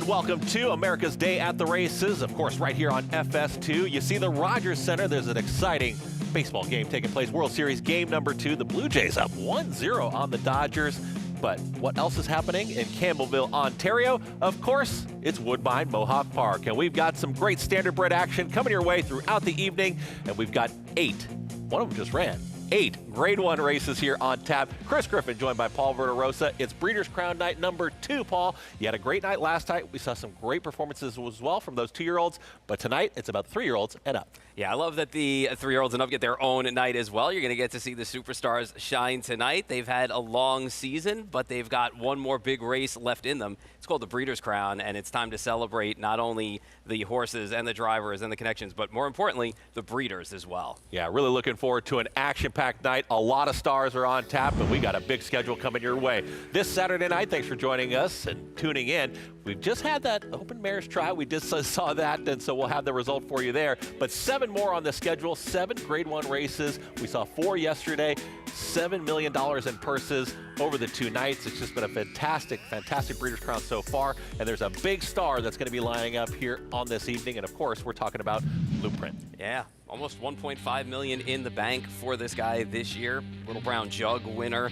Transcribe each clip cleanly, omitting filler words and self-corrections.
welcome to America's Day at the Races, of course, right here on FS2. You see the Rogers Center. There's an exciting baseball game taking place. World Series game number 2. The Blue Jays up 1-0 on the Dodgers. But what else is happening in Campbellville, Ontario? Of course, it's Woodbine Mohawk Park. And we've got some great standardbred action coming your way throughout the evening. And we've got 8. One of them just ran. 8 Grade 1 races here on tap. Chris Griffin joined by Paul Verderosa. It's Breeders' Crown night number 2, Paul. You had a great night last night. We saw some great performances as well from those 2-year-olds. But tonight, it's about the 3-year-olds and up. Yeah, I love that the 3-year-olds and up get their own night as well. You're going to get to see the superstars shine tonight. They've had a long season, but they've got one more big race left in them. It's called the Breeders' Crown, and it's time to celebrate not only the horses and the drivers and the connections, but more importantly, the breeders as well. Yeah, really looking forward to an action-packed night. A lot of stars are on tap, and we got a big schedule coming your way. This Saturday night, thanks for joining us and tuning in. We've just had that Open Mares try. We just saw that, and so we'll have the result for you there. But 7 more on the schedule, 7 Grade 1 races. We saw 4 yesterday, $7 million in purses over the 2 nights. It's just been a fantastic, fantastic Breeders' Crown so far, and there's a big star that's going to be lining up here on this evening, and of course, we're talking about Blueprint. Yeah, almost $1.5 million in the bank for this guy this year. Little Brown Jug winner,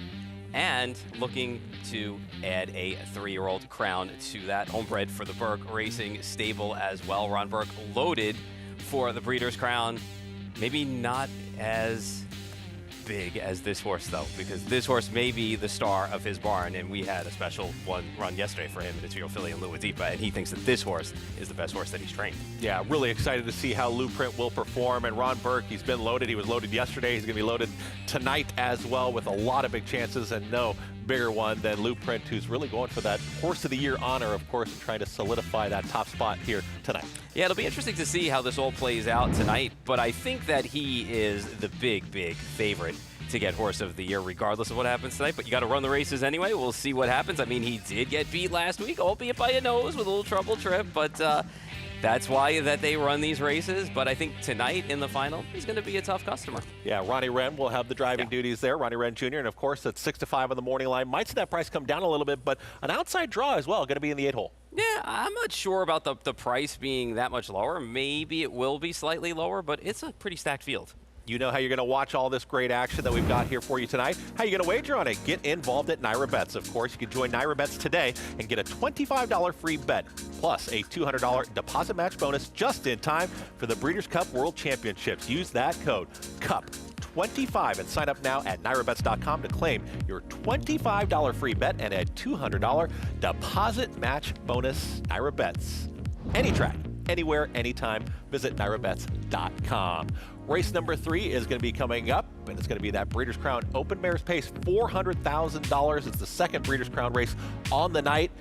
and looking to add a 3-year-old crown to that. Homebred for the Burke Racing stable as well. Ron Burke loaded for the Breeders' Crown. Maybe not as big as this horse, though, because this horse may be the star of his barn, and we had a special one run yesterday for him in the 2-year-old filly in Luadipa, and he thinks that this horse is the best horse that he's trained. Yeah, really excited to see how Blueprint will perform, and Ron Burke, he's been loaded. He was loaded yesterday. He's going to be loaded tonight as well with a lot of big chances, and no bigger one than Blueprint, who's really going for that Horse of the Year honor, of course, and trying to solidify that top spot here tonight. Yeah, it'll be interesting to see how this all plays out tonight, but I think that he is the big favorite to get Horse of the Year regardless of what happens tonight. But you got to run the races anyway. We'll see what happens. I mean, he did get beat last week, albeit by a nose with a little trouble trip, but that's why that they run these races. But I think tonight in the final, he's going to be a tough customer. Yeah, Ronnie Wren will have the driving duties there. Ronnie Wren Jr. And of course, at 6 to 5 on the morning line. Might see that price come down a little bit, but an outside draw as well, going to be in the 8-hole. Yeah, I'm not sure about the price being that much lower. Maybe it will be slightly lower, but it's a pretty stacked field. You know how you're going to watch all this great action that we've got here for you tonight. How are you going to wager on it? Get involved at Naira Bets. Of course, you can join Naira Bets today and get a $25 free bet, plus a $200 deposit match bonus just in time for the Breeders' Cup World Championships. Use that code CUP25 and sign up now at NairaBets.com to claim your $25 free bet and a $200 deposit match bonus. Naira Bets. Any track, anywhere, anytime. Visit NairaBets.com. Race number 3 is going to be coming up, and it's going to be that Breeders' Crown Open Mares Pace, $400,000. It's the second Breeders' Crown race on the night.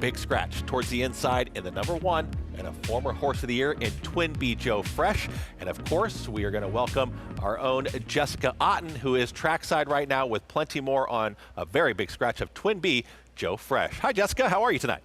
Big scratch towards the inside in the number 1 and a former Horse of the Year in Twin B Joe Fresh. And of course, we are going to welcome our own Jessica Otten, who is trackside right now with plenty more on a very big scratch of Twin B Joe Fresh. Hi, Jessica. How are you tonight?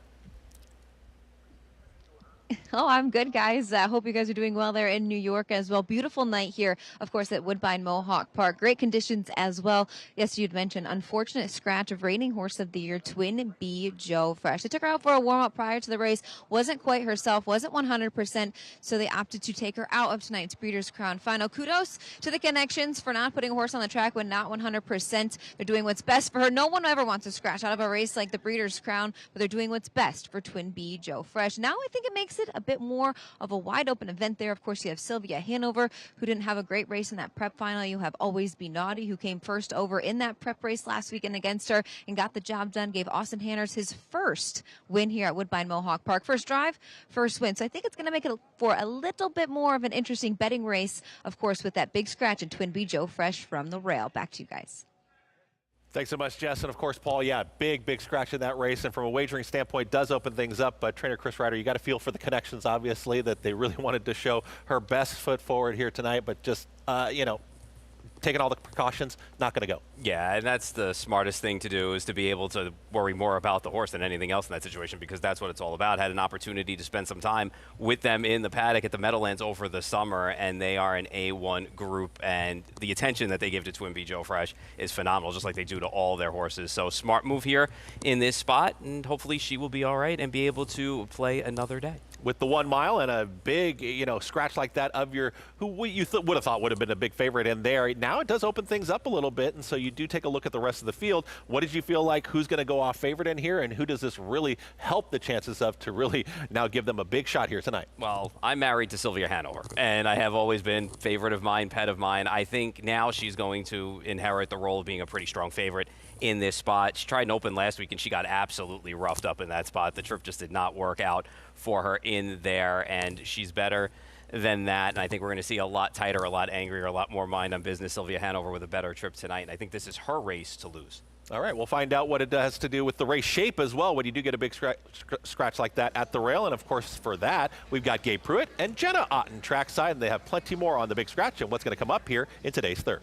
Oh, I'm good, guys. I hope you guys are doing well there in New York as well. Beautiful night here, of course, at Woodbine Mohawk Park. Great conditions as well. Yes, you'd mentioned unfortunate scratch of reigning Horse of the Year, Twin B Joe Fresh. They took her out for a warm-up prior to the race. Wasn't quite herself, wasn't 100%, so they opted to take her out of tonight's Breeders' Crown final. Kudos to the Connections for not putting a horse on the track when not 100%. They're doing what's best for her. No one ever wants to scratch out of a race like the Breeders' Crown, but they're doing what's best for Twin B Joe Fresh. Now I think it makes it a bit more of a wide open event there. Of course, you have Sylvia Hanover, who didn't have a great race in that prep final. You have Always Be Naughty, who came first over in that prep race last weekend against her and got the job done, gave Austin Hanners his first win here at Woodbine Mohawk Park. First drive, first win. So I think it's going to make it for a little bit more of an interesting betting race, of course, with that big scratch and Twin B Joe Fresh from the rail. Back to you guys. Thanks so much, Jess. And of course, Paul, yeah, big scratch in that race. And from a wagering standpoint, does open things up. But trainer Chris Ryder, you got to feel for the Connections, obviously, that they really wanted to show her best foot forward here tonight. But just, taking all the precautions, not going to go. Yeah, and that's the smartest thing to do, is to be able to worry more about the horse than anything else in that situation, because that's what it's all about. Had an opportunity to spend some time with them in the paddock at the Meadowlands over the summer, and they are an A1 group, and the attention that they give to Twin B Joe Fresh is phenomenal, just like they do to all their horses. So smart move here in this spot, and hopefully she will be all right and be able to play another day. With the 1 mile and a big, scratch like that of your, who you would have thought would have been a big favorite in there. Now it does open things up a little bit, and so you do take a look at the rest of the field. What did you feel like? Who's going to go off favorite in here, and who does this really help the chances of to really now give them a big shot here tonight? Well, I'm married to Sylvia Hanover, and I have always been favorite of mine, pet of mine. I think now she's going to inherit the role of being a pretty strong favorite in this spot. She tried an open last week, and she got absolutely roughed up in that spot. The trip just did not work out for her in there, and she's better than that. And I think we're going to see a lot tighter, a lot angrier, a lot more mind on business Sylvia Hanover with a better trip tonight. And I think this is her race to lose. All right, we'll find out what it has to do with the race shape as well when you do get a big scratch like that at the rail. And, of course, for that, we've got Gabe Pruitt and Jenna Otten trackside, and they have plenty more on the big scratch and what's going to come up here in today's third.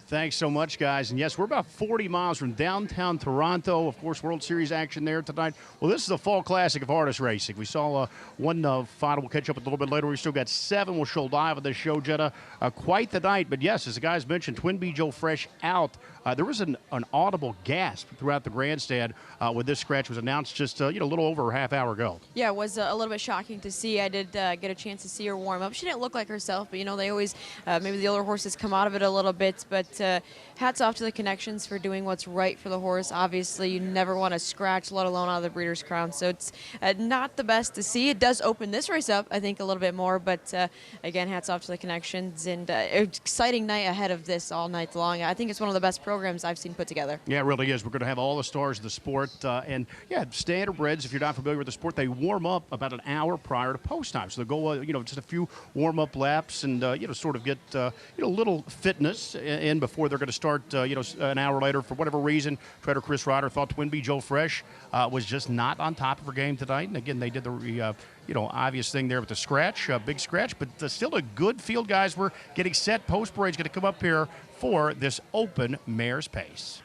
Thanks so much, guys. And yes, we're about 40 miles from downtown Toronto. Of course, World Series action there tonight. Well, this is the Fall Classic of Artist Racing. We saw one final. We'll catch up a little bit later. We still got 7. We'll show live on this show, Jenna. Quite the night. But yes, as the guys mentioned, Twin B Joe Fresh out. There was an audible gasp throughout the grandstand when this scratch was announced just a little over a half hour ago. Yeah, it was a little bit shocking to see. I did get a chance to see her warm up. She didn't look like herself, but they always maybe the older horses come out of it a little bit. But hats off to the Connections for doing what's right for the horse. Obviously, you never want to scratch, let alone out of the Breeders' Crown. So it's not the best to see. It does open this race up, I think, a little bit more. But again, hats off to the Connections, and exciting night ahead of this all night long. I think it's one of the best programs I've seen put together. Yeah, it really is. We're going to have all the stars of the sport. And, yeah, standardbreds, if you're not familiar with the sport, they warm up about an hour prior to post time. So they'll go, just a few warm-up laps and, sort of get, a little fitness in before they're going to start, an hour later. For whatever reason, Treader Chris Ryder thought Twin B Joe Fresh was just not on top of her game tonight. And, again, they did the, obvious thing there with the scratch, big scratch. But still a good field, guys. We're getting set. Post parade's going to come up here for this open Mare's Pace.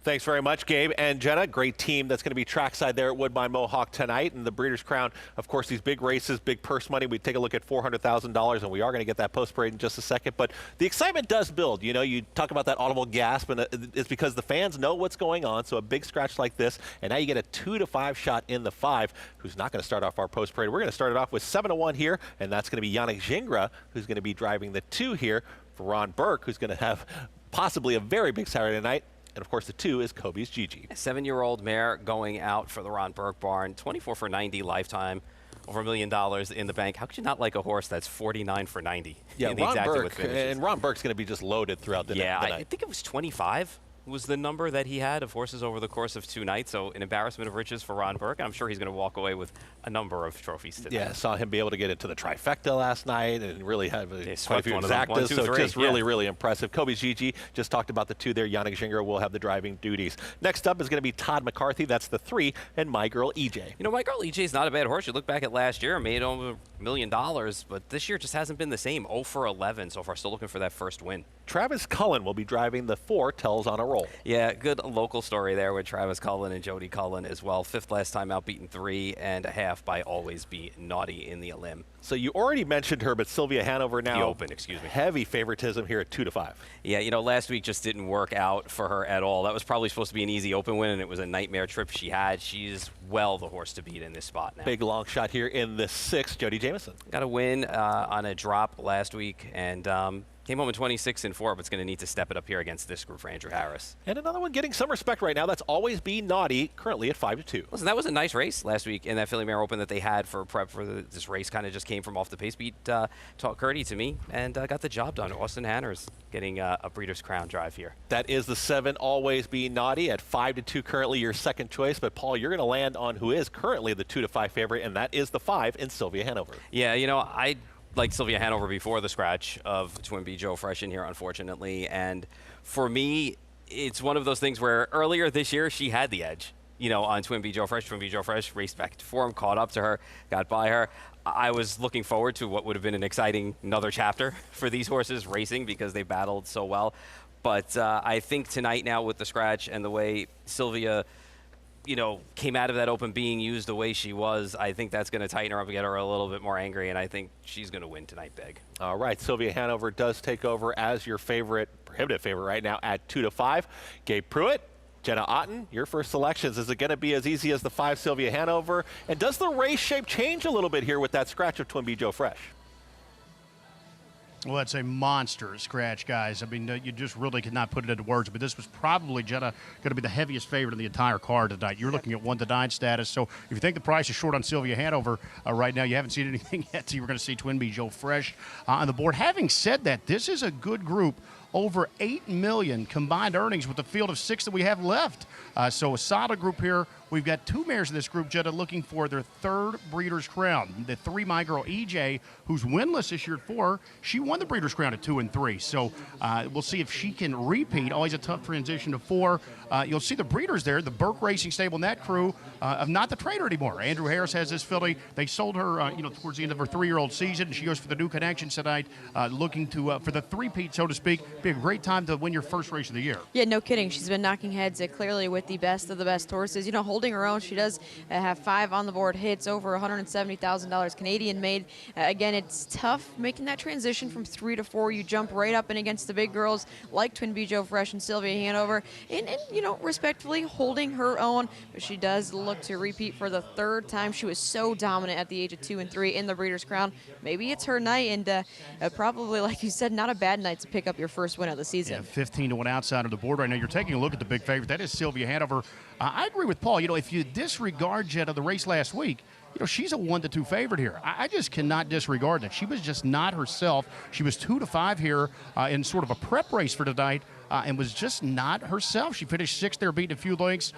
Thanks very much, Gabe and Jenna. Great team that's going to be trackside there at Woodbine Mohawk tonight. And the Breeders' Crown, of course, these big races, big purse money. We take a look at $400,000, and we are going to get that post parade in just a second. But the excitement does build. You talk about that audible gasp, and it's because the fans know what's going on. So a big scratch like this, and now you get a 2 to 5 shot in the 5. Who's not going to start off our post parade? We're going to start it off with 7-1 here, and that's going to be Yannick Gingras, who's going to be driving the 2 here for Ron Burke, who's going to have possibly a very big Saturday night. And, of course, the 2 is Kobe's Gigi. A 7-year-old mare going out for the Ron Burke barn, 24 for 90 lifetime, over $1 million in the bank. How could you not like a horse that's 49 for 90? Yeah, Ron Burke's going to be just loaded throughout the night. Yeah, I think it was 25 was the number that he had of horses over the course of 2 nights. So an embarrassment of riches for Ron Burke. I'm sure he's going to walk away with a number of trophies today. Yeah, saw him be able to get into the trifecta last night and really have quite a few exactas. 1, 2, 3. So just really impressive. Kobe's Gigi just talked about the 2 there. Yannick Gingras will have the driving duties. Next up is going to be Todd McCarthy. That's the 3, and My Girl EJ. My Girl EJ is not a bad horse. You look back at last year, made over $1 million, but this year just hasn't been the same. 0 for 11 so far. Still looking for that first win. Travis Cullen will be driving the 4, Tells on a Roll. Yeah, good local story there with Travis Cullen and Jody Cullen as well. 5th last time out, beaten 3.5 by Always Be Naughty in the Elim. So you already mentioned her, but Sylvia Hanover now. The Open, excuse me. Heavy favoritism here at 2 to 5. Yeah, last week just didn't work out for her at all. That was probably supposed to be an easy Open win, and it was a nightmare trip she had. She's well the horse to beat in this spot now. Big long shot here in the 6, Jody Jamieson. Got a win on a drop last week, and came home in 26 and 4, but it's going to need to step it up here against this group for Andrew Harris. And another one getting some respect right now. That's Always Be Naughty, currently at 5 to 2. Listen, that was a nice race last week in that Philly Mare Open that they had for prep for this race. Kind of just came from off the pace. Beat Talk Curdy to me and got the job done. Austin Hanners getting a Breeders' Crown drive here. That is the 7, Always Be Naughty at 5 to 2, currently your second choice. But Paul, you're going to land on who is currently the 2 to 5 favorite, and that is the 5 in Sylvia Hanover. Yeah, I like Sylvia Hanover before the scratch of Twin B Joe Fresh in here, unfortunately. And for me, it's one of those things where earlier this year she had the edge. on Twin Bee Joe Fresh. Twin Bee Joe Fresh raced back to form, caught up to her, got by her. I was looking forward to what would have been an exciting another chapter for these horses racing because they battled so well. But I think tonight now with the scratch and the way Sylvia, came out of that open being used the way she was, I think that's going to tighten her up and get her a little bit more angry, and I think she's going to win tonight big. All right, Sylvia Hanover does take over as your favorite, prohibitive favorite right now at 2-5. Gabe Pruitt, Jenna Otten, your first selections. Is it going to be as easy as the 5 Sylvia Hanover? And does the race shape change a little bit here with that scratch of Twin Bee Joe Fresh? Well, that's a monster scratch, guys. I mean, you just really could not put it into words, but this was probably, Jenna, going to be the heaviest favorite in the entire card tonight. You're looking at 1-9 status, so if you think the price is short on Sylvia Hanover right now, you haven't seen anything yet, so you're going to see Twin Bee Joe Fresh on the board. Having said that, this is a good group. Over $8 million combined earnings with the field of 6 that we have left. So a solid group here. We've got 2 mares in this group, Jetta, looking for their 3rd Breeders' Crown. The 3 My Girl EJ, who's winless this year at 4, she won the Breeders' Crown at 2 and 3. So we'll see if she can repeat. Always a tough transition to 4. You'll see the breeders there, the Burke Racing Stable and that crew of not the trainer anymore. Andrew Harris has this filly. They sold her, towards the end of her 3-year-old season, and she goes for the new connections tonight, looking to for the three-peat, so to speak. Be a great time to win your first race of the year. Yeah, no kidding. She's been knocking heads clearly with the best of the best horses. Holding her own. She does have 5 on the board hits, over $170,000 Canadian made. Again, it's tough making that transition from 3 to 4. You jump right up and against the big girls like Twin Bee Joe Fresh and Sylvia Hanover, and respectfully holding her own. But she does look to repeat for the 3rd time. She was so dominant at the age of 2 and 3 in the Breeders' Crown. Maybe it's her night, and probably, like you said, not a bad night to pick up your first win of the season. Yeah, 15-1 outside of the board right now. You're taking a look at the big favorite. That is Sylvia Hanover. I agree with Paul. If you disregard Jetta, the race last week, she's a 1-2 favorite here. I just cannot disregard that. She was just not herself. She was 2-5 here in sort of a prep race for tonight. And was just not herself. She finished 6th there, beating a few lengths.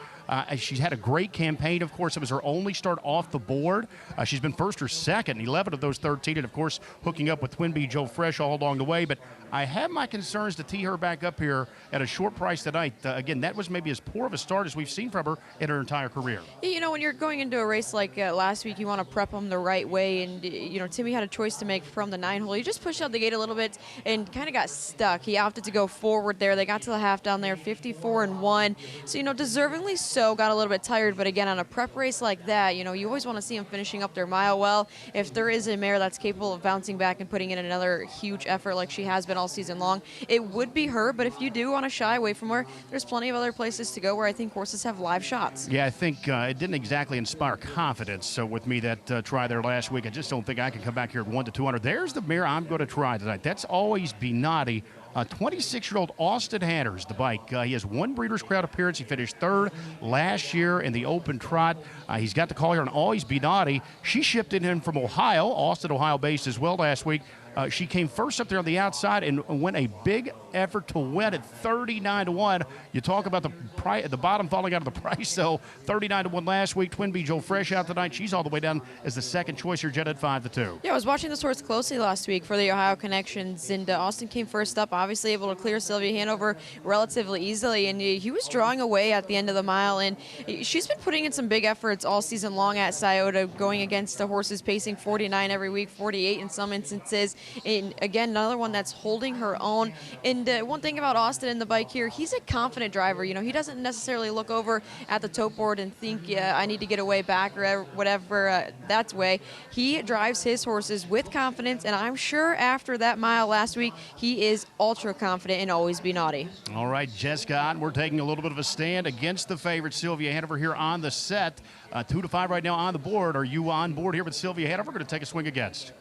She's had a great campaign, of course. It was her only start off the board. She's been 1st or 2nd, 11 of those 13, and, of course, hooking up with Twin Bee Joe Fresh all along the way. But I have my concerns to tee her back up here at a short price tonight. Again, that was maybe as poor of a start as we've seen from her in her entire career. When you're going into a race like last week, you want to prep them the right way. And, Timmy had a choice to make from the 9-hole. He just pushed out the gate a little bit and kind of got stuck. He opted to go forward there. They got to the half down there, 54-1. So, deservingly so, got a little bit tired. But again, on a prep race like that, you always want to see them finishing up their mile well. If there is a mare that's capable of bouncing back and putting in another huge effort like she has been all season long, it would be her. But if you do want to shy away from her, there's plenty of other places to go where I think horses have live shots. Yeah, I think it didn't exactly inspire confidence with me that try there last week. I just don't think I can come back here at 1-200. There's the mare I'm going to try tonight. That's Always Be Naughty. 26-year-old Austin Hanners, the bike. He has 1 Breeders' Crown appearance. He finished 3rd last year in the Open Trot. He's got the call here on Always Be Naughty. She shipped in from Ohio, Austin, Ohio-based as well last week. She came first up there on the outside and went a big effort to win at 39-1. You talk about the bottom falling out of the price, so 39-1 last week. Twin Bee Joe Fresh out tonight. She's all the way down as the 2nd choice here, Jet at 5-2. Yeah, I was watching this horse closely last week for the Ohio Connections, and Austin came first up, obviously able to clear Sylvia Hanover relatively easily, and he was drawing away at the end of the mile, and she's been putting in some big efforts all season long at Scioto, going against the horses pacing 49 every week, 48 in some instances. And again, another one that's holding her own. And one thing about Austin in the bike here, he's a confident driver. He doesn't necessarily look over at the tote board and think, yeah, I need to get away back or whatever that's way. He drives his horses with confidence, and I'm sure after that mile last week, he is ultra confident and Always Be Naughty. All right, Jessica, we're taking a little bit of a stand against the favorite Sylvia Hanover here on the set. 2-5 right now on the board. Are you on board here with Sylvia Hanover? We're going to take a swing against.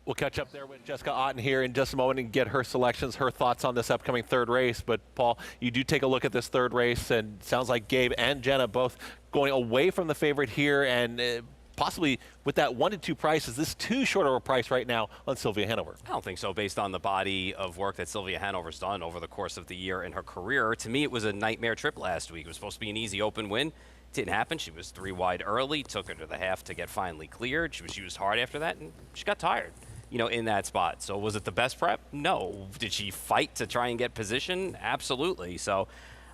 We'll catch up there with Jessica Otten here in just a moment and get her selections, her thoughts on this upcoming 3rd race. But, Paul, you do take a look at this 3rd race, and sounds like Gabe and Jenna both going away from the favorite here, and possibly with that 1-2 price. Is this too short of a price right now on Sylvia Hanover? I don't think so, based on the body of work that Sylvia Hanover's done over the course of the year in her career. To me, it was a nightmare trip last week. It was supposed to be an easy open win. Didn't happen. She was 3 wide early, took her to the half to get finally cleared. She was used hard after that, and she got tired, in that spot. So was it the best prep? No. Did she fight to try and get position? Absolutely. So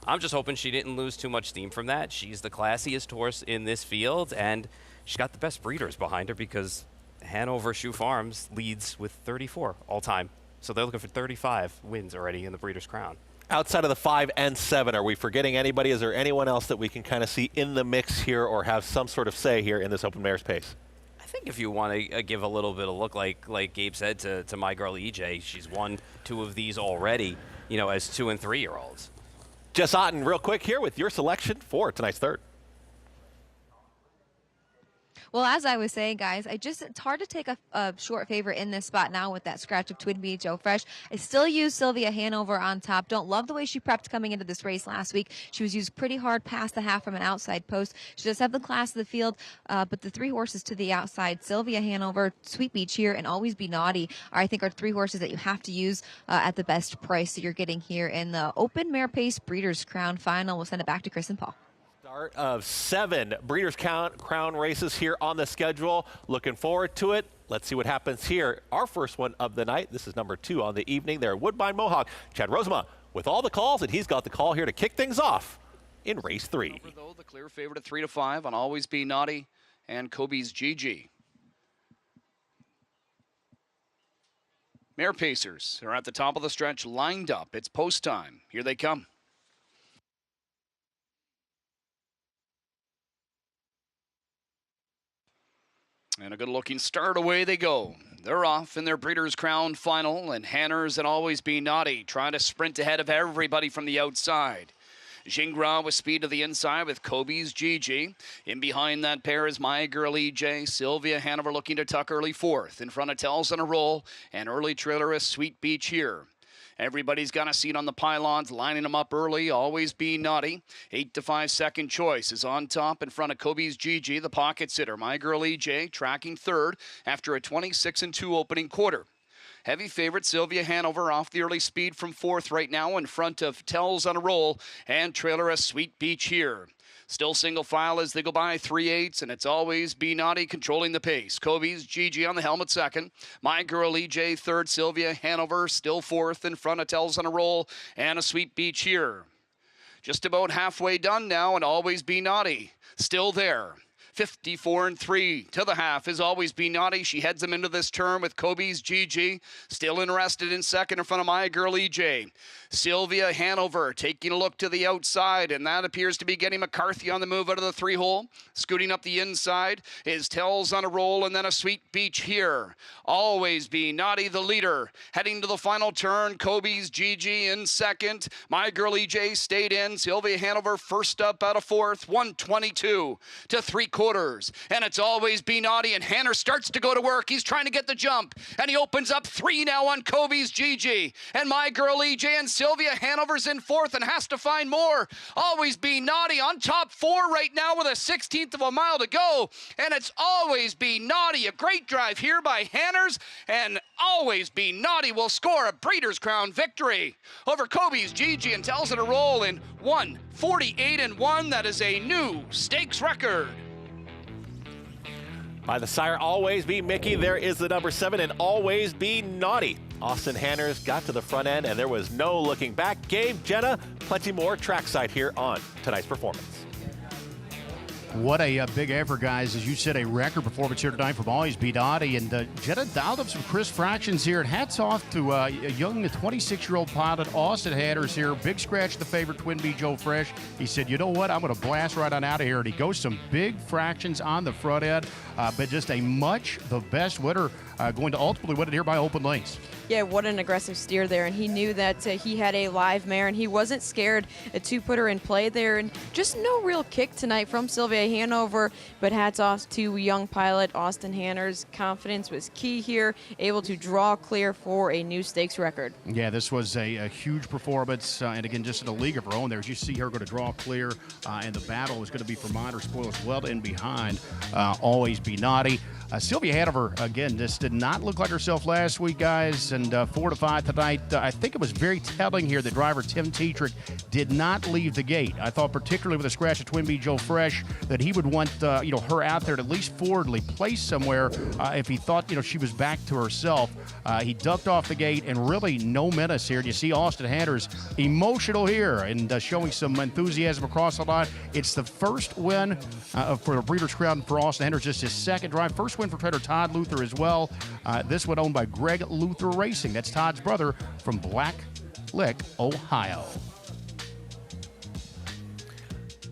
I'm just hoping she didn't lose too much steam from that. She's the classiest horse in this field, and she's got the best breeders behind her because Hanover Shoe Farms leads with 34 all time. So they're looking for 35 wins already in the Breeders' Crown. Outside of the 5 and 7, are we forgetting anybody? Is there anyone else that we can kind of see in the mix here or have some sort of say here in this Open Mare's Pace? I think if you want to give a little bit of look, like Gabe said, to my girl EJ, she's won 2 of these already, as 2- and 3-year-olds. Jess Otten, real quick here with your selection for tonight's third. Well, as I was saying, guys, it's hard to take a short favorite in this spot now with that scratch of Twin Bee Joe Fresh. I still use Sylvia Hanover on top. Don't love the way she prepped coming into this race last week. She was used pretty hard past the half from an outside post. She does have the class of the field, but the 3 horses to the outside, Sylvia Hanover, Sweet Beach here, and Always Be Naughty, I think are 3 horses that you have to use at the best price that you're getting here in the Open Mare Pace Breeders' Crown Final. We'll send it back to Chris and Paul. Start of 7 Breeders' Crown races here on the schedule. Looking forward to it. Let's see what happens here. Our first one of the night. This is number 2 on the evening there at Woodbine Mohawk. Chad Rosema with all the calls, and he's got the call here to kick things off in race 3. Though, the clear favorite at 3 to 5 on Always Be Naughty and Kobe's GG. Mare Pacers are at the top of the stretch, lined up. It's post time. Here they come. And a good-looking start, away they go. They're off in their Breeders' Crown Final, and Hanners and Always Be Naughty trying to sprint ahead of everybody from the outside. Gingras with speed to the inside with Kobe's GG. In behind that pair is My Girl EJ. Sylvia Hanover looking to tuck early 4th. In front of Tells on a Roll, and early trailer is Sweet Beach here. Everybody's got a seat on the pylons, lining them up early. Always Be Naughty. 8 to 5 second choice is on top in front of Kobe's GG, the pocket sitter. My Girl EJ tracking 3rd after a 26-2 opening quarter. Heavy favorite Sylvia Hanover off the early speed from 4th right now in front of Tells on a Roll and trailer a Sweet Beach here. Still single file as they go by 3/8, and it's Always Be Naughty controlling the pace. Kobe's GG on the helmet 2nd. My Girl EJ 3rd. Sylvia Hanover still 4th in front of Tells on a Roll and a Sweet Beach here. Just about halfway done now, and Always Be Naughty still there. 54-3 to the half is Always Be Naughty. She heads them into this turn with Kobe's GG. Still interested in 2nd in front of My Girl EJ. Sylvia Hanover taking a look to the outside, and that appears to be getting McCarthy on the move out of the 3-hole. Scooting up the inside is Tells on a Roll, and then a Sweet Beach here. Always Be Naughty, the leader. Heading to the final turn, Kobe's GG in 2nd. My Girl EJ stayed in. Sylvia Hanover first up out of 4th. 122 to 3/4. And it's Always Be Naughty, and Hanner starts to go to work. He's trying to get the jump, and he opens up 3 now on Kobe's GG. And My Girl EJ and Sylvia Hanover's in 4th and has to find more. Always Be Naughty on top 4 right now with a 1/16 of a mile to go. And it's Always Be Naughty. A great drive here by Hanners, and Always Be Naughty will score a Breeders' Crown victory over Kobe's GG and Tells it a roll in 1:48-1. That is a new stakes record. By the sire Always Be Mickey, there is the number 7 and Always Be Naughty. Austin Hanners got to the front end, and there was no looking back. Gabe, Jenna, plenty more trackside here on tonight's performance. What a big effort, guys. As you said, a record performance here tonight from Always Be Naughty. And Jenna dialed up some crisp fractions here. And hats off to a young 26-year-old pilot, Austin Hanners here. Big scratch the favorite Twin Bee Joe Fresh. He said, you know what, I'm going to blast right on out of here. And he goes some big fractions on the front end. But just the best winner going to ultimately win it here by open lanes. Yeah, what an aggressive steer there, and he knew that he had a live mare, and he wasn't scared to put her in play there, and just no real kick tonight from Sylvia Hanover, but hats off to young pilot Austin Hanners. Confidence was key here, able to draw clear for a new stakes record. Yeah, this was a huge performance, and again, just in a league of her own there. As you see her going to draw clear, and the battle is going to be for Mare Spoilers well in behind. Always Be Naughty. Sylvia Hanover, again, just did not look like herself last week, guys, and 4 to 5 tonight. I think it was very telling here that driver Tim Tetrick did not leave the gate. I thought, particularly with a scratch at Twin Bee Joe Fresh, that he would want her out there to at least forwardly place somewhere if he thought she was back to herself. He ducked off the gate and really no menace here. You see Austin Hanners emotional here and showing some enthusiasm across the line. It's the first win for the Breeders' Crown for Austin Hanners, just his second drive. First win for trainer Todd Luther as well. This one owned by Greg Luther Racing. That's Todd's brother from Black Lick, Ohio.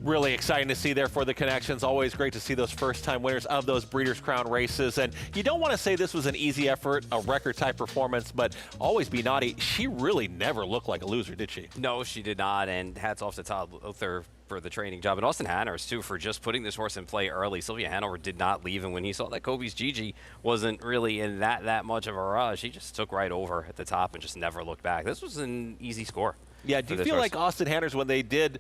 Really exciting to see there for the connections. Always great to see those first-time winners of those Breeders' Crown races. And you don't want to say this was an easy effort, a record-type performance, but Always Be Naughty, she really never looked like a loser, did she? No, she did not, and hats off to Todd Luther for the training job, and Austin Hanners, too, for just putting this horse in play early. Sylvia Hanover did not leave, and when he saw that Kobe's Gigi wasn't really in that much of a rush, he just took right over at the top and just never looked back. This was an easy score. Yeah, do you feel like Austin Hanners, when they did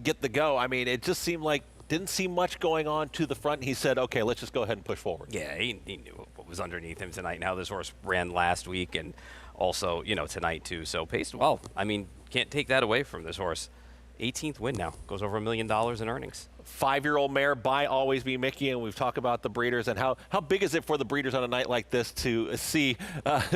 get the go, I mean, it just seemed like didn't see much going on to the front. He said, okay, let's just go ahead and push forward. Yeah, he knew what was underneath him tonight and how this horse ran last week and also, tonight too. So paced well. I mean, can't take that away from this horse. 18th win now. Goes over $1 million in earnings. 5-year-old mare by Always Be Mickey, and we've talked about the breeders and how big is it for the breeders on a night like this to see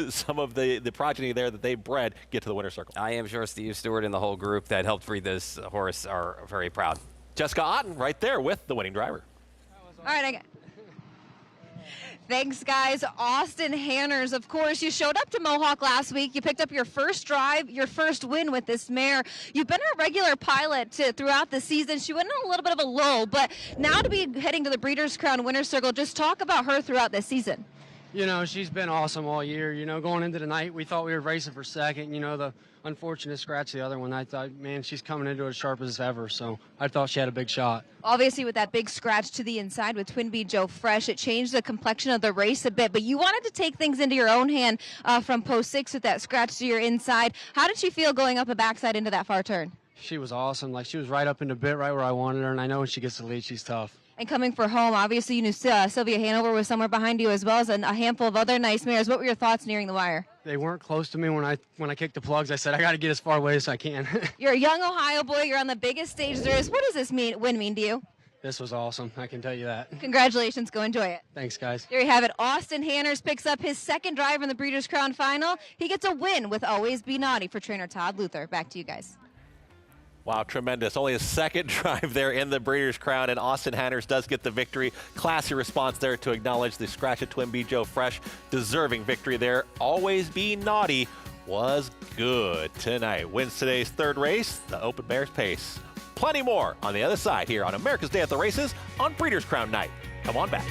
some of the progeny there that they bred get to the winner's circle. I am sure Steve Stewart and the whole group that helped breed this horse are very proud. Jessica Otten right there with the winning driver. All right, thanks, guys. Austin Hanners, of course, you showed up to Mohawk last week. You picked up your first drive, your first win with this mare. You've been a regular pilot throughout the season. She went in a little bit of a lull, but now to be heading to the Breeders' Crown Winner's Circle, just talk about her throughout this season. She's been awesome all year. Going into the night, we thought we were racing for second. The unfortunate scratch, the other one, I thought, man, she's coming into it as sharp as ever. So I thought she had a big shot. Obviously, with that big scratch to the inside with Twin Bee Joe Fresh, it changed the complexion of the race a bit. But you wanted to take things into your own hand from post 6 with that scratch to your inside. How did she feel going up a backside into that far turn? She was awesome. She was right up in the bit, right where I wanted her. And I know when she gets the lead, she's tough. And coming for home, obviously you knew Sylvia Hanover was somewhere behind you, as well as a handful of other nice mares. What were your thoughts nearing the wire? They weren't close to me when I kicked the plugs. I said, I got to get as far away as I can. You're a young Ohio boy. You're on the biggest stage there is. What does this win mean to you? This was awesome. I can tell you that. Congratulations. Go enjoy it. Thanks, guys. There you have it. Austin Hanners picks up his second drive in the Breeders' Crown Final. He gets a win with Always Be Naughty for trainer Todd Luther. Back to you guys. Wow, tremendous. Only a second drive there in the Breeders' Crown, and Austin Hanners does get the victory. Classy response there to acknowledge the scratch at Twin Bee Joe Fresh. Deserving victory there. Always Be Naughty was good tonight. Wins today's third race, the Open Mares Pace. Plenty more on the other side here on America's Day at the Races on Breeders' Crown Night. Come on back.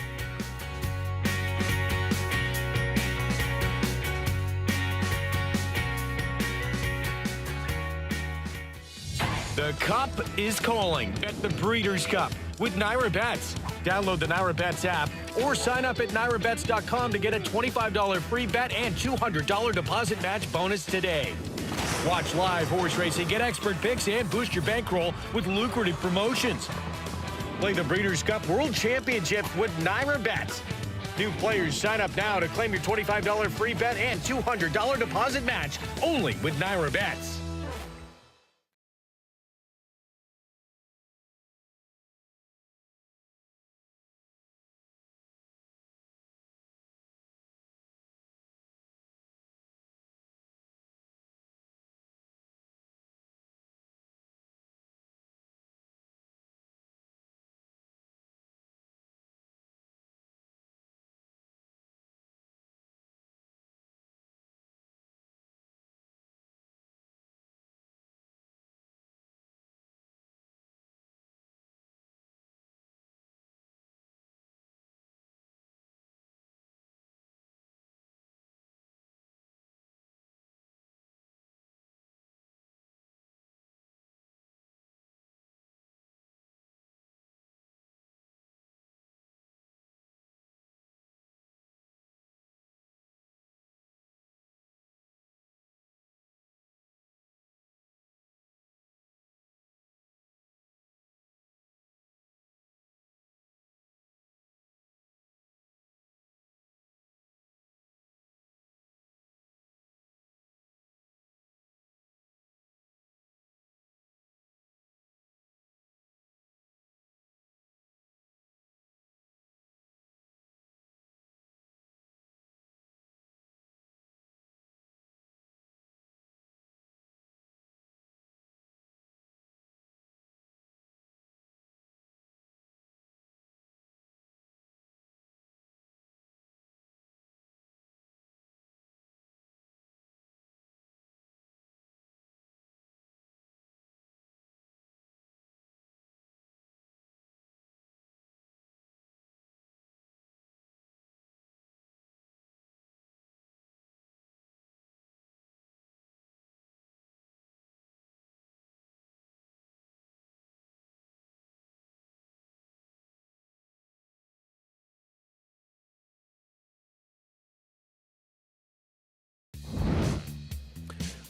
The Cup is calling at the Breeders' Cup with Naira Bets. Download the Naira Bets app or sign up at nairabets.com to get a $25 free bet and $200 deposit match bonus today. Watch live horse racing, get expert picks, and boost your bankroll with lucrative promotions. Play the Breeders' Cup World Championship with Naira Bets. New players sign up now to claim your $25 free bet and $200 deposit match only with Naira Bets.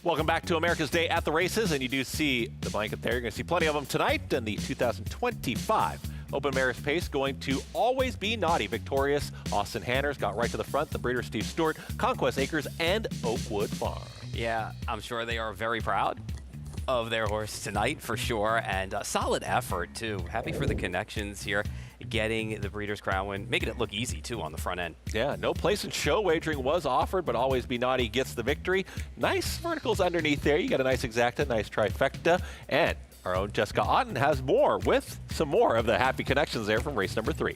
Welcome back to America's Day at the Races, and you do see the blanket there. You're going to see plenty of them tonight in the 2025 Open Mare's Pace, going to Always Be Naughty. Victorious Austin Hanners got right to the front. The breeder Steve Stewart, Conquest Acres, and Oakwood Farm. Yeah, I'm sure they are very proud of their horse tonight for sure, and a solid effort too. Happy for the connections here, getting the Breeders' Crown win, making it look easy too on the front end. Yeah, no place in show wagering was offered, but Always Be Naughty gets the victory. Nice verticals underneath there. You got a nice exacta, nice trifecta, and our own Jessica Otten has more with some more of the happy connections there from race number 3.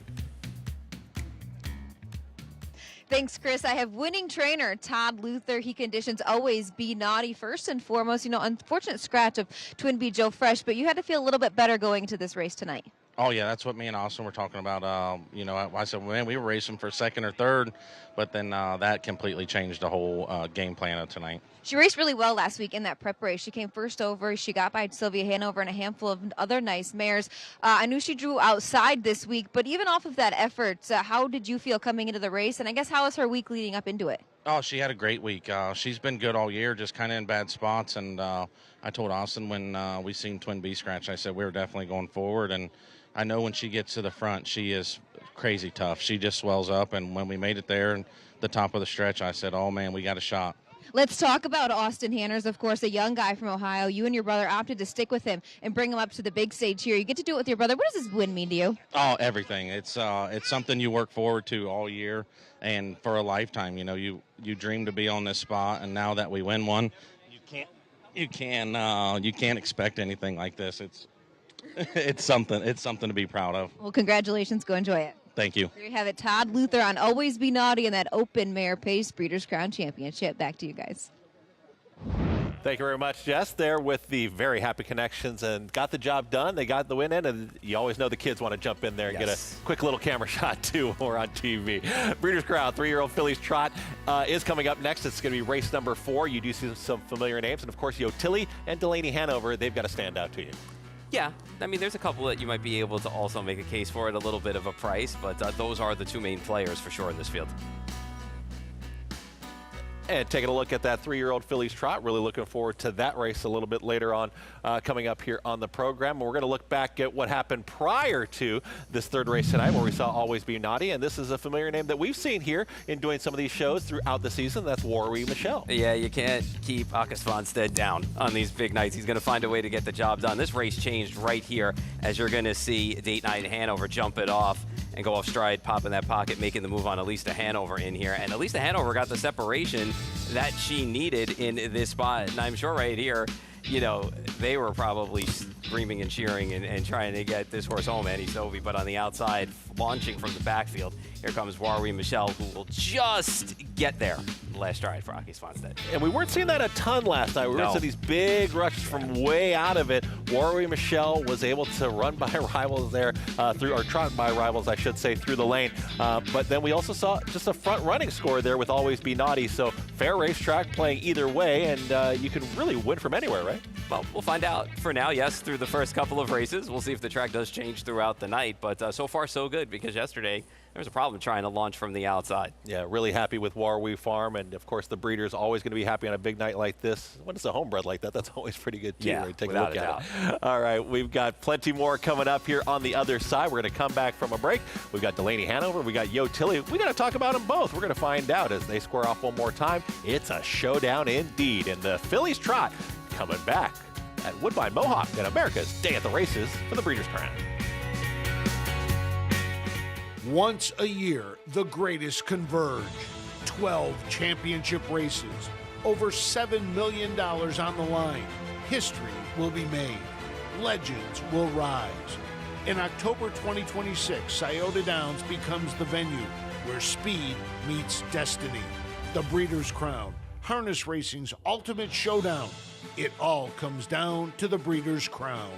Thanks, Chris. I have winning trainer Todd Luther. He conditions Always Be Naughty first and foremost. You know, unfortunate scratch of Twin B Joe Fresh, but you had to feel a little bit better going into this race tonight. Oh, yeah, that's what me and Austin were talking about. You know, I said, man, we were racing for second or third, but then that completely changed the whole game plan of tonight. She raced really well last week in that prep race. She came first over. She got by Sylvia Hanover and a handful of other nice mares. I knew she drew outside this week, but even off of that effort, how did you feel coming into the race? And I guess how was her week leading up into it? Oh, she had a great week. She's been good all year, just kind of in bad spots. And I told Austin when we seen Twin B scratch, I said, we're definitely going forward. And I know when she gets to the front, she is crazy tough. She just swells up. And when we made it there and the top of the stretch, I said, oh, man, we got a shot. Let's talk about Austin Hanners, of course, a young guy from Ohio. You and your brother opted to stick with him and bring him up to the big stage here. You get to do it with your brother. What does this win mean to you? Oh, everything. It's something you work forward to all year and for a lifetime. You know, you dream to be on this spot, and now that we win one, you can't expect anything like this. It's something to be proud of. Well, congratulations. Go enjoy it. Thank you. There you have it. Todd Luther on Always Be Naughty in that Open Mare Pace Breeders' Crown Championship. Back to you guys. Thank you very much, Jess, there with the very happy connections and got the job done. They got the win in, and you always know the kids want to jump in there and get a quick little camera shot, too, when we're on TV. Breeders' Crown, 3-year-old fillies Trot is coming up next. It's going to be race number 4. You do see some familiar names, and, of course, Yotilli and Delaney Hanover, they've got to stand out to you. Yeah, I mean, there's a couple that you might be able to also make a case for at a little bit of a price, but those are the two main players for sure in this field. And taking a look at that 3-year-old fillies Trot, really looking forward to that race a little bit later on coming up here on the program. We're going to look back at what happened prior to this third race tonight where we saw Always Be Naughty, and this is a familiar name that we've seen here in doing some of these shows throughout the season. That's Warwi Michelle. Yeah, you can't keep August Fonstead down on these big nights. He's going to find a way to get the job done. This race changed right here as you're going to see Date Night Hanover jump it off and go off stride, pop in that pocket, making the move on Elisa Hanover in here. And Elisa Hanover got the separation that she needed in this spot. And I'm sure right here, you know, they were probably screaming and cheering and trying to get this horse home, Annie Stovey. But on the outside, launching from the backfield, here comes Warwi Michelle, who will just get there. Last stride for Aki Swanstead. And we weren't seeing that a ton last night. We were seeing these big rushes from way out of it. Warwi Michelle was able to run by rivals there, or trot by rivals, I should say, through the lane. But then we also saw just a front running score there with Always Be Naughty. So fair racetrack playing either way, and you can really win from anywhere, right? Well, we'll find out. For now, yes, through the first couple of races. We'll see if the track does change throughout the night. But so far, so good, because yesterday there was a problem trying to launch from the outside. Yeah, really happy with Warwi Farm, and of course the breeder's always going to be happy on a big night like this. When it's a homebred like that, that's always pretty good too. Yeah, right? Take a look at it. All right, we've got plenty more coming up here on the other side. We're going to come back from a break. We've got Delaney Hanover, we got Yotilli. We got to talk about them both. We're going to find out as they square off one more time. It's a showdown indeed, and the fillies Trot coming back at Woodbine Mohawk and America's Day at the Races for the Breeders' Crown. Once a year, the greatest converge. 12 championship races, over $7 million on the line. History will be made. Legends will rise. In October 2026, Scioto Downs becomes the venue where speed meets destiny. The Breeders' Crown, harness racing's ultimate showdown. It all comes down to the Breeders' Crown.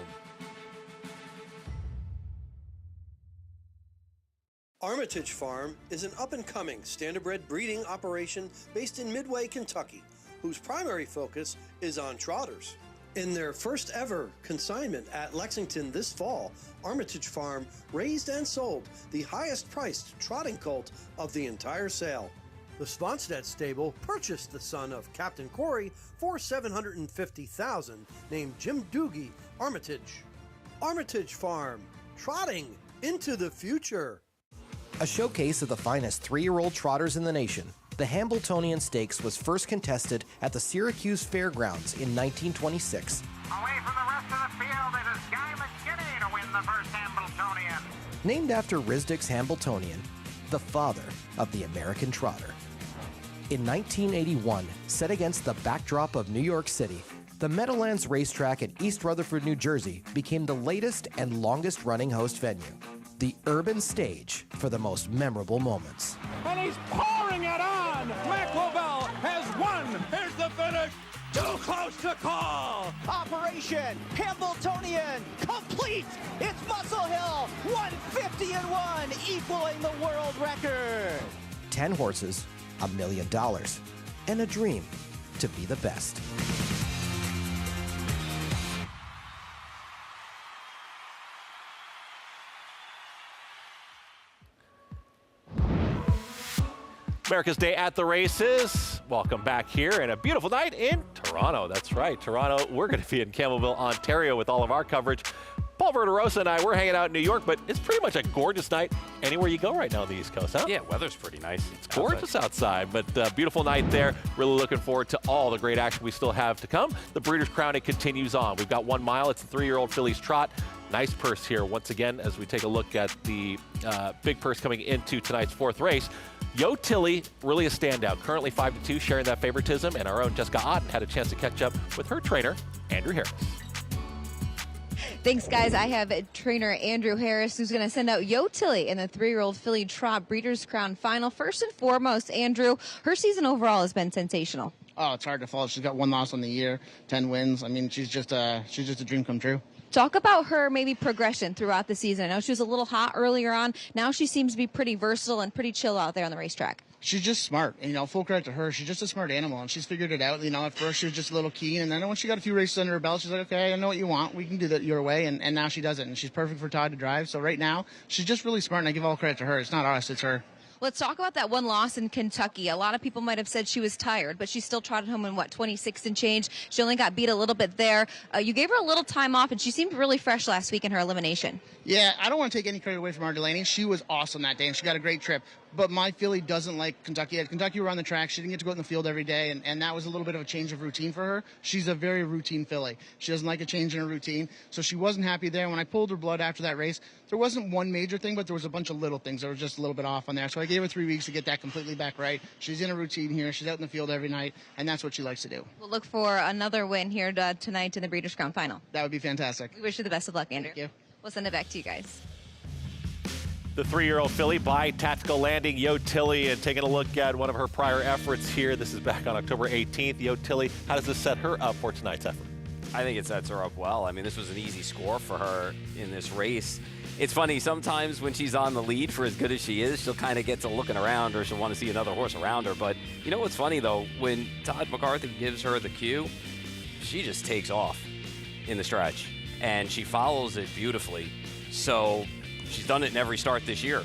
Armitage Farm is an up-and-coming standardbred breeding operation based in Midway, Kentucky, whose primary focus is on trotters. In their first ever consignment at Lexington this fall, Armitage Farm raised and sold the highest priced trotting colt of the entire sale. The Svanstedt stable purchased the son of Captain Corey for $750,000, named Jim Doogie Armitage. Armitage Farm, trotting into the future. A showcase of the finest 3-year-old trotters in the nation, the Hamiltonian Stakes was first contested at the Syracuse Fairgrounds in 1926. Away from the rest of the field, it is Guy McKinney to win the first Hamiltonian. Named after Risdick's Hamiltonian, the father of the American trotter. In 1981, set against the backdrop of New York City, the Meadowlands Racetrack in East Rutherford, New Jersey became the latest and longest-running host venue, the urban stage for the most memorable moments. And he's pouring it on! Mac Lovell has won! Here's the finish! Too close to call! Operation Hamiltonian complete! It's Muscle Hill, 150-1, equaling the world record! 10 horses, $1 million, and a dream to be the best. America's Day at the Races. Welcome back here and a beautiful night in Toronto. That's right, Toronto. We're going to be in Campbellville, Ontario with all of our coverage. Paul Verderosa and I, we're hanging out in New York, but it's pretty much a gorgeous night anywhere you go right now on the East Coast, huh? Yeah, weather's pretty nice. It's gorgeous outside, but beautiful night there. Really looking forward to all the great action we still have to come. The Breeders' Crown, it continues on. We've got 1 mile. It's the 3-year-old filly's Trot. Nice purse here once again as we take a look at the big purse coming into tonight's 4th race. Yo Tilly, really a standout. Currently 5-2, sharing that favoritism, and our own Jessica Otten had a chance to catch up with her trainer, Andrew Harris. Thanks, guys. I have trainer Andrew Harris, who's going to send out Yo Tilly in the 3-year-old filly Trot Breeders' Crown Final. First and foremost, Andrew, her season overall has been sensational. Oh, it's hard to follow. She's got 1 loss on the year, 10 wins. I mean, she's just a dream come true. Talk about her maybe progression throughout the season. I know she was a little hot earlier on. Now she seems to be pretty versatile and pretty chill out there on the racetrack. She's just smart. And, full credit to her. She's just a smart animal, and she's figured it out. At first she was just a little keen, and then when she got a few races under her belt, she's like, okay, I know what you want. We can do that your way, and now she does it, and she's perfect for Todd to drive. So right now, she's just really smart, and I give all credit to her. It's not us, it's her. Let's talk about that 1 loss in Kentucky. A lot of people might have said she was tired, but she still trotted home in, 26 and change. She only got beat a little bit there. You gave her a little time off, and she seemed really fresh last week in her elimination. Yeah, I don't want to take any credit away from our Delaney. She was awesome that day, and she got a great trip. But my filly doesn't like Kentucky. At Kentucky, we were on the track. She didn't get to go out in the field every day, and that was a little bit of a change of routine for her. She's a very routine filly. She doesn't like a change in her routine, so she wasn't happy there. When I pulled her blood after that race, there wasn't one major thing, but there was a bunch of little things that were just a little bit off on there. So I gave her 3 weeks to get that completely back right. She's in a routine here. She's out in the field every night, and that's what she likes to do. We'll look for another win here tonight in the Breeders' Crown Final. That would be fantastic. We wish you the best of luck, Andrew. Thank you. We'll send it back to you guys. The 3-year-old filly by Tactical Landing, Yo Tilly, and taking a look at one of her prior efforts here. This is back on October 18th. Yo Tilly, how does this set her up for tonight's effort? I think it sets her up well. I mean, this was an easy score for her in this race. It's funny, sometimes when she's on the lead, for as good as she is, she'll kind of get to looking around, or she'll want to see another horse around her. But you know what's funny, though? When Todd McCarthy gives her the cue, she just takes off in the stretch, and she follows it beautifully. So she's done it in every start this year,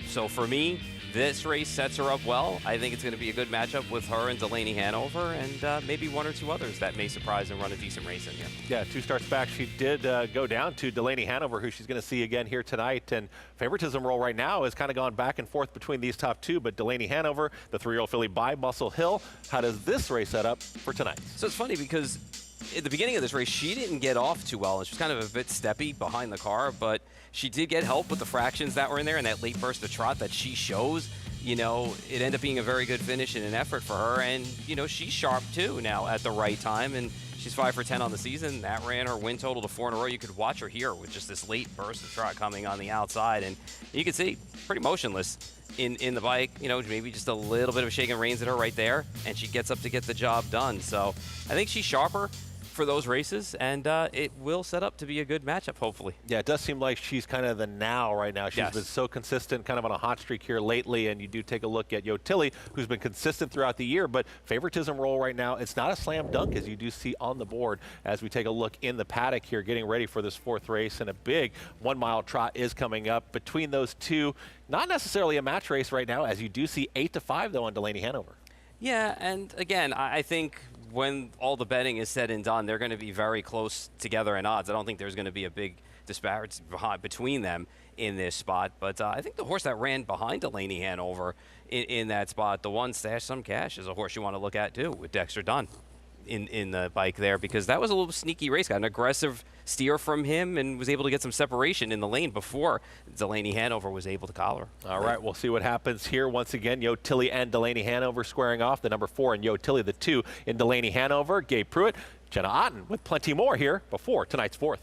So for me, this race sets her up well. I think it's going to be a good matchup with her and Delaney Hanover, and maybe 1 or 2 others that may surprise and run a decent race in here. Yeah, 2 starts back, she did go down to Delaney Hanover, who she's going to see again here tonight. And favoritism role right now has kind of gone back and forth between these top 2, but Delaney Hanover, the 3-year-old filly by Muscle Hill. How does this race set up for tonight? So it's funny because at the beginning of this race, she didn't get off too well, and she was kind of a bit steppy behind the car, but she did get help with the fractions that were in there and that late burst of trot that she shows. It ended up being a very good finish and an effort for her, and, she's sharp too now at the right time, and she's 5 for 10 on the season. That ran her win total to 4 in a row. You could watch her here with just this late burst of trot coming on the outside, and you can see pretty motionless in the bike, maybe just a little bit of a shaking reins at her right there, and she gets up to get the job done. So I think she's sharper. for those races, and it will set up to be a good matchup, hopefully. Yeah, it does seem like she's kind of the now right now. She's Yes. been so consistent, kind of on a hot streak here lately, and you do take a look at Yotilli, who's been consistent throughout the year, but favoritism role right now, it's not a slam dunk, as you do see on the board as we take a look in the paddock here, getting ready for this 4th race, and a big 1 mile trot is coming up between those two. Not necessarily a match race right now, as you do see 8-5 though on Delaney Hanover. Yeah, and again, I think when all the betting is said and done, they're going to be very close together in odds. I don't think there's going to be a big disparity between them in this spot. But I think the horse that ran behind Delaney Hanover in that spot, the one Stash Some Cash, is a horse you want to look at too, with Dexter Dunn in the bike there, because that was a little sneaky race. Got an aggressive steer from him and was able to get some separation in the lane before Delaney Hanover was able to collar. All right, we'll see what happens here. Once again, Yotilli and Delaney Hanover squaring off. The number 4 in Yotilli, the 2 in Delaney Hanover. Gabe Pruitt, Jenna Otten with plenty more here before tonight's 4th.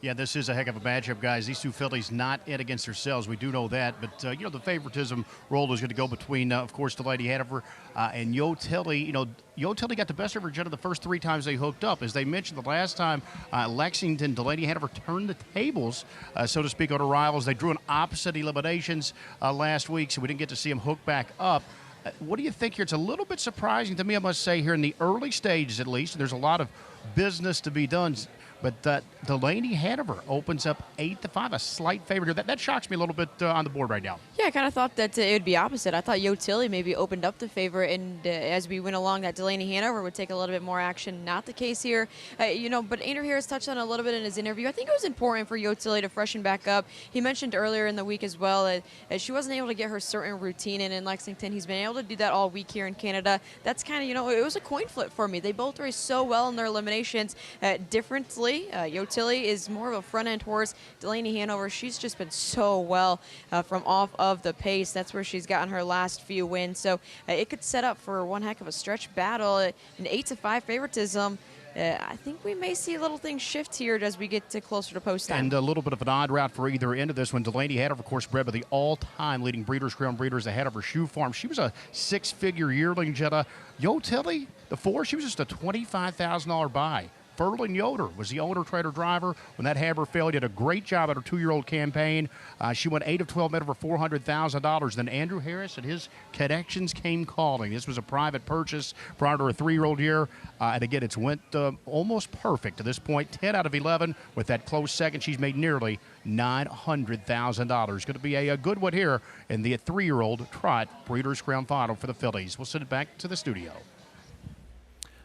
Yeah, this is a heck of a matchup, guys. These two fillies not in against themselves. We do know that. But, the favoritism role is going to go between, of course, Delaney Hanover and Yotilli. Yotilli got the best of her, Jenna, the first 3 times they hooked up. As they mentioned, the last time Lexington, Delaney Hanover turned the tables, so to speak, on her rivals. They drew an opposite eliminations last week, so we didn't get to see them hook back up. What do you think here? It's a little bit surprising to me, I must say, here in the early stages at least. There's a lot of business to be done. But Delaney Hanover opens up 8-5, a slight favorite here. That shocks me a little bit on the board right now. Yeah, I kind of thought that it would be opposite. I thought Yotilli maybe opened up the favorite, and as we went along, that Delaney Hanover would take a little bit more action. Not the case here, But Andrew Harris touched on it a little bit in his interview. I think it was important for Yotilli to freshen back up. He mentioned earlier in the week as well that she wasn't able to get her certain routine in Lexington. He's been able to do that all week here in Canada. That's kind of, it was a coin flip for me. They both raced so well in their eliminations differently. Yotilli is more of a front-end horse. Delaney Hanover, she's just been so well from off of the pace. That's where she's gotten her last few wins. So it could set up for one heck of a stretch battle. An 8-5 favoritism. I think we may see little things shift here as we get closer to post time. And a little bit of an odd route for either end of this one. Delaney Hanover, of course, bred by the all-time leading Breeders' Crown breeders ahead of her shoe farm. She was a 6-figure yearling, Jetta. Yotilli, the 4, she was just a $25,000 buy. Ferlin Yoder was the owner, trader, driver. When that hammer failed, he did a great job at her 2-year-old campaign. She went 8 of 12, made over $400,000. Then Andrew Harris and his connections came calling. This was a private purchase prior to her 3-year-old year. And again, it's went almost perfect to this point. 10 out of 11 with that close second. She's made nearly $900,000. Going to be a good one here in the 3-year-old Trot Breeders' Crown Final for the fillies. We'll send it back to the studio.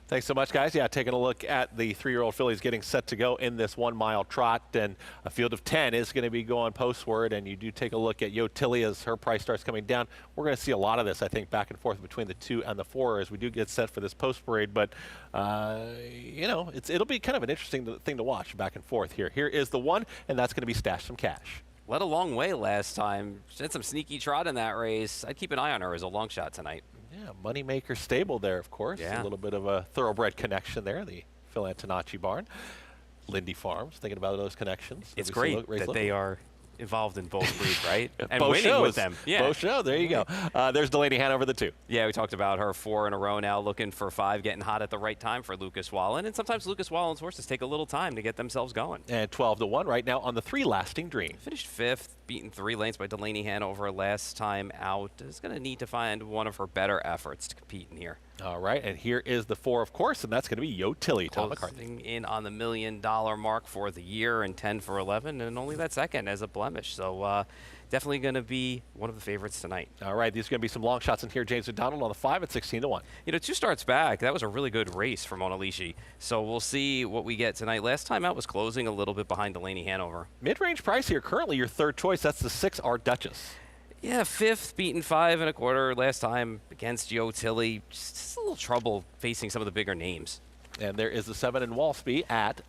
Thanks so much, guys. Yeah, taking a look at the 3-year-old fillies getting set to go in this 1 mile trot, and a field of 10 is going to be going postward, and you do take a look at Yotilli as her price starts coming down. We're going to see a lot of this, I think, back and forth between the 2 and the 4 as we do get set for this post parade, but it'll be kind of an interesting thing to watch back and forth here. Here is the 1, and that's going to be Stash Some Cash. Led a long way last time. She had some sneaky trot in that race. I'd keep an eye on her as a long shot tonight. Yeah, Moneymaker stable there, of course. Yeah. A little bit of a thoroughbred connection there, the Phil Antonacci barn. Lindy Farms, thinking about those connections. It's great that they are involved in both breeds, right? And both winning shows. with them. Yeah. Both shows. There you go. There's Delaney Hanover, the 2. Yeah, we talked about her 4 in a row now, looking for 5, getting hot at the right time for Lucas Wallen. And sometimes Lucas Wallen's horses take a little time to get themselves going. And 12-1 right now on the 3 Lasting Dream. Finished 5th, beaten 3 lengths by Delaney Hanover last time out. Is going to need to find one of her better efforts to compete in here. All right, and here is the 4, of course, and that's going to be Yotilli, Tom McCarthy. Closing in on the $1 million mark for the year, and 10 for 11, and only that second as a blemish. So definitely going to be one of the favorites tonight. All right, these are going to be some long shots in here. James McDonald on the 5 at 16-1. 2 starts back, that was a really good race for Mona Lisi. So we'll see what we get tonight. Last time out was closing a little bit behind Delaney Hanover. Mid-range price here, currently your 3rd choice. That's the 6, Art Duchess. Yeah, 5th, beaten 5 1/4 last time against Yotilli. Just a little trouble facing some of the bigger names. And there is the 7 in Walsby at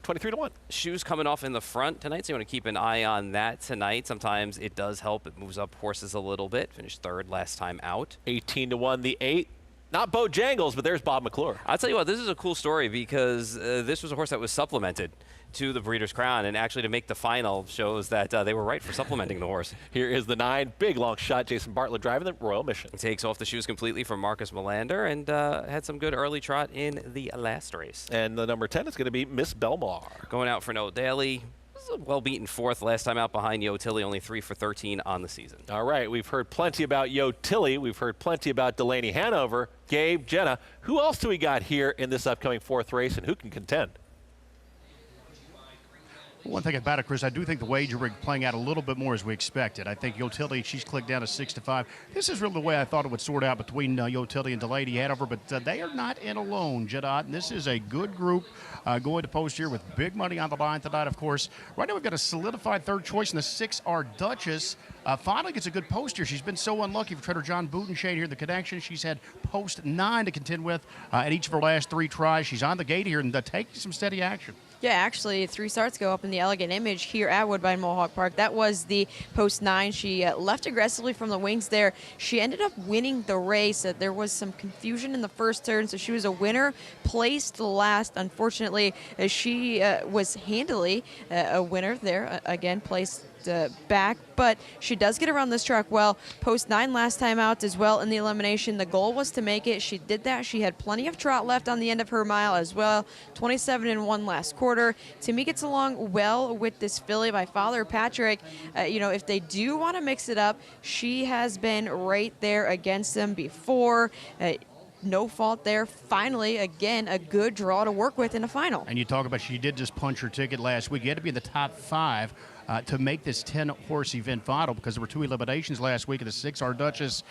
23-1. Shoes coming off in the front tonight, so you want to keep an eye on that tonight. Sometimes it does help. It moves up horses a little bit. Finished 3rd last time out. 18-1, the 8. Not Bojangles, but there's Bob McClure. I'll tell you what, this is a cool story because this was a horse that was supplemented to the Breeders' Crown, and actually to make the final shows that they were right for supplementing the horse. Here is the 9, big long shot, Jason Bartlett driving the Royal Mission. Takes off the shoes completely from Marcus Melander and had some good early trot in the last race. And the number 10 is going to be Miss Belmar. Going out for Noah Daly. A well-beaten 4th last time out behind Yo Tilly, only 3 for 13 on the season. All right, we've heard plenty about Yo Tilly. We've heard plenty about Delaney Hanover. Gabe, Jenna, who else do we got here in this upcoming 4th race, and who can contend? One thing about it, Chris, I do think the wager rig playing out a little bit more as we expected. I think Yo Tilly, she's clicked down to 6-5. This is really the way I thought it would sort out between Yo Tilly and Delaney Hanover, but they are not in alone, Jedot. And this is a good group going to post here with big money on the line tonight, of course. Right now we've got a solidified 3rd choice in the 6, our Duchess. Finally gets a good post here. She's been so unlucky for trainer John Boutenshade here in the connection. She's had post 9 to contend with in each of her last 3 tries. She's on the gate here and taking some steady action. Yeah, actually, 3 starts go up in the Elegant Image here at Woodbine Mohawk Park. That was the post 9. She left aggressively from the wings there. She ended up winning the race. There was some confusion in the first turn, so she was a winner, placed last. Unfortunately, she was handily a winner there. Again, placed back, but she does get around this track well. Post 9 last time out as well in the elimination. The goal was to make it. She did that. She had plenty of trot left on the end of her mile as well. 27-1 last quarter. To me, gets along well with this filly by Father Patrick. If they do want to mix it up, she has been right there against them before. No fault there. Finally, again, a good draw to work with in the final. And you talk about she did just punch her ticket last week. You had to be in the top 5 to make this 10-horse event final because there were 2 eliminations last week. And the 6, our Duchess,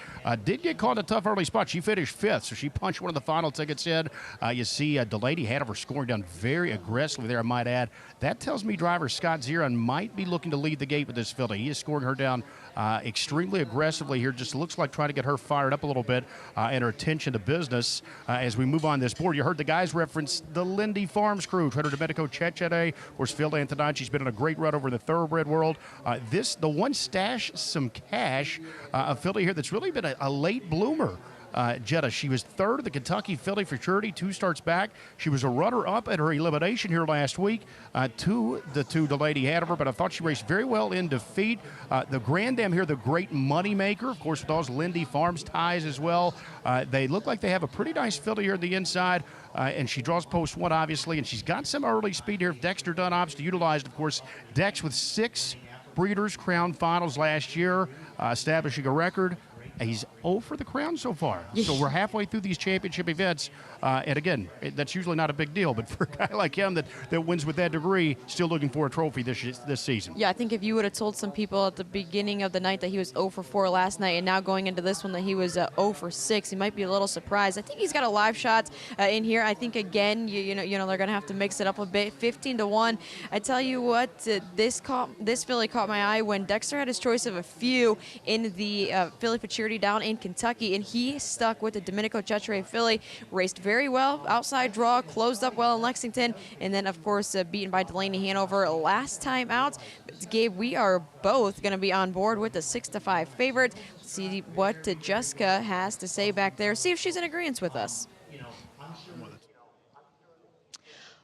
did get caught in a tough early spot. She finished 5th, so she punched one of the final tickets in. You see Delaney Hanover scoring down very aggressively there, I might add. That tells me driver Scott Ziron might be looking to lead the gate with this filly. He is scoring her down extremely aggressively here. Just looks like trying to get her fired up a little bit and her attention to business as we move on this board. You heard the guys reference the Lindy Farms crew. Trainer Domenico Cecere, of course, Phil Antonacci's been on a great run over in the thoroughbred world. The one Stash Some Cash, a filly here that's really been a late bloomer. Jetta, she was 3rd at the Kentucky Filly Futurity, 2 starts back. She was a runner-up at her elimination here last week to Delaney Hanover, but I thought she raced very well in defeat. The Grand Dam here, the great money maker, of course, with those Lindy Farms ties as well. They look like they have a pretty nice filly here on the inside, and she draws post 1, obviously, and she's got some early speed here. Dexter Dunop's utilized, of course, Dex with 6 Breeders' Crown finals last year, establishing a record. He's 0 for the crown so far. So we're halfway through these championship events. And again, that's usually not a big deal. But for a guy like him that wins with that degree, still looking for a trophy this season. Yeah, I think if you would have told some people at the beginning of the night that he was 0 for 4 last night and now going into this one that he was 0 for 6, he might be a little surprised. I think he's got a live shot in here. I think, again, you know they're going to have to mix it up a bit. 15-1. I tell you what, this filly caught my eye when Dexter had his choice of a few in the Filly Futurity down in Kentucky, and he stuck with the Domenico Cecere filly, raced very well, outside draw, closed up well in Lexington, and then, of course, beaten by Delaney Hanover last time out. But Gabe, we are both going to be on board with the 6-5 favorite. Let's see what Jessica has to say back there, see if she's in agreement with us.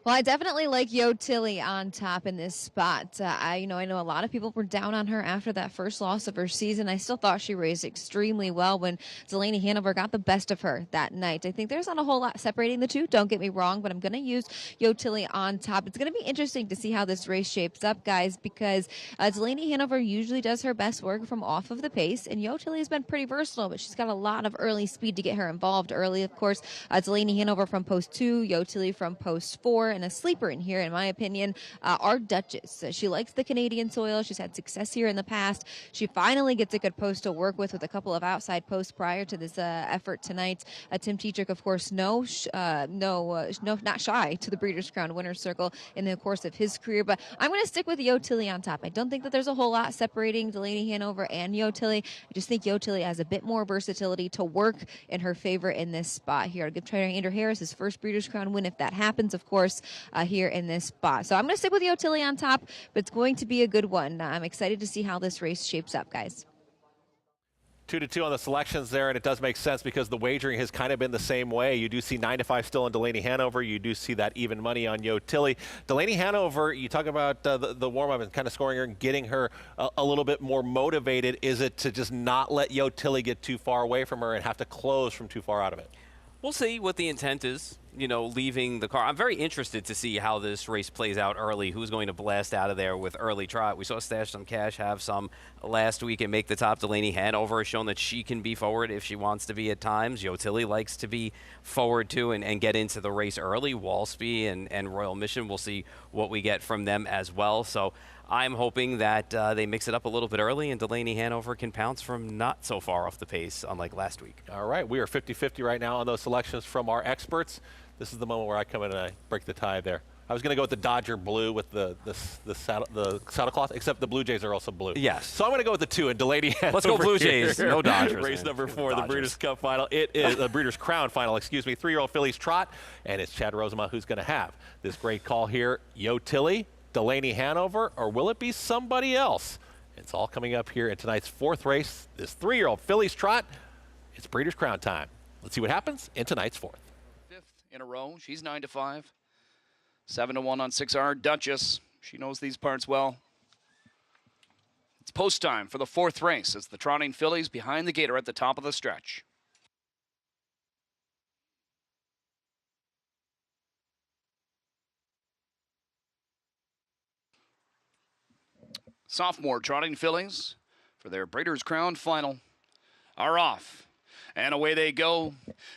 Well, I definitely like Yo Tilly on top in this spot. I know a lot of people were down on her after that first loss of her season. I still thought she raced extremely well when Delaney Hanover got the best of her that night. I think there's not a whole lot separating the two, don't get me wrong, but I'm going to use Yo Tilly on top. It's going to be interesting to see how this race shapes up, guys, because Delaney Hanover usually does her best work from off of the pace, and Yo Tilly has been pretty versatile, but she's got a lot of early speed to get her involved early. Of course, Delaney Hanover from post 2, Yo Tilly from post 4, and a sleeper in here, in my opinion, our Duchess. She likes the Canadian soil. She's had success here in the past. She finally gets a good post to work with a couple of outside posts prior to this effort tonight. Tim Tetrick, of course, not shy to the Breeders' Crown Winner's Circle in the course of his career, but I'm going to stick with Yo Tilly on top. I don't think that there's a whole lot separating Delaney Hanover and Yo Tilly. I just think Yo Tilly has a bit more versatility to work in her favor in this spot here. I'll give trainer Andrew Harris his first Breeders' Crown win if that happens, of course, here in this spot. So I'm going to stick with Yo Tilly on top, but it's going to be a good one. I'm excited to see how this race shapes up, guys. 2-2 on the selections there, and it does make sense because the wagering has kind of been the same way. You do see 9-5 still on Delaney Hanover. You do see that even money on Yo Tilly. Delaney Hanover, you talk about the warm-up and kind of scoring her and getting her a little bit more motivated. Is it to just not let Yo Tilly get too far away from her and have to close from too far out of it? We'll see what the intent is, you know, leaving the car. I'm very interested to see how this race plays out early, who's going to blast out of there with early Trot. We saw Stash Some Cash have some last week and make the top. Delaney Hanover has shown that she can be forward if she wants to be at times. Yo Tilly likes to be forward too and get into the race early. Walsby and Royal Mission, we'll see what we get from them as well. So I'm hoping that they mix it up a little bit early and Delaney Hanover can pounce from not so far off the pace, unlike last week. All right, we are 50-50 right now on those selections from our experts. This is the moment where I come in and I break the tie there. I was going to go with the Dodger blue with the saddlecloth, except the Blue Jays are also blue. Yes. So I'm going to go with the 2 and Delaney Hanover. Let's go Blue Jays, no Dodgers. Race man. number 4, Dodgers. the Breeders' Cup Final. It is the Breeders' Crown Final, excuse me. 3-year-old fillies Trot, and it's Chad Rosema who's going to have this great call here. Yo Tilly, Delaney Hanover, or will it be somebody else? It's all coming up here in tonight's 4th race. This 3-year-old fillies Trot. It's Breeders' Crown time. Let's see what happens in tonight's 4th. 5th in a row. She's 9-5. 7-1 on 6R. Duchess. She knows these parts well. It's post time for the 4th race as the trotting fillies behind the gate are at the top of the stretch. Sophomore trotting fillies for their Breeders' Crown Final are off. And away they go.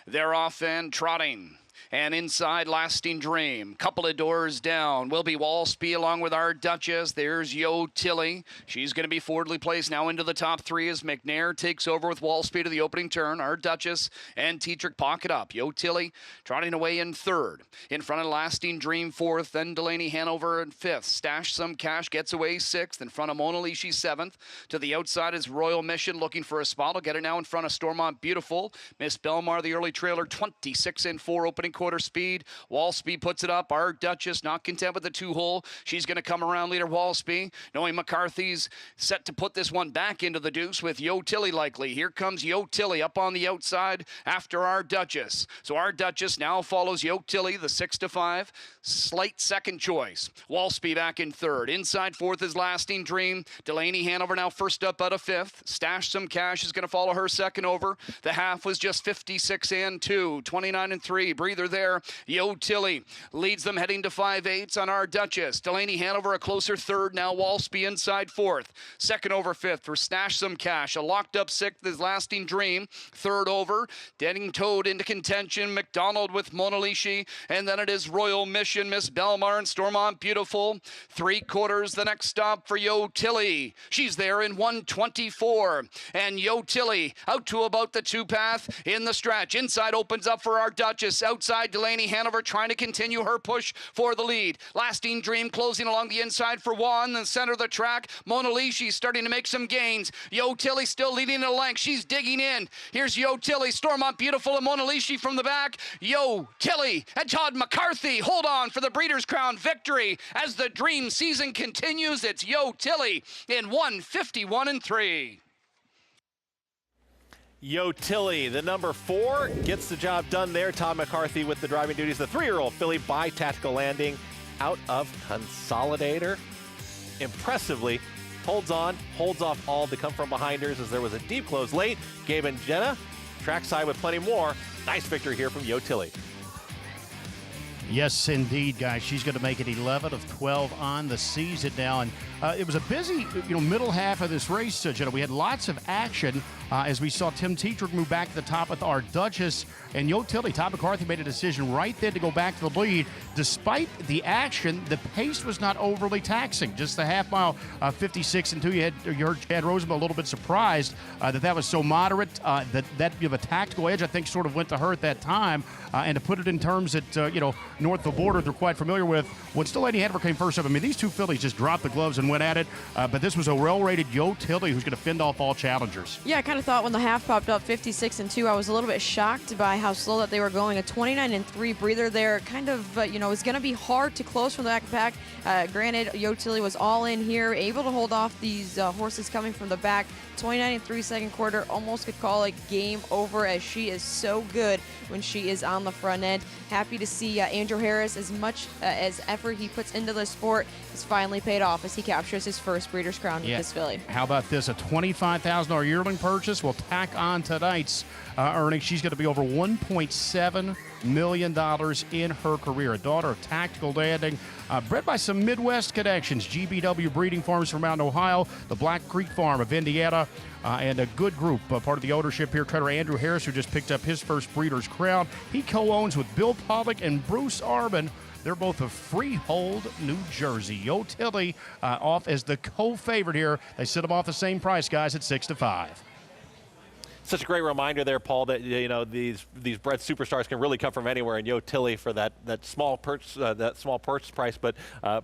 They're off and trotting. And inside, Lasting Dream. Couple of doors down will be Walsby along with our Duchess. There's Yo Tilly. She's going to be forwardly placed now into the top 3 as McNair takes over with Walsby to the opening turn. Our Duchess and Tetrick pocket up. Yo Tilly trotting away in 3rd. In front of Lasting Dream 4th. Then Delaney Hanover in 5th. Stash Some Cash gets away 6th. In front of Mona Lee, she's 7th. To the outside is Royal Mission looking for a spot. Will get it now in front of Stormont Beautiful. Miss Belmar, the early trailer, 26-4 opening quarter speed. Walsby puts it up. Our Duchess not content with the 2-hole. She's going to come around leader Walsby, knowing McCarthy's set to put this one back into the deuce with Yo Tilly likely. Here comes Yo Tilly up on the outside after our Duchess. So our Duchess now follows Yo Tilly, the 6-5. Slight second choice. Walsby back in 3rd. Inside 4th is Lasting Dream. Delaney Hanover now first up out of 5th. Stash Some Cash is going to follow her second over. The half was just 56-2. 29-3. Breather there. Yo Tilly leads them heading to 5/8 on our Duchess. Delaney Hanover a closer 3rd now. Walsby inside 4th. Second over 5th for Stash Some Cash. A locked up 6th is Lasting Dream. 3rd over. Getting towed into contention. McDonald with Mona Lee. And then it is Royal Mission, Miss Belmar and Stormont Beautiful. 3/4 the next stop for Yo Tilly. She's there in 1:24. And Yo Tilly out to about the 2 path in the stretch. Inside opens up for our Duchess. Outside Delaney Hanover trying to continue her push for the lead. Lasting Dream closing along the inside for Juan, the center of the track. Mona Lee, she's starting to make some gains. Yo Tilly still leading a length. She's digging in. Here's Yo Tilly, Stormont Beautiful and Mona Lee from the back. Yo Tilly and Todd McCarthy hold on for the Breeders' Crown victory as the dream season continues. It's Yo Tilly in 1:51-3. Yo Tilly, the number 4, gets the job done there. Todd McCarthy with the driving duties. The 3-year-old filly by Tactical Landing out of Consolidator. Impressively holds on, holds off all the come from behinders as there was a deep close late. Gabe and Jenna trackside with plenty more. Nice victory here from Yo Tilly. Yes, indeed, guys. She's going to make it 11 of 12 on the season now. And it was a busy, middle half of this race, Jenna. We had lots of action as we saw Tim Tetrick move back to the top with our Duchess. And Yo Tilly, Todd McCarthy made a decision right then to go back to the lead. Despite the action, the pace was not overly taxing. Just the half mile, 56-2. You heard Chad Rosema a little bit surprised that was so moderate. That a tactical edge, I think, sort of went to her at that time. And to put it in terms that, north of the border they're quite familiar with, when Delaney Hanover came first up, I mean, these 2 fillies just dropped the gloves and went at it. But this was a well-rated Yo Tilly who's going to fend off all challengers. Yeah, kind of actually thought when the half popped up 56-2, I was a little bit shocked by how slow that they were going. A 29-3 breather there, kind of, it's going to be hard to close from the back of the pack. Granted, Yo Tilly was all in here, able to hold off these horses coming from the back. 29-3 second quarter, almost could call it game over, as she is so good when she is on the front end. Happy to see Andrew Harris, as much as effort he puts into the sport, has finally paid off as he captures his first Breeders' Crown with this filly. How about this? A $25,000 yearling purchase will tack on tonight's earnings. She's going to be over $1.7 million in her career. A daughter of Tactical Landing, bred by some Midwest connections. GBW Breeding Farms from Mountain, Ohio, the Black Creek Farm of Indiana, and a good group, part of the ownership here. Trainer Andrew Harris, who just picked up his first Breeders' Crown. He co-owns with Bill Pollock and Bruce Arbin. They're both of Freehold, New Jersey. Yo Tilly off as the co-favorite here. They sit them off the same price, guys, at 6-5. Such a great reminder there, Paul, that these bred superstars can really come from anywhere. And Yo Tilly for that small purchase price, but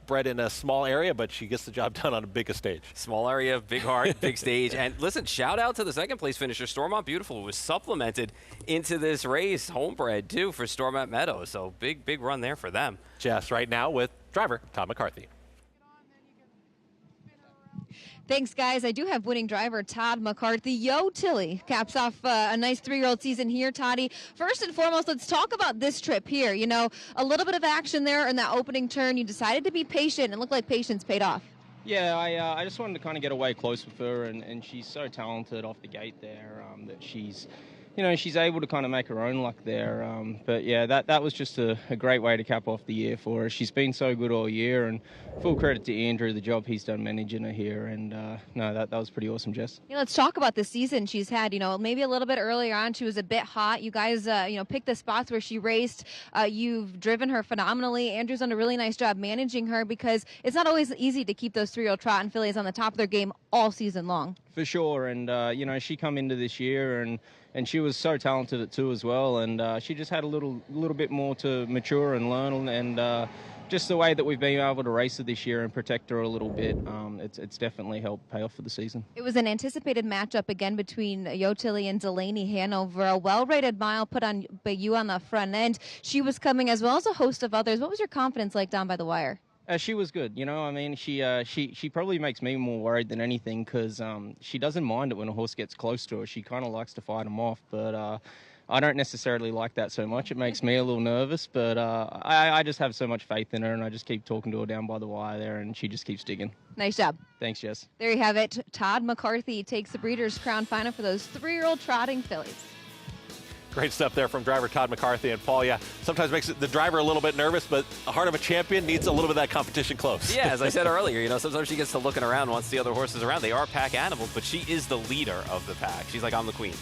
bred in a small area, but she gets the job done on a bigger stage. Small area, big heart, big stage. And listen, shout out to the second place finisher, Stormont Beautiful, who was supplemented into this race, homebred too, for Stormont Meadows. So big run there for them. Jess right now with driver Todd McCarthy. Thanks, guys. I do have winning driver Todd McCarthy. Yo Tilly caps off a nice 3-year-old season here, Toddy. First and foremost, let's talk about this trip here. A little bit of action there in that opening turn. You decided to be patient, and looked like patience paid off. Yeah, I just wanted to kind of get away close with her, and she's so talented off the gate there that she's able to kind of make her own luck there. But yeah, that was just a great way to cap off the year for her. She's been so good all year, and full credit to Andrew, the job he's done managing her here. And no, that was pretty awesome, Jess. Yeah, let's talk about the season she's had. Maybe a little bit earlier on, she was a bit hot. You guys, picked the spots where she raced. You've driven her phenomenally. Andrew's done a really nice job managing her, because it's not always easy to keep those 3-year-old Trot and fillies on the top of their game all season long. For sure, and she come into this year and she was so talented at 2 as well, and she just had a little bit more to mature and learn, and just the way that we've been able to race her this year and protect her a little bit, it's definitely helped pay off for the season. It was an anticipated matchup again between Yo Tilly and Delaney Hanover. A well-rated mile put on by you on the front end. She was coming, as well as a host of others. What was your confidence like down by the wire? She was good. She probably makes me more worried than anything, because she doesn't mind it when a horse gets close to her. She kind of likes to fight him off, but I don't necessarily like that so much. It makes me a little nervous, but I just have so much faith in her, and I just keep talking to her down by the wire there, and she just keeps digging. Nice job. Thanks, Jess. There you have it. Todd McCarthy takes the Breeders' Crown final for those 3-year-old trotting fillies. Great stuff there from driver Todd McCarthy. And Paul, sometimes makes the driver a little bit nervous, but the heart of a champion needs a little bit of that competition close. Yeah, as I said earlier, sometimes she gets to looking around once the other horses around. They are pack animals, but she is the leader of the pack. She's like, I'm the queen.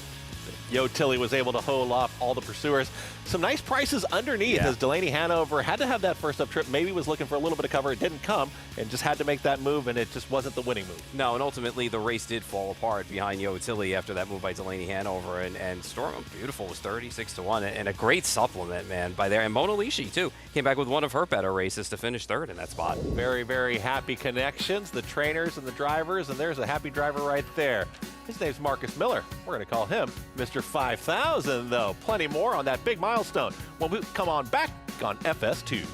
Yo Tilly was able to hold off all the pursuers. Some nice prices underneath, as Delaney Hanover had to have that first up trip. Maybe was looking for a little bit of cover. It didn't come, and just had to make that move, and it just wasn't the winning move. No, and ultimately the race did fall apart behind Yo Tilly after that move by Delaney Hanover, and Storm Beautiful was 36-1, and a great supplement, man, by there. And Mona Lishi, too, came back with one of her better races to finish third in that spot. Very, very happy connections, the trainers and the drivers, and there's a happy driver right there. His name's Marcus Miller. We're going to call him Mr. 5000, though. Plenty more on that big milestone when we come on back on FS2.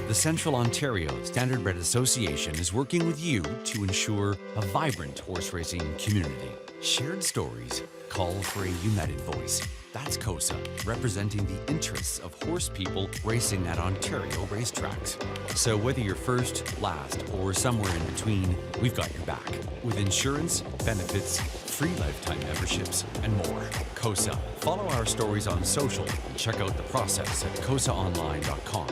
The Central Ontario Standardbred Association is working with you to ensure a vibrant horse racing community. Shared stories call for a united voice. That's COSA, representing the interests of horse people racing at Ontario racetracks. So whether you're first, last, or somewhere in between, we've got your back. With insurance, benefits, free lifetime memberships, and more. COSA. Follow our stories on social and check out the process at cosaonline.com.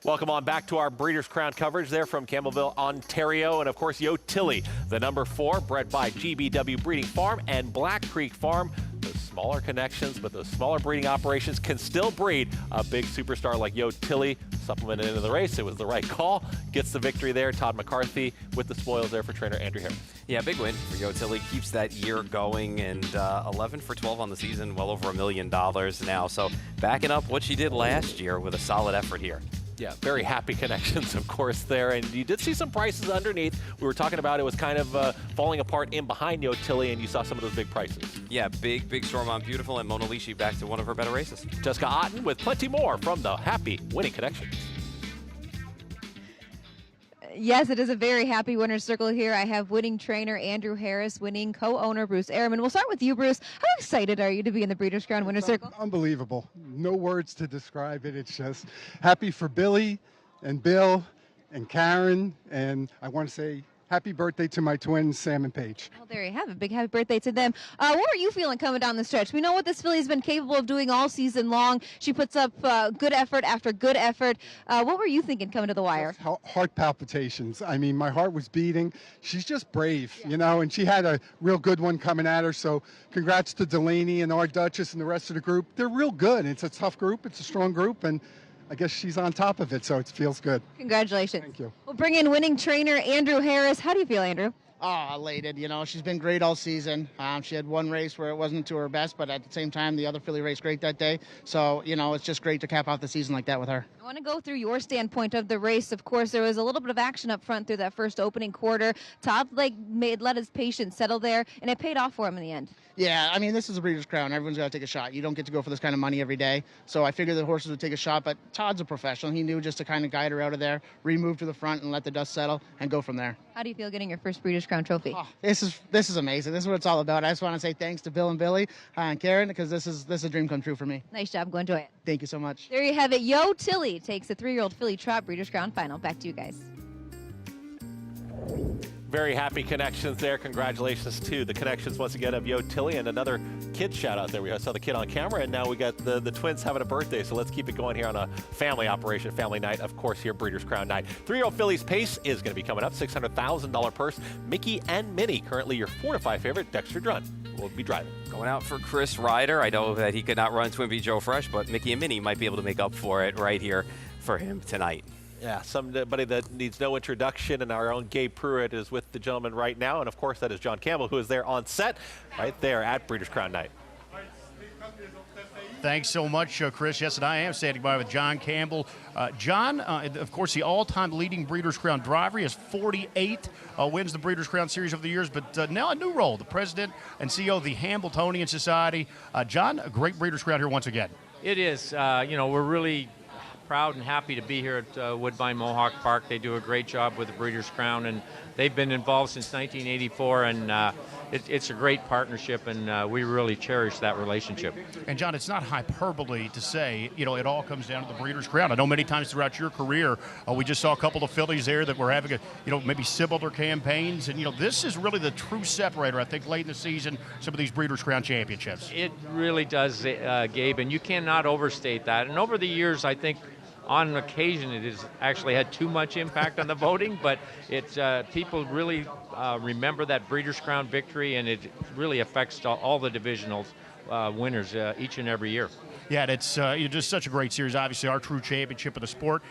Welcome on back to our Breeders' Crown coverage there from Campbellville, Ontario. And of course, Yo Tilly, the number 4, bred by GBW Breeding Farm and Black Creek Farm. Those smaller connections, but those smaller breeding operations can still breed a big superstar like Yo Tilly. Supplemented into the race. It was the right call. Gets the victory there. Todd McCarthy with the spoils there for trainer Andrew Harris. Yeah, big win for Yo Tilly. Keeps that year going, and 11 for 12 on the season, well over $1 million now. So backing up what she did last year with a solid effort here. Yeah, very happy connections, of course, there. And you did see some prices underneath. We were talking about it was kind of falling apart in behind Yo Tilly, and you saw some of those big prices. Yeah, big Storm on Beautiful, and Mona Lishi back to one of her better races. Jessica Otten with plenty more from the happy winning connections. Yes, it is a very happy winner's circle here. I have winning trainer Andrew Harris, winning co-owner Bruce Ehrman. We'll start with you, Bruce. How excited are you to be in the Breeders' Crown winner's circle? Unbelievable. No words to describe it. It's just happy for Billy and Bill and Karen, and I want to say happy birthday to my twins, Sam and Paige. Well, there you have it. Big happy birthday to them. What were you feeling coming down the stretch? We know what this filly has been capable of doing all season long. She puts up good effort after good effort. What were you thinking coming to the wire? Heart palpitations. I mean, my heart was beating. She's just brave, you know, and she had a real good one coming at her. So congrats to Delaney and our Duchess and the rest of the group. They're real good. It's a tough group. It's a strong group. And I guess she's on top of it, so it feels good. Congratulations. Thank you. We'll bring in winning trainer Andrew Harris. How do you feel, Andrew? Oh, elated. You know, she's been great all season. She had one race where it wasn't to her best, but at the same time, the other filly raced great that day. So, you know, it's just great to cap off the season like that with her. I want to go through your standpoint of the race. Of course, there was a little bit of action up front through that first opening quarter. Todd let his patience settle there, and it paid off for him in the end. Yeah, I mean, this is a Breeders' Crown. Everyone's got to take a shot. You don't get to go for this kind of money every day. So I figured the horses would take a shot, but Todd's a professional. He knew just to kind of guide her out of there, remove to the front and let the dust settle and go from there. How do you feel getting your first Breeders' Crown trophy? Oh, this is amazing. This is what it's all about. I just want to say thanks to Bill and Billy and Karen, because this is a dream come true for me. Nice job. Go enjoy it. Thank you so much. There you have it. Yo Tilly takes the 3-year-old filly Trot Breeders' Crown final. Back to you guys. Very happy connections there. Congratulations to the connections once again of Yo Tilly, and another kid shout out there. We saw the kid on camera, and now we got the twins having a birthday. So let's keep it going here on a family operation, family night, of course, here Breeders' Crown night. 3-year-old filly's pace is going to be coming up. $600,000 purse. Mickey and Minnie, currently your 4 to 5 favorite. Dexter Drun will be driving. Going out for Chris Ryder. I know that he could not run Twin Vee Joe Fresh, but Mickey and Minnie might be able to make up for it right here for him tonight. Yeah, somebody that needs no introduction, and our own Gabe Pruitt is with the gentleman right now. And, of course, that is John Campbell, who is there on set right there at Breeders' Crown Night. Thanks so much, Chris. Yes, and I am standing by with John Campbell. John, of course, the all-time leading Breeders' Crown driver. He has 48 wins the Breeders' Crown Series over the years, but now a new role, the president and CEO of the Hamiltonian Society. John, a great Breeders' Crown here once again. It is. We're really proud and happy to be here at Woodbine Mohawk Park. They do a great job with the Breeders' Crown, and they've been involved since 1984, and it's a great partnership, and we really cherish that relationship. And John, it's not hyperbole to say, it all comes down to the Breeders' Crown. I know many times throughout your career, we just saw a couple of fillies there that were having maybe similar campaigns, and this is really the true separator, I think, late in the season, some of these Breeders' Crown championships. It really does, Gabe, and you cannot overstate that. And over the years, I think, on occasion, it has actually had too much impact on the voting, but people really remember that Breeders' Crown victory, and it really affects all the divisional winners each and every year. Yeah, it's just such a great series. Obviously, our true championship of the sport.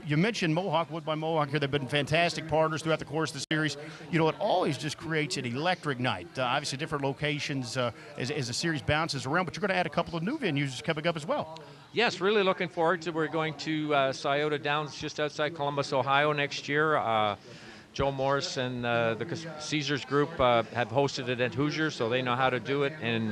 You mentioned Mohawk, Woodbine Mohawk here. They've been fantastic partners throughout the course of the series. It always just creates an electric night. Obviously, different locations as the series bounces around, but you're going to add a couple of new venues coming up as well. Yes, really looking forward to. We're going to Scioto Downs just outside Columbus, Ohio next year. Joe Morris and the Caesars group have hosted it at Hoosier, so they know how to do it. And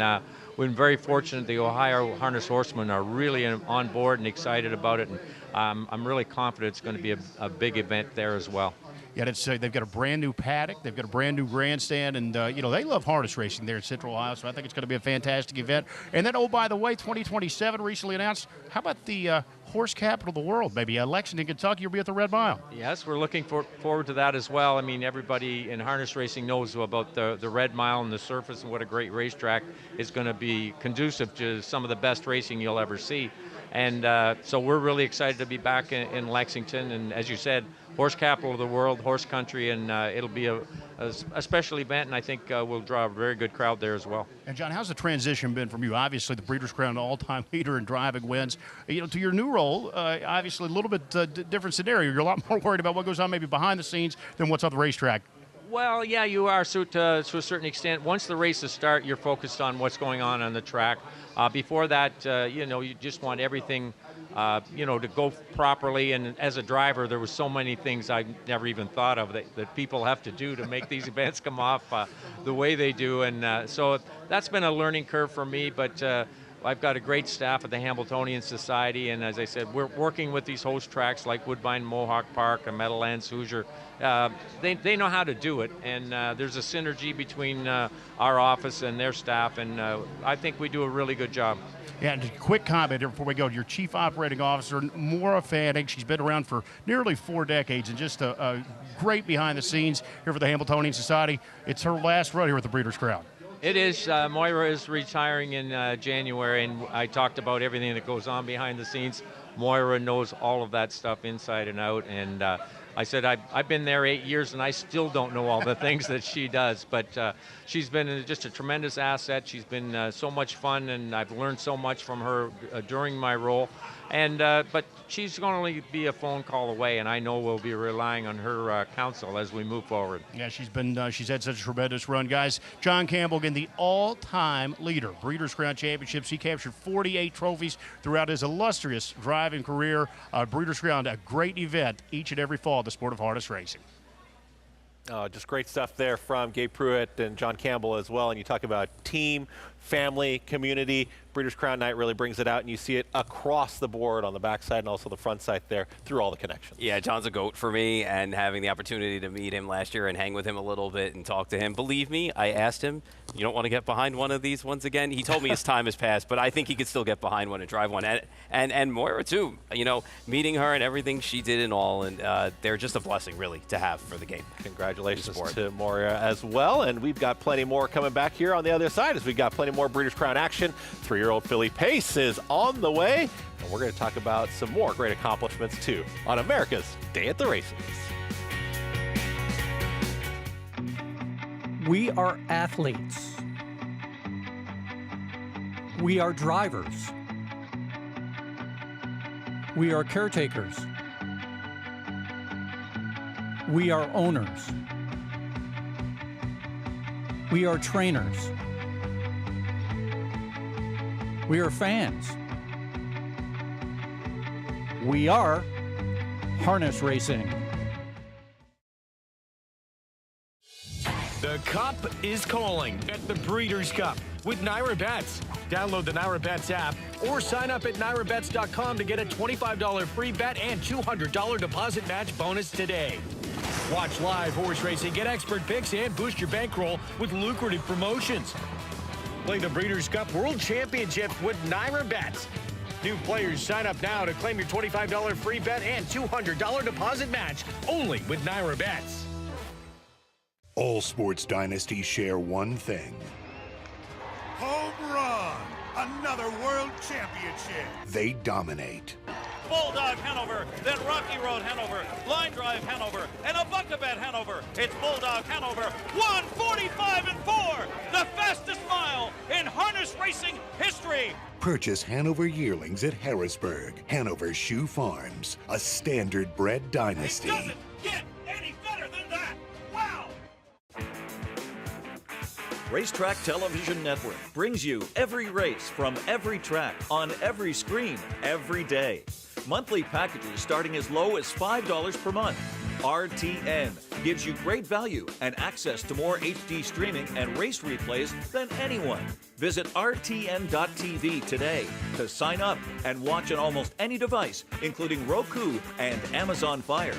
we've been very fortunate. The Ohio Harness Horsemen are really on board and excited about it. And I'm really confident it's going to be a big event there as well. Yeah, they've got a brand new paddock, they've got a brand new grandstand, and they love harness racing there in Central Ohio, so I think it's going to be a fantastic event. And then, oh, by the way, 2027 recently announced. How about the horse capital of the world? Maybe Lexington, Kentucky, you'll be at the Red Mile. Yes, we're looking forward to that as well. I mean, everybody in harness racing knows about the Red Mile and the surface and what a great racetrack is going to be conducive to some of the best racing you'll ever see. And so we're really excited to be back in Lexington. And as you said, horse capital of the world, horse country, and it'll be a special event, and I think we'll draw a very good crowd there as well. And John, how's the transition been from you? Obviously, the Breeders' Crown all-time leader in driving wins. To your new role, obviously a little bit different scenario. You're a lot more worried about what goes on maybe behind the scenes than what's on the racetrack. Well, yeah, you are to a certain extent. Once the races start, you're focused on what's going on the track. Before that, you just want everything, to go properly. And as a driver, there were so many things I never even thought of that people have to do to make these events come off the way they do. And so that's been a learning curve for me, but I've got a great staff at the Hamiltonian Society, and as I said, we're working with these host tracks like Woodbine Mohawk Park and Meadowlands Hoosier. They know how to do it, and there's a synergy between our office and their staff, and I think we do a really good job. Yeah, and a quick comment here before we go. Your Chief Operating Officer, Maura Fanning, she's been around for nearly 4 decades and just a great behind the scenes here for the Hamiltonian Society. It's her last run here at the Breeders' Crown. It is. Moira is retiring in January, and I talked about everything that goes on behind the scenes. Moira knows all of that stuff inside and out, and I said I've been there 8 years, and I still don't know all the things that she does, but she's been just a tremendous asset. She's been so much fun, and I've learned so much from her during my role. And but she's going to only be a phone call away, and I know we'll be relying on her counsel as we move forward. Yeah, she's had such a tremendous run, guys. John Campbell, again, the all-time leader, Breeders' Crown Championships. He captured 48 trophies throughout his illustrious driving career. Breeders' Crown, a great event each and every fall in the sport of harness racing. Just great stuff there from Gabe Pruitt and John Campbell as well. And you talk about team, family, community. Breeders' Crown Night really brings it out, and you see it across the board on the backside and also the front side there through all the connections. Yeah, John's a goat for me, and having the opportunity to meet him last year and hang with him a little bit and talk to him. Believe me, I asked him, you don't want to get behind one of these ones again? He told me his time has passed, but I think he could still get behind one and drive one. And Moira, too. Meeting her and everything she did and all, and they're just a blessing, really, to have for the game. Congratulations to Moira as well. And we've got plenty more coming back here on the other side as we've got plenty more Breeders' Crown action. 3-year-old filly Pace is on the way, and we're going to talk about some more great accomplishments too on America's Day at the Races. We are athletes. We are drivers. We are caretakers. We are owners. We are trainers. We are fans. We are harness racing. The Cup is calling at the Breeders' Cup with Naira Bets. Download the Naira Bets app or sign up at NairaBets.com to get a $25 free bet and $200 deposit match bonus today. Watch live horse racing, get expert picks, and boost your bankroll with lucrative promotions. Play the Breeders' Cup World Championships with Naira Bets. New players sign up now to claim your $25 free bet and $200 deposit match only with Naira Bets. All sports dynasties share one thing. Home run! Another world championship! They dominate. Bulldog Hanover, then Rocky Road Hanover, Line Drive Hanover, and a Buckabet Hanover. It's Bulldog Hanover, 1:45.4, the fastest mile in harness racing history. Purchase Hanover yearlings at Harrisburg. Hanover Shoe Farms, a standard bred dynasty. It doesn't get any better than that. Wow! Racetrack Television Network brings you every race from every track on every screen every day. Monthly packages starting as low as $5 per month. RTN gives you great value and access to more HD streaming and race replays than anyone. Visit RTN.tv today to sign up and watch on almost any device, including Roku and Amazon Fire.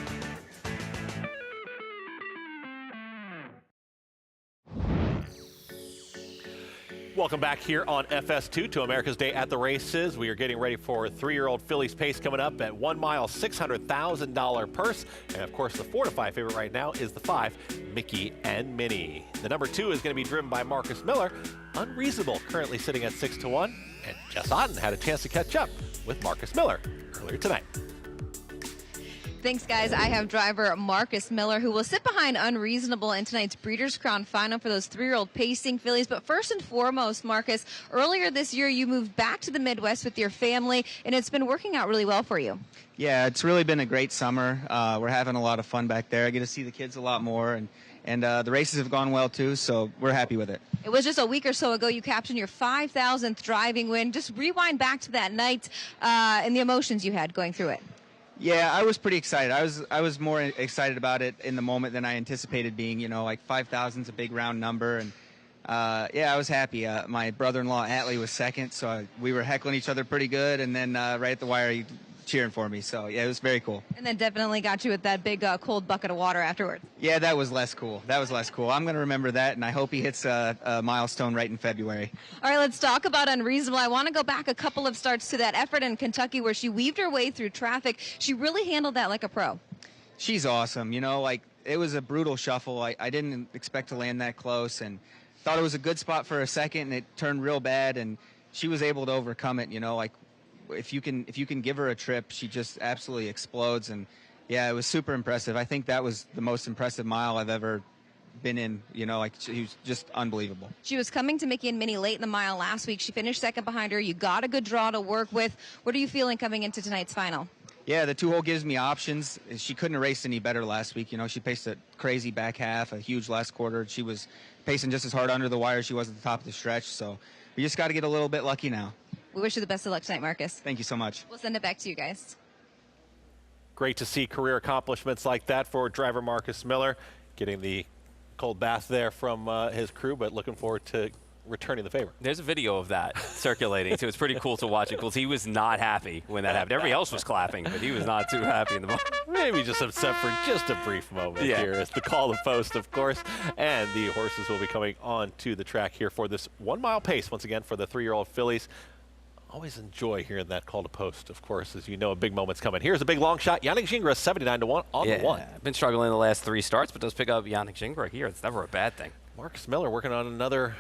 Welcome back here on FS2 to America's Day at the Races. We are getting ready for 3-year-old filly's Pace coming up at 1 mile, $600,000 purse. And of course, the 4-5 favorite right now is the 5, Mickey and Minnie. The number 2 is going to be driven by Marcus Miller. Unreasonable, currently sitting at 6-1. And Jess Otten had a chance to catch up with Marcus Miller earlier tonight. Thanks, guys. I have driver Marcus Miller, who will sit behind Unreasonable in tonight's Breeders' Crown Final for those 3-year-old pacing fillies. But first and foremost, Marcus, earlier this year you moved back to the Midwest with your family, and it's been working out really well for you. Yeah, it's really been a great summer. We're having a lot of fun back there. I get to see the kids a lot more, and the races have gone well too, so we're happy with it. It was just a week or so ago you captained your 5,000th driving win. Just rewind back to that night and the emotions you had going through it. Yeah, I was pretty excited. I was more excited about it in the moment than I anticipated being. You know, like 5,000 is a big round number, and yeah, I was happy. My brother-in-law Atlee was second, so we were heckling each other pretty good, and then right at the wire, he cheering for me. So yeah, it was very cool. And then definitely got you with that big cold bucket of water afterwards. Yeah, that was less cool. I'm going to remember that, and I hope he hits a milestone right in February. All right, let's talk about Unreasonable. I want to go back a couple of starts to that effort in Kentucky where she weaved her way through traffic. She really handled that like a pro. She's awesome. You know, like it was a brutal shuffle. I didn't expect to land that close, and thought it was a good spot for a second, and it turned real bad, and she was able to overcome it. You know, like if you can give her a trip, she just absolutely explodes. And yeah, it was super impressive. I think that was the most impressive mile I've ever been in. You know, like she was just unbelievable. She was coming to Mickey and Minnie late in the mile last week. She finished second behind her. You got a good draw to work with. What are you feeling coming into tonight's final? Yeah, the 2-hole gives me options. She couldn't have raced any better last week. You know, she paced a crazy back half, a huge last quarter. She was pacing just as hard under the wire as she was at the top of the stretch. So we just got to get a little bit lucky now. We wish you the best of luck tonight, Marcus. Thank you so much. We'll send it back to you guys. Great to see career accomplishments like that for driver Marcus Miller, getting the cold bath there from his crew, but looking forward to returning the favor. There's a video of that circulating, so it's pretty cool to watch it. He was not happy when that happened. Everybody else was clapping, but he was not too happy in the moment. Maybe just upset for just a brief moment here. It's the call to post, of course, and the horses will be coming onto the track here for this 1 mile pace, once again, for the 3-year-old fillies. Always enjoy hearing that call to post, of course, as you know a big moment's coming. Here's a big long shot. Yannick Gingras, 79-1 on the one. Been struggling the last 3 starts, but does pick up Yannick Gingras here. It's never a bad thing. Marcus Miller working on another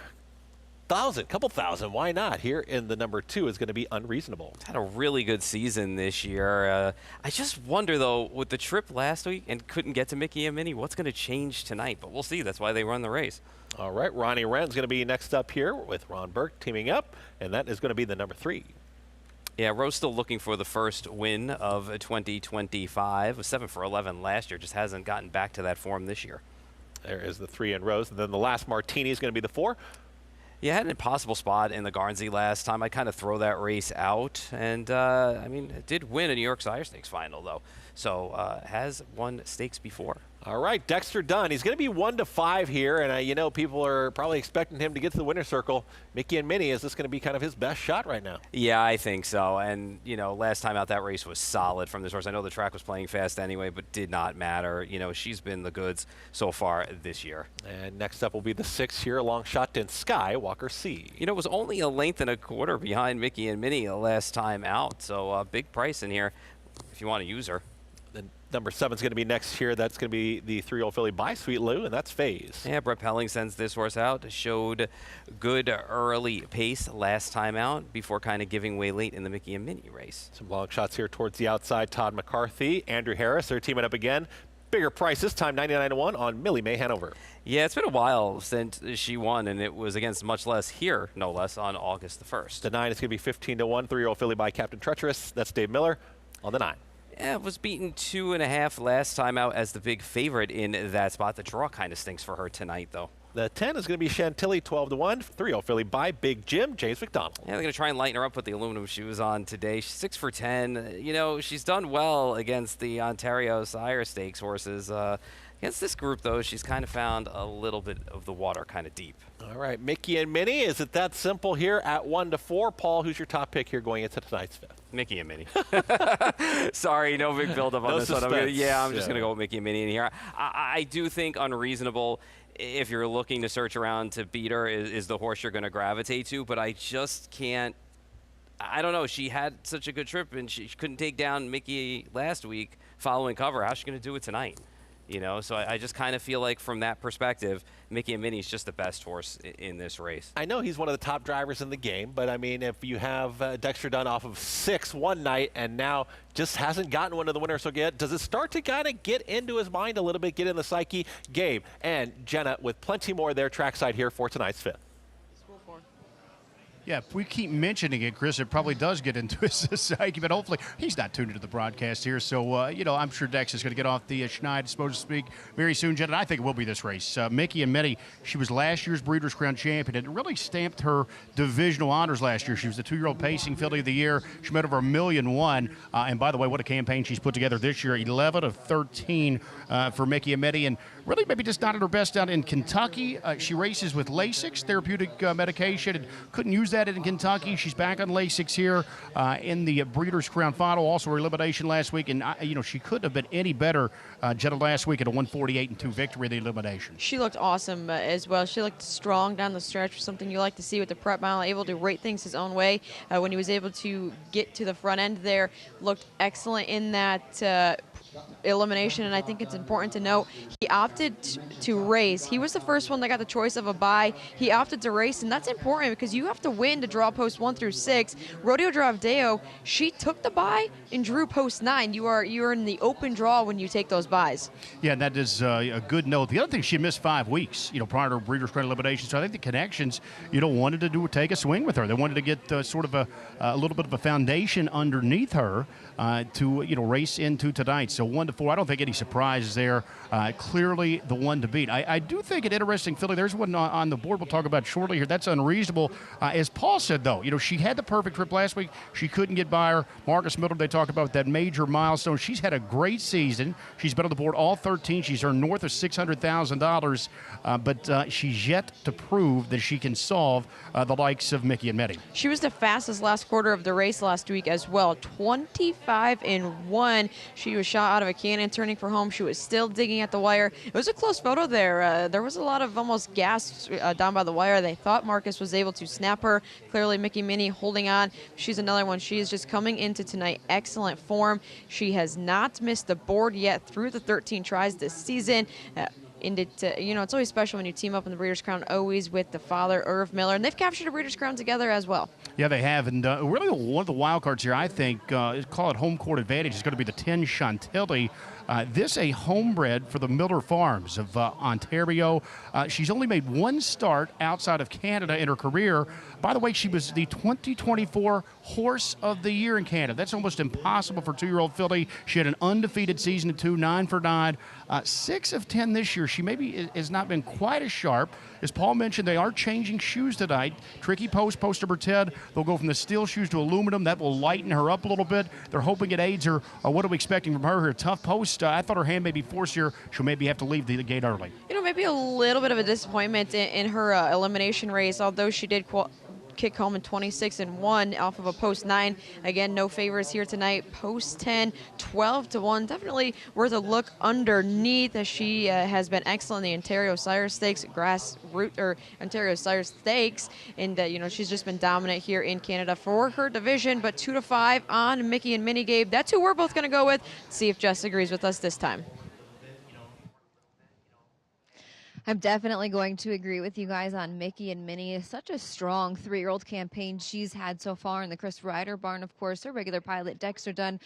couple thousand. Why not? Here in the number 2 is going to be Unreasonable. Had a really good season this year. I just wonder, though, with the trip last week and couldn't get to Mickey and Minnie, what's going to change tonight? But we'll see. That's why they run the race. All right, Ronnie Wren's going to be next up here with Ron Burke teaming up, and that is going to be the number 3. Yeah, Rowe's still looking for the first win of 2025. Was 7 for 11 last year. Just hasn't gotten back to that form this year. There is the 3 in Rose. And then the last Martini is going to be the 4. Yeah, had an impossible spot in the Guernsey last time. I kind of throw that race out. And, I mean, it did win a New York Sire Stakes final, though. So, has won stakes before. All right, Dexter Dunn. He's going to be 1 to 5 here. And, you know, people are probably expecting him to get to the winner's circle. Mickey and Minnie, is this going to be kind of his best shot right now? Yeah, I think so. And, you know, last time out that race was solid from this horse. I know the track was playing fast anyway, but did not matter. You know, she's been the goods so far this year. And next up will be the 6 here, long shot in Sky, Walker C. You know, it was only a length and a quarter behind Mickey and Minnie the last time out. So, big price in here if you want to use her. Number 7 is going to be next here. That's going to be the 3-year-old filly by Sweet Lou, and that's Phase. Yeah, Brett Pelling sends this horse out. Showed good early pace last time out before kind of giving way late in the Mickey and Minnie race. Some long shots here towards the outside. Todd McCarthy, Andrew Harris, they're teaming up again. Bigger price this time, 99-1 on Millie Mae Hanover. Yeah, it's been a while since she won, and it was against much less here, no less, on August the 1st. The 9 is going to be 15-1, 3-year-old filly by Captain Treacherous. That's Dave Miller on the 9. Yeah, it was beaten 2.5 last time out as the big favorite in that spot. The draw kind of stinks for her tonight, though. The 10 is going to be Chantilly, 12-1, 3-year-old filly by Big Jim, James McDonald. Yeah, they're going to try and lighten her up with the aluminum shoes on today. She's 6 for 10. You know, she's done well against the Ontario Sire Stakes horses. Against this group, though, she's kind of found a little bit of the water kind of deep. All right, Mickey and Minnie, is it that simple here at 1 to 4? Paul, who's your top pick here going into tonight's 5th? Mickey and Minnie. Sorry, no big build-up on this one. I'm just going to go with Mickey and Minnie in here. I do think Unreasonable, if you're looking to search around to beat her, is the horse you're going to gravitate to, but I just can't. I don't know. She had such a good trip, and she couldn't take down Mickey last week following cover. How's she going to do it tonight? You know, so I just kind of feel like from that perspective, Mickey and Minnie's just the best horse in this race. I know he's one of the top drivers in the game, but I mean, if you have Dexter Dunn off of 6 one night and now just hasn't gotten one of the winners, so does it start to kind of get into his mind a little bit, get in the psyche? Gabe and Jenna with plenty more there trackside here for tonight's fifth. Yeah, if we keep mentioning it, Chris, it probably does get into his psyche, but hopefully he's not tuned into the broadcast here. So, you know, I'm sure Dex is going to get off the schneid, so to speak, very soon, Jen, and I think it will be this race. Mickey and Minnie, she was last year's Breeders' Crown champion. It really stamped her divisional honors last year. She was the 2-year-old Pacing Filly of the Year. She made over $1.1 million. And by the way, what a campaign she's put together this year, 11 of 13 for Mickey and Minnie. And really maybe just not at her best down in Kentucky. She races with Lasix, therapeutic medication, and couldn't use that in Kentucky. She's back on Lasix here in the Breeders' Crown final, also her elimination last week. And, you know, she couldn't have been any better, Jenna, last week at a 148-2 victory in the elimination. She looked awesome as well. She looked strong down the stretch, something you like to see with the prep mile, able to rate things his own way. When he was able to get to the front end there, looked excellent in that elimination, and I think it's important to note he opted to race. He was the first one that got the choice of a bye. He opted to race, and that's important because you have to win to draw post 1 through 6. Rodeo Drive Deo, she took the bye and drew post 9. You're in the open draw when you take those buys. Yeah, that is a good note. The other thing, she missed 5 weeks, you know, prior to Breeders' Crown elimination. So I think the connections, you know, wanted to take a swing with her. They wanted to get sort of a little bit of a foundation underneath her to, you know, race into tonight. So 1-4, I don't think any surprises there. Clearly the one to beat. I do think an interesting filly. There's one on the board we'll talk about shortly here. That's Unreasonable. As Paul said, though, you know, she had the perfect trip last week. She couldn't get by her. Marcus Miller, they talk about that major milestone. She's had a great season. She's been on the board all 13. She's earned north of $600,000, but she's yet to prove that she can solve the likes of Mickey and Minnie. She was the fastest last quarter of the race last week as well. 25-1. She was shot out of a cannon turning for home. She was still digging at the wire. It was a close photo there. There was a lot of almost gas down by the wire. They thought Marcus was able to snap her. Clearly Mickey Minnie holding on. She's another one. She is just coming into tonight. Excellent form. She has not missed the board yet through the 13 tries this season. And you know, it's always special when you team up in the Breeders' Crown, always with the father, Irv Miller. And they've captured a Breeders' Crown together as well. Yeah, they have. And really one of the wild cards here, I think, call it home court advantage, is going to be the 10 Chantilly. This a homebred for the Miller Farms of Ontario. She's only made one start outside of Canada in her career. By the way, she was the 2024 Horse of the Year in Canada. That's almost impossible for a 2-year-old filly. She had an undefeated season at 2, 9 for 9. 6 of 10 this year. She maybe has not been quite as sharp. As Paul mentioned, they are changing shoes tonight. Tricky post number 10. They'll go from the steel shoes to aluminum. That will lighten her up a little bit. They're hoping it aids her. What are we expecting from her here? Tough post. I thought her hand may be forced here. She'll maybe have to leave the gate early. You know, maybe a little bit of a disappointment in her elimination race, although she did kick home in 26-1 off of a post 9. Again, no favors here tonight. Post 10, 12-1. Definitely worth a look underneath, as she has been excellent in the Ontario Sire Stakes, Ontario Sire Stakes, and you know, she's just been dominant here in Canada for her division. But 2-5 on Mickey and Minnie. Gabe, that's who we're both going to go with. See if Jess agrees with us this time. I'm definitely going to agree with you guys on Mickey and Minnie. It's such a strong 3-year-old campaign she's had so far in the Chris Ryder barn, of course. Her regular pilot, Dexter Dunn,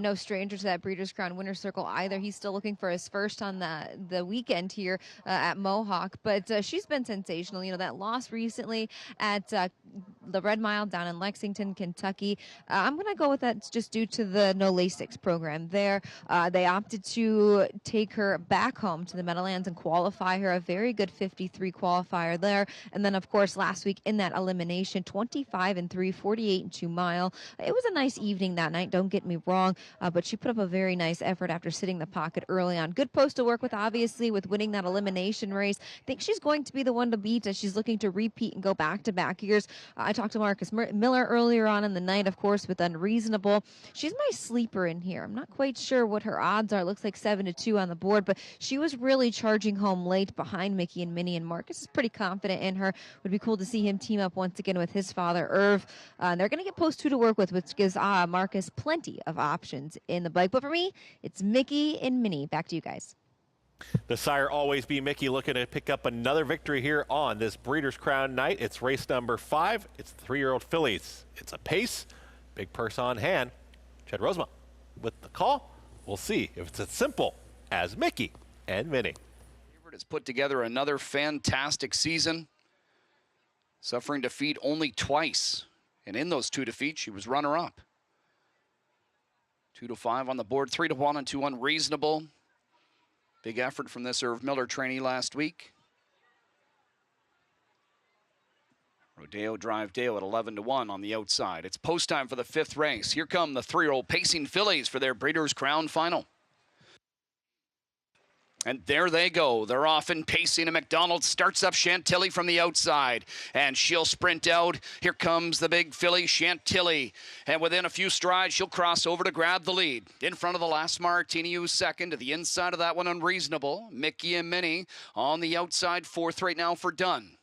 no stranger to that Breeders' Crown Winner's Circle either. He's still looking for his first on the weekend here at Mohawk. But she's been sensational. You know, that loss recently at the Red Mile down in Lexington, Kentucky. I'm going to go with that just due to the no Lasix program there. They opted to take her back home to the Meadowlands and qualify her. A very good 53 qualifier there. And then, of course, last week in that elimination, 25-3, 48-2 mile. It was a nice evening that night, don't get me wrong, but she put up a very nice effort after sitting the pocket early on. Good post to work with, obviously, with winning that elimination race. I think she's going to be the one to beat as she's looking to repeat and go back-to-back years. I talked to Marcus Miller earlier on in the night, of course, with Unreasonable. She's my sleeper in here. I'm not quite sure what her odds are. It looks like 7-2 on the board, but she was really charging home late behind Mickey and Minnie, and Marcus is pretty confident in her. Would be cool to see him team up once again with his father, Irv. They're going to get post 2 to work with, which gives Marcus plenty of options in the bike. But for me, it's Mickey and Minnie. Back to you guys. The sire Always Be Mickey looking to pick up another victory here on this Breeders' Crown night. It's race number 5. It's the 3-year-old fillies. It's a pace, big purse on hand. Chad Rosema with the call. We'll see if it's as simple as Mickey and Minnie. Favorite has put together another fantastic season, suffering defeat only twice. And in those 2 defeats, she was runner-up. 2-5 on the board, 3-1 and 2 Unreasonable. Big effort from this Irv Miller trainee last week. Rodeo Drive Dale at 11-1 on the outside. It's post time for the 5th race. Here come the 3-year-old Pacing Fillies for their Breeders' Crown final. And there they go. They're off and pacing. And McDonald starts up Chantilly from the outside. And she'll sprint out. Here comes the big filly, Chantilly. And within a few strides, she'll cross over to grab the lead. In front of the last Martini, who's second. To the inside of that one, Unreasonable. Mickey and Minnie on the outside, 4th right now for Dunn.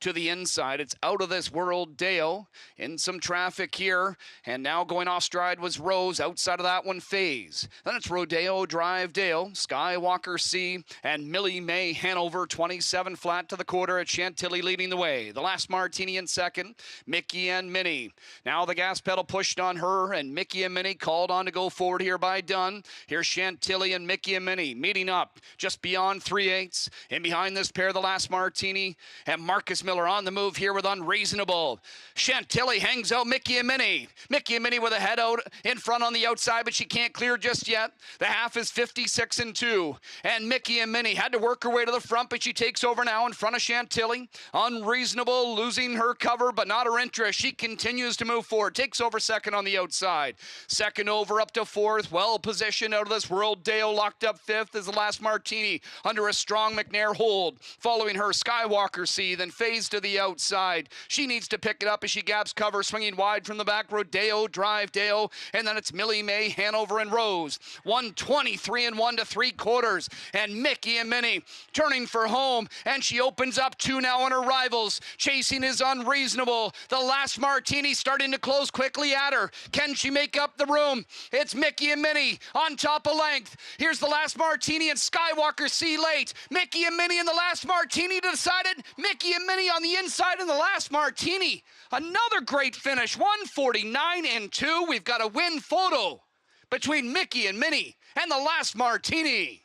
To the inside, it's Out of This World Dale in some traffic here, and now going off stride was Rose. Outside of that one, Phase. Then it's Rodeo Drive Dale, Skywalker C, and Millie May Hanover, 27 flat to the quarter at Chantilly leading the way. The last Martini in second, Mickey and Minnie. Now the gas pedal pushed on her, and Mickey and Minnie called on to go forward here by Dunn. Here's Chantilly and Mickey and Minnie meeting up just beyond 3/8. In behind this pair, the last Martini, and Marcus Miller on the move here with Unreasonable. Chantilly hangs out Mickey and Minnie. Mickey and Minnie with a head out in front on the outside, but she can't clear just yet. The half is 56-2. And Mickey and Minnie had to work her way to the front, but she takes over now in front of Chantilly. Unreasonable, losing her cover, but not her interest. She continues to move forward. Takes over second on the outside. Second over up to 4th. Well positioned Out of This World Dale locked up 5th as the last Martini under a strong McNair hold. Following her, Skywalker C, then Phase to the outside. She needs to pick it up as she gaps cover, swinging wide from the back. Rodeo Drive Dale, and then it's Millie May, Hanover, and Rose. 123 and 1 3/4, and Mickey and Minnie turning for home, and she opens up 2 now on her rivals. Chasing is Unreasonable. The last Martini starting to close quickly at her. Can she make up the room? It's Mickey and Minnie on top of length. Here's the last Martini and Skywalker C late. Mickey and Minnie in the last Martini decided. Mickey and Minnie on the inside in the last Martini. Another great finish, 149-2. We've got a win photo between Mickey and Minnie and the last Martini.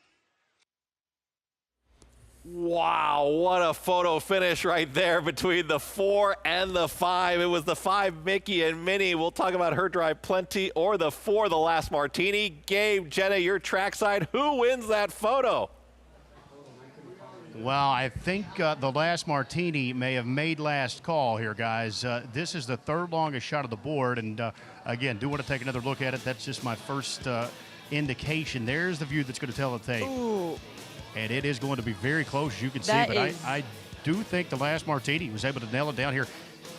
Wow, what a photo finish right there between the 4 and the 5. It was the 5, Mickey and Minnie. We'll talk about her drive plenty, or the 4, the last Martini. Gabe, Jenna, your trackside. Who wins that photo? Well, I think the last Martini may have made last call here, guys. This is the 3rd longest shot of the board, and again, do want to take another look at it. That's just my first indication. There's the view that's going to tell the tape. Ooh. And it is going to be very close, as you can see, but I do think the last Martini was able to nail it down here.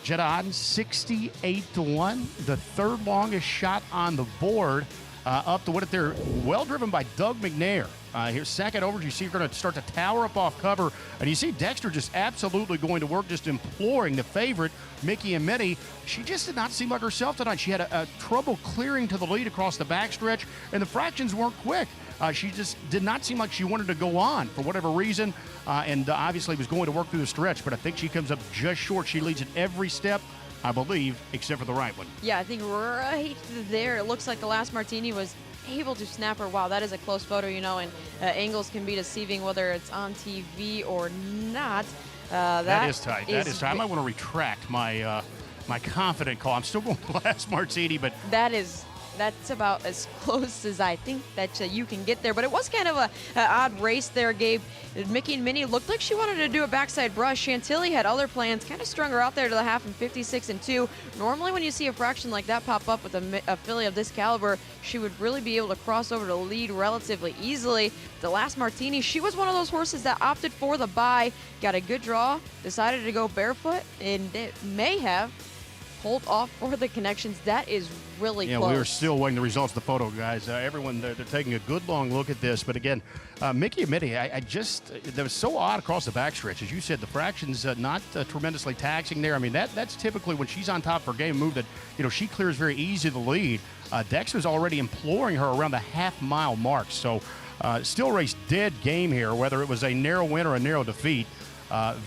Jetta Otten, 68-1, the 3rd longest shot on the board. Up to what it there, well driven by Doug McNair. Here's second over, you see you're going to start to tower up off cover, and you see Dexter just absolutely going to work, just imploring the favorite, Mickey and Minnie. She just did not seem like herself tonight. She had a trouble clearing to the lead across the backstretch, and the fractions weren't quick. She just did not seem like she wanted to go on for whatever reason, and obviously was going to work through the stretch, but I think she comes up just short. She leads at every step, I believe, except for the right one. Yeah, I think right there, it looks like the last Martini was able to snap her. Wow, that is a close photo, you know, and angles can be deceiving whether it's on TV or not. That is tight. That is tight. I might want to retract my my confident call. I'm still going to last Martini, but that's about as close as I think that you can get there. But it was kind of an odd race there, Gabe. Mickey and Minnie looked like she wanted to do a backside brush. Chantilly had other plans, kind of strung her out there to the half in 56-2. Normally when you see a fraction like that pop up with a filly of this caliber, she would really be able to cross over to lead relatively easily. The last Martini, she was one of those horses that opted for the bye, got a good draw, decided to go barefoot, and it may have pulled off for the connections. That is really close. Yeah, we are still waiting the results of the photo, guys. Everyone, they're taking a good long look at this. But again, Mickey and Minnie, that was so odd across the backstretch. As you said, the fractions not tremendously taxing there. I mean, that's typically when she's on top of her game move that, you know, she clears very easy the lead. Dexter's already imploring her around the half-mile mark. So Still race dead game here, whether it was a narrow win or a narrow defeat.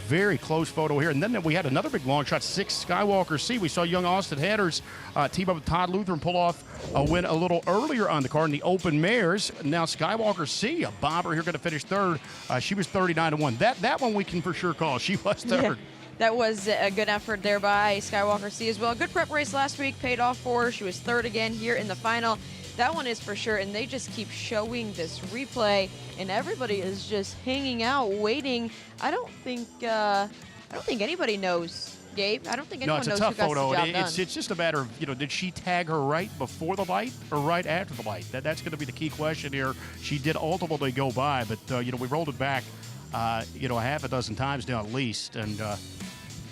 Very close photo here. And then we had another big long shot, 6 Skywalker C. We saw young Austin Headers team up with Todd Luther and pull off a win a little earlier on the card in the open mares. Now Skywalker C, a bomber here, going to finish third. She was 39-1. That one we can for sure call. She was third. Yeah. That was a good effort there by Skywalker C as well. Good prep race last week, paid off for her. She was third again here in the final. That one is for sure, and they just keep showing this replay, and everybody is just hanging out, waiting. I don't think anybody knows, Gabe. I don't think anyone knows who got the job done. No, it's a tough photo. It's just a matter of, did she tag her right before the light or right after the light? That's going to be the key question here. She did ultimately go by, but we rolled it back, a half a dozen times now at least, and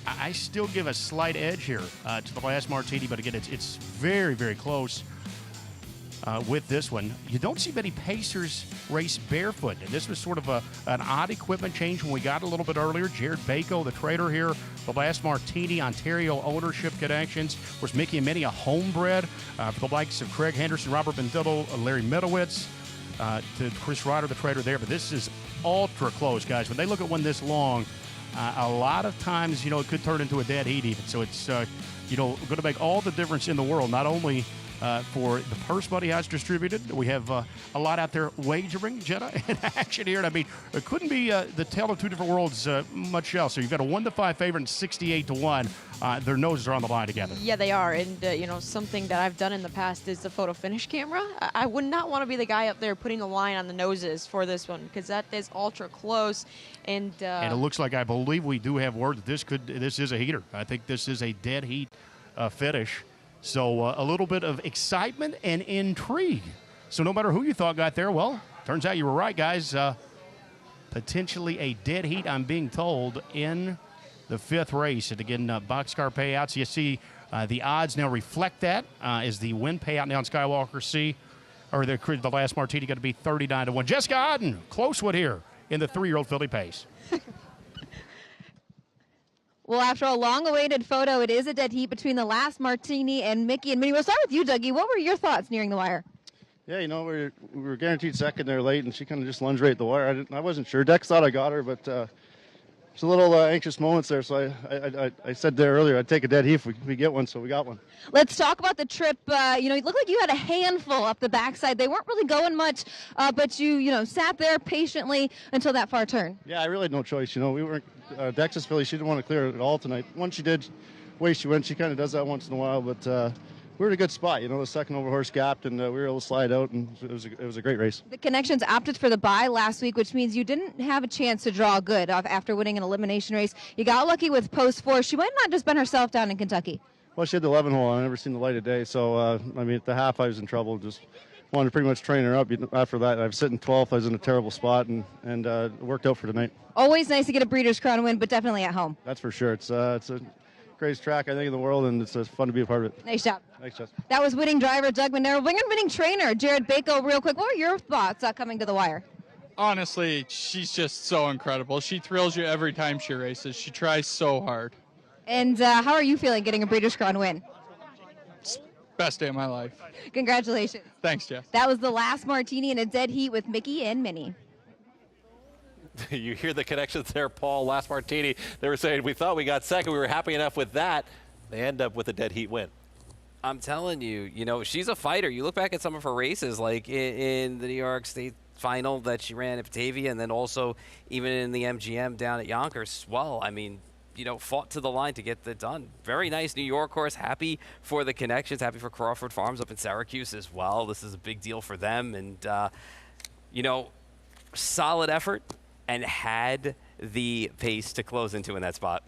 I still give a slight edge here to the last Martini, but again, it's very, very close. With this one, you don't see many pacers race barefoot, and this was sort of an odd equipment change when we got a little bit earlier. Jared Bako, the trader here, the last Martini, Ontario ownership connections. Of course, Mickey and Minnie, a homebred for the likes of Craig Henderson, Robert Bendillo, Larry Medowitz, to Chris Ryder, the trader there. But this is ultra close, guys. When they look at one this long, a lot of times, it could turn into a dead heat even. So it's, going to make all the difference in the world, not only for the purse money has distributed. We have a lot out there wagering, Jenna, in action here. And I mean, it couldn't be the tale of two different worlds much else. So you've got a 1-5 favorite and 68-1. Their noses are on the line together. Yeah, they are. And, something that I've done in the past is the photo finish camera. I would not want to be the guy up there putting the line on the noses for this one because that is ultra close. And it looks like, I believe we do have word that this is a heater. I think this is a dead heat finish. So a little bit of excitement and intrigue. So no matter who you thought got there, well, turns out you were right, guys. Potentially a dead heat, I'm being told, in the 5th race. And again, boxcar payouts. You see the odds now reflect that. Is the win payout now on Skywalker C, or the last Martini, going to be 39-1. Jessica Otten, close one here in the 3-year-old filly pace. Well, after a long-awaited photo, it is a dead heat between the last Martini and Mickey and Minnie. We'll start with you, Dougie. What were your thoughts nearing the wire? Yeah, we were guaranteed second there late, and she kind of just lunged right at the wire. I wasn't sure. Dex thought I got her, but it's a little anxious moments there. So I said there earlier I'd take a dead heat if we get one, so we got one. Let's talk about the trip. It looked like you had a handful up the backside. They weren't really going much, but you sat there patiently until that far turn. Yeah, I really had no choice. We weren't. Dex's filly, she didn't want to clear it at all tonight. Once she did, way she went, she kind of does that once in a while, but we were in a good spot. The second over horse gapped, and we were able to slide out, and it was a great race. The Connections opted for the bye last week, which means you didn't have a chance to draw good after winning an elimination race. You got lucky with post 4. She might not just been herself down in Kentucky. Well, she had the 11 hole. I've never seen the light of day, so at the half I was in trouble. Just wanted to pretty much train her up. After that, I was sitting 12th. I was in a terrible spot, and it worked out for tonight. Always nice to get a Breeders' Crown win, but definitely at home. That's for sure. It's a greatest track, I think, in the world, and it's fun to be a part of it. Nice job. Thanks, Jess. That was winning driver Doug Monero. Winning trainer Jared Bako. Real quick, what were your thoughts coming to the wire? Honestly, she's just so incredible. She thrills you every time she races. She tries so hard. And how are you feeling getting a Breeders' Crown win? Best day of my life. Congratulations. Thanks, Jess. That was the last Martini in a dead heat with Mickey and Minnie. You hear the connections there, Paul. Last Martini, they were saying, we thought we got second. We were happy enough with that. They end up with a dead heat win. I'm telling you, she's a fighter. You look back at some of her races, like in the New York State final that she ran at Batavia, and then also even in the MGM down at Yonkers. Well, fought to the line to get that done. Very nice New York horse. Happy for the Connections. Happy for Crawford Farms up in Syracuse as well. This is a big deal for them. And, solid effort and had the pace to close into in that spot.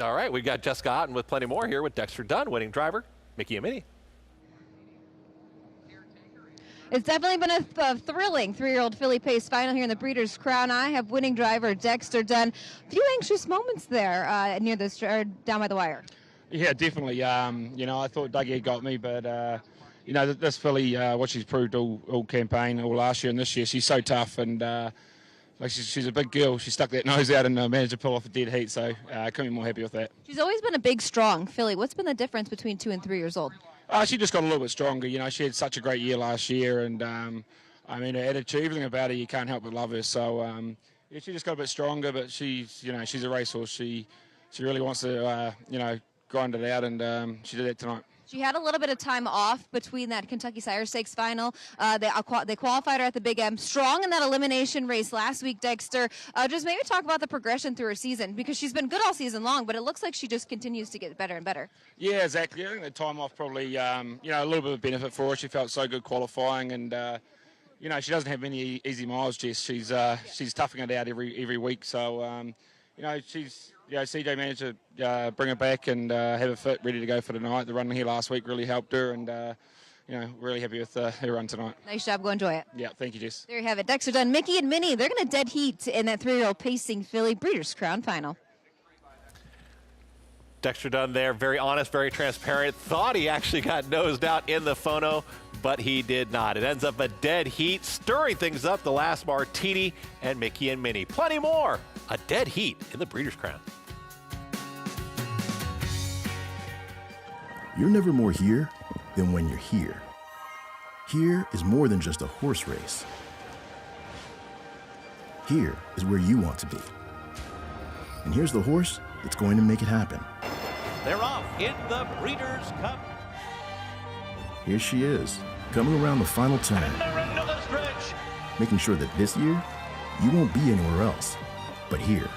All right, we've got Jessica Otten with plenty more here with Dexter Dunn, winning driver, Mickey and Minnie. It's definitely been a thrilling 3-year-old filly pace final here in the Breeders' Crown. I have winning driver Dexter Dunn. A few anxious moments there near the down by the wire. Yeah, definitely. I thought Dougie had got me, but this filly, what she's proved all campaign, all last year and this year, she's so tough, and she's a big girl. She stuck that nose out and managed to pull off a dead heat, so I couldn't be more happy with that. She's always been a big, strong filly. What's been the difference between 2 and 3 years old? She just got a little bit stronger. She had such a great year last year, and I mean, her attitude, everything about her, you can't help but love her. So, yeah, she just got a bit stronger, but she's a racehorse. She really wants to, grind it out, and she did that tonight. She had a little bit of time off between that Kentucky Sire Stakes final. They qualified her at the Big M. Strong in that elimination race last week, Dexter. Just maybe talk about the progression through her season, because she's been good all season long, but it looks like she just continues to get better and better. Yeah, exactly. I think the time off probably, a little bit of benefit for her. She felt so good qualifying, and she doesn't have many easy miles, Jess. She's toughing it out every week. So, CJ managed to bring her back and have her fit, ready to go for tonight. The run here last week really helped her, and really happy with her run tonight. Nice job. Go enjoy it. Yeah, thank you, Jess. There you have it. Dexter Dunn, Mickey and Minnie, they're going to dead heat in that 3-year-old pacing filly Breeders' Crown final. Dexter Dunn there, very honest, very transparent. Thought he actually got nosed out in the phono, but he did not. It ends up a dead heat, stirring things up. The Last Martini and Mickey and Minnie. Plenty more. A dead heat in the Breeders' Crown. You're never more here than when you're here. Here is more than just a horse race. Here is where you want to be. And here's the horse that's going to make it happen. They're off in the Breeders' Cup. Here she is, coming around the final turn, They're into the stretch. making sure that this year, you won't be anywhere else, but here.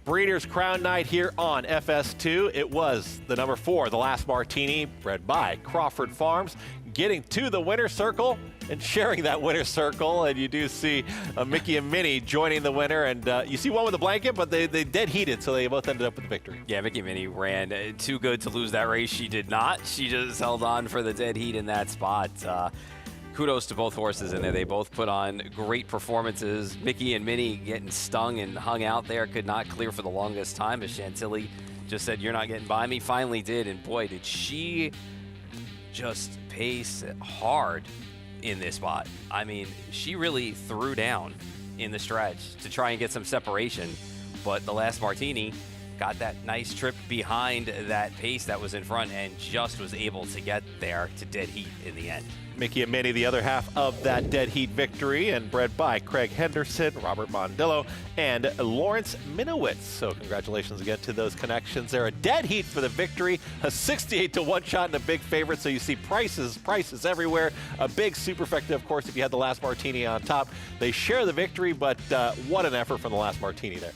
Breeders' Crown Night here on FS2. It was the number 4, the Last Martini, bred by Crawford Farms, getting to the winner's circle and sharing that winner's circle. And you do see Mickey and Minnie joining the winner. And you see one with a blanket, but they dead heated, so they both ended up with the victory. Yeah, Mickey and Minnie ran too good to lose that race. She did not. She just held on for the dead heat in that spot. Kudos to both horses in there. They both put on great performances. Mickey and Minnie getting stung and hung out there, could not clear for the longest time, as Chantilly just said, "You're not getting by me." Finally did, and boy, did she just pace hard in this spot. I mean, she really threw down in the stretch to try and get some separation, but the Last Martini got that nice trip behind that pace that was in front and just was able to get there to dead heat in the end. Mickey and Minnie, the other half of that dead heat victory, and bred by Craig Henderson, Robert Mondillo, and Lawrence Minowitz. So congratulations again to those connections there. A dead heat for the victory, a 68-1 shot and a big favorite. So you see prices everywhere. A big superfecta, of course, if you had the last martini on top. They share the victory, but what an effort from the last martini there.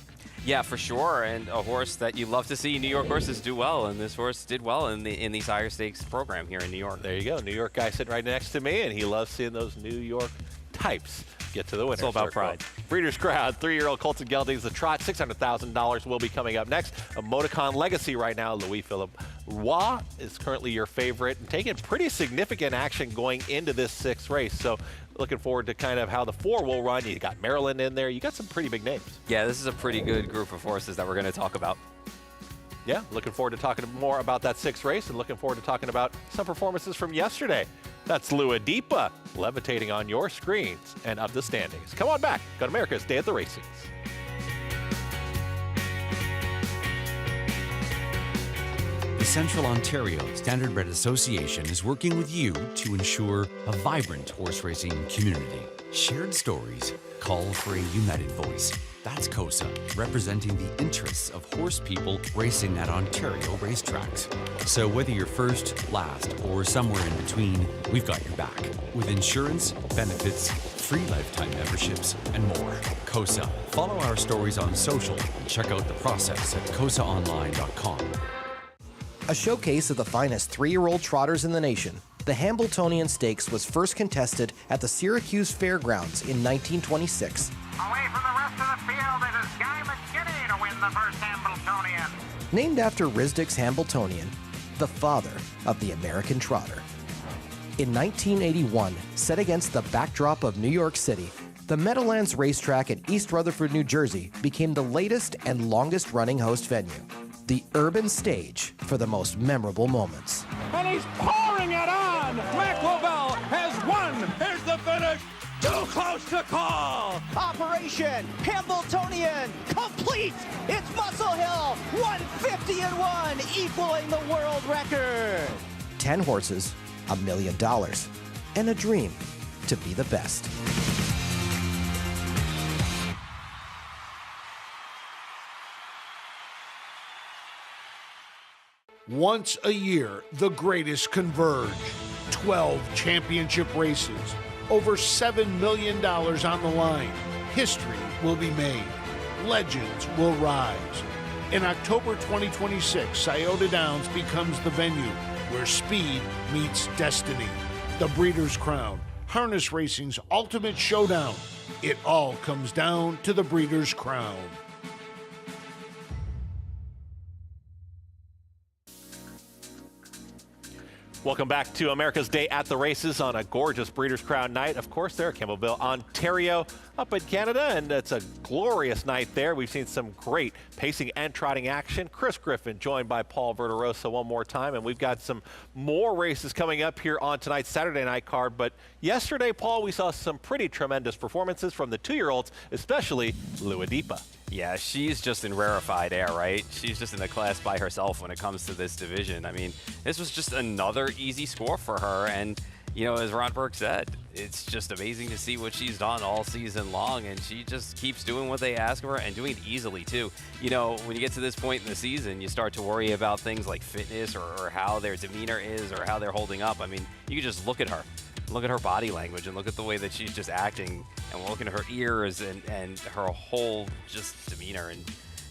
Yeah, for sure, and a horse that you love to see New York horses do well, and this horse did well in the higher stakes program here in New York. There you go, New York guy sitting right next to me, and he loves seeing those New York types get to the winner's It's all about circle. pride. Breeders' Crowd, 3-year-old Colts and Geldings, the Trot, $600,000 will be coming up next. A Moticon legacy right now, Louis-Philippe Roy is currently your favorite and taking pretty significant action going into this 6th race. So looking forward to kind of how the 4 will run. You got Maryland in there. You got some pretty big names. Yeah, this is a pretty good group of horses that we're going to talk about. Yeah, looking forward to talking more about that 6th race and looking forward to talking about some performances from yesterday. That's Luadipa levitating on your screens and up the standings. Come on back. Go to America's Day at the Races. The Central Ontario Standardbred Association is working with you to ensure a vibrant horse racing community. Shared stories call for a united voice. That's COSA, representing the interests of horse people racing at Ontario racetracks. So whether you're first, last, or somewhere in between, we've got your back. With insurance, benefits, free lifetime memberships, and more. COSA. Follow our stories on social and check out the process at cosaonline.com. A showcase of the finest 3-year-old trotters in the nation, the Hamiltonian Stakes was first contested at the Syracuse Fairgrounds in 1926. Away from the rest of the field, it is Guy McKinney to win the first Hamiltonian. Named after Risdick's Hamiltonian, the father of the American trotter. In 1981, set against the backdrop of New York City, the Meadowlands Racetrack in East Rutherford, New Jersey became the latest and longest running host venue. The urban stage for the most memorable moments. And he's pouring it on! McLovell has won! Here's the finish! Too close to call! Operation Hamiltonian complete! It's Muscle Hill, 150-1, equaling the world record! 10 horses, $1 million, and a dream to be the best. Once a year, the greatest converge. 12 championship races, over $7 million on the line. History will be made. Legends will rise. In October 2026, Scioto Downs becomes the venue where speed meets destiny. The Breeders' Crown, harness racing's ultimate showdown. It all comes down to the Breeders' Crown. Welcome back to America's Day at the Races on a gorgeous Breeders' Crown night. Of course, there at Campbellville, Ontario, up in Canada, and it's a glorious night there. We've seen some great pacing and trotting action. Chris Griffin joined by Paul Verderosa one more time, and we've got some more races coming up here on tonight's Saturday night card. But yesterday, Paul, we saw some pretty tremendous performances from the 2-year-olds, especially Luadipa. Yeah, she's just in rarefied air, right? She's just in a class by herself when it comes to this division. I mean, this was just another easy score for her. And, you know, as Ron Burke said, it's just amazing to see what she's done all season long. And she just keeps doing what they ask of her and doing it easily, too. You know, when you get to this point in the season, you start to worry about things like fitness or how their demeanor is or how they're holding up. I mean, you can just look at her. Look at her body language and look at the way that she's just acting, and look at her ears and her whole just demeanor, and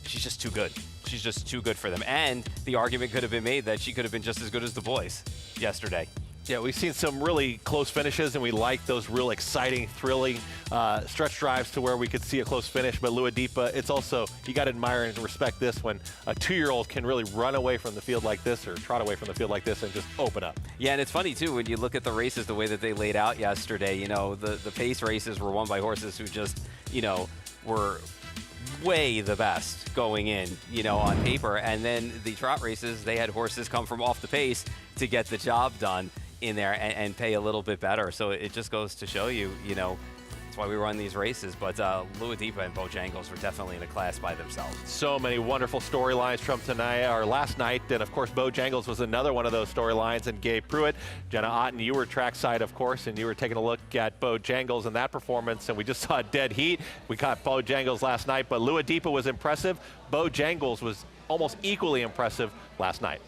she's just too good. She's just too good for them. And the argument could have been made that she could have been just as good as the boys yesterday. Yeah, we've seen some really close finishes, and we like those real exciting, thrilling stretch drives to where we could see a close finish. But Luadipa, it's also, you got to admire and respect this when a 2-year-old can really run away from the field like this or trot away from the field like this and just open up. Yeah, and it's funny, too, when you look at the races, the way that they laid out yesterday, you know, the pace races were won by horses who just, you know, were way the best going in, you know, on paper. And then the trot races, they had horses come from off the pace to get the job done in there and pay a little bit better. So it just goes to show you, you know, That's why we run these races. But Luadipa and Bojangles were definitely in a class by themselves. So many wonderful storylines from tonight, or last night. And of course, Bojangles was another one of those storylines. And Gabe Pruitt, Jenna Otten, you were trackside, of course, and you were taking a look at Bojangles and that performance. And we just saw dead heat. We caught Bojangles last night, but Luadipa was impressive. Bojangles was almost equally impressive last night.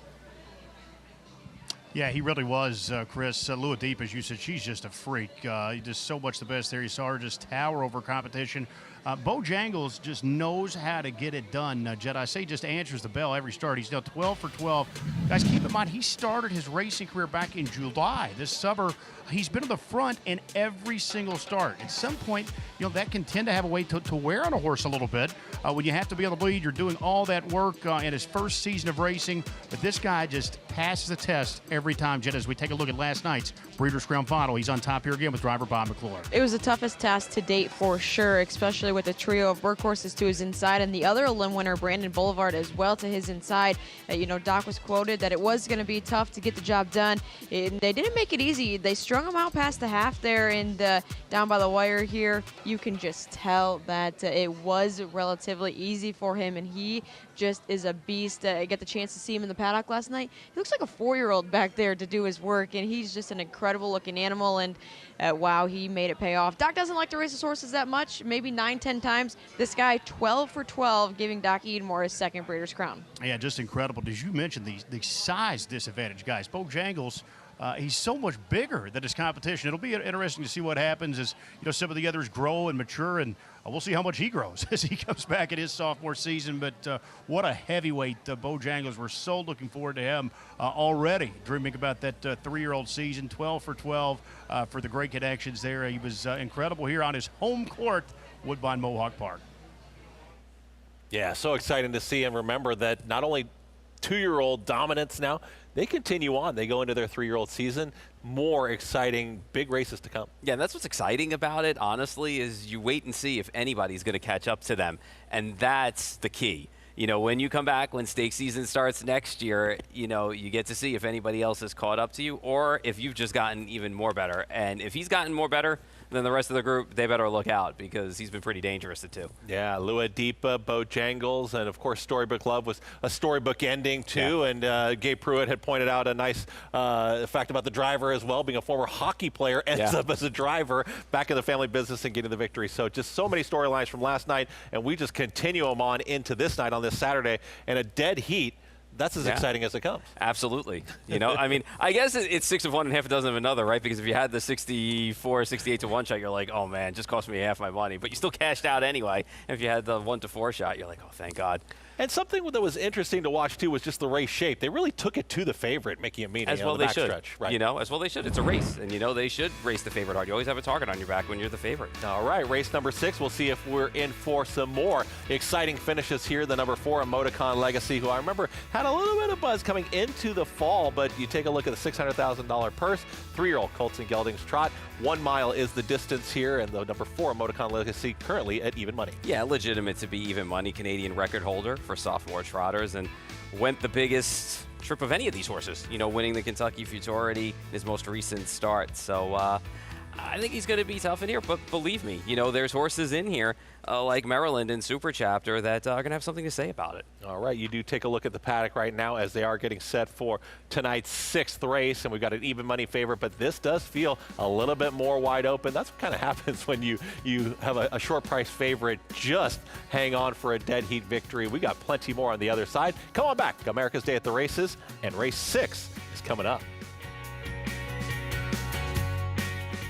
Yeah, he really was, Chris. Luadipa, as you said, she's just a freak. Just so much the best there. You saw her just tower over competition. Bojangles just knows how to get it done. Jed, I say just answers the bell every start. He's now 12 for 12. Guys, keep in mind, he started his racing career back in July. This summer, he's been in the front in every single start. At some point, that can tend to have a way to wear on a horse a little bit. When you have to be on the lead, you're doing all that work in his first season of racing. But this guy just passes the test every time. Jed, as we take a look at last night's Breeders' Crown Final, he's on top here again with driver Bob McClure. It was the toughest task to date for sure, especially with the trio of Burke horses to his inside and the other limb winner, Brandon Boulevard, as well to his inside. Doc was quoted that it was going to be tough to get the job done. And they didn't make it easy. They strung him out past the half there and down by the wire here. You can just tell that it was relatively easy for him, and he just is a beast. I got the chance to see him in the paddock last night. He looks like a 4-year-old back there to do his work, and he's just an incredible looking animal, and wow, he made it pay off. Doc doesn't like to race his horses that much, maybe 9-10 times. This guy 12 for 12, giving Doc Edmore his second Breeders' Crown. Yeah, just incredible. As you mentioned, the size disadvantage, guys. Bojangles, he's so much bigger than his competition. It'll be interesting to see what happens as some of the others grow and mature, and we'll see how much he grows as he comes back in his sophomore season. But what a heavyweight, Bojangles. We're so looking forward to him already, dreaming about that 3-year-old season, 12 for 12 for the great connections there. He was incredible here on his home court, Woodbine Mohawk Park. Yeah, so exciting to see, and remember that not only 2-year-old dominance now, they continue on. They go into their 3-year-old season. More exciting, big races to come. Yeah, and that's what's exciting about it, honestly, is you wait and see if anybody's going to catch up to them. And that's the key. When you come back, when stake season starts next year, you get to see if anybody else has caught up to you or if you've just gotten even more better. And if he's gotten more better than the rest of the group, they better look out because he's been pretty dangerous at 2. Yeah, Luadipa, Bojangles, and of course Storybook Love was a storybook ending too. Yeah. And Gabe Pruitt had pointed out a nice fact about the driver as well, being a former hockey player, ends up as a driver back in the family business and getting the victory. So just so many storylines from last night, and we just continue them on into this night on this Saturday, and a dead heat. That's as exciting as it comes. Absolutely. I mean, I guess it's 6 of one and half a dozen of another, right? Because if you had the 64, 68 to 1 shot, you're like, oh man, it just cost me half my money. But you still cashed out anyway. And if you had the 1 to 4 shot, you're like, oh, thank God. And something that was interesting to watch too was just the race shape. They really took it to the favorite, Mickey Amini, as well on the they should. Stretch. Right. As well they should. It's a race, and they should race the favorite hard. You always have a target on your back when you're the favorite. All right, race number 6. We'll see if we're in for some more exciting finishes here. The number 4, Emoticon Legacy, who I remember had a little bit of buzz coming into the fall, but you take a look at the $600,000 purse. 3-year-old Colts and Geldings Trot. 1 mile is the distance here, and the number 4, Emoticon Legacy, currently at even money. Yeah, legitimate to be even money. Canadian record holder for sophomore trotters, and went the biggest trip of any of these horses, winning the Kentucky Futurity in his most recent start. So I think he's going to be tough in here, but believe me, there's horses in here like Maryland and Super Chapter that are going to have something to say about it. All right, you do take a look at the paddock right now as they are getting set for tonight's 6th race, and we've got an even money favorite, but this does feel a little bit more wide open. That's what kind of happens when you have a short price favorite just hang on for a dead heat victory. We got plenty more on the other side. Come on back, America's Day at the Races, and race 6 is coming up.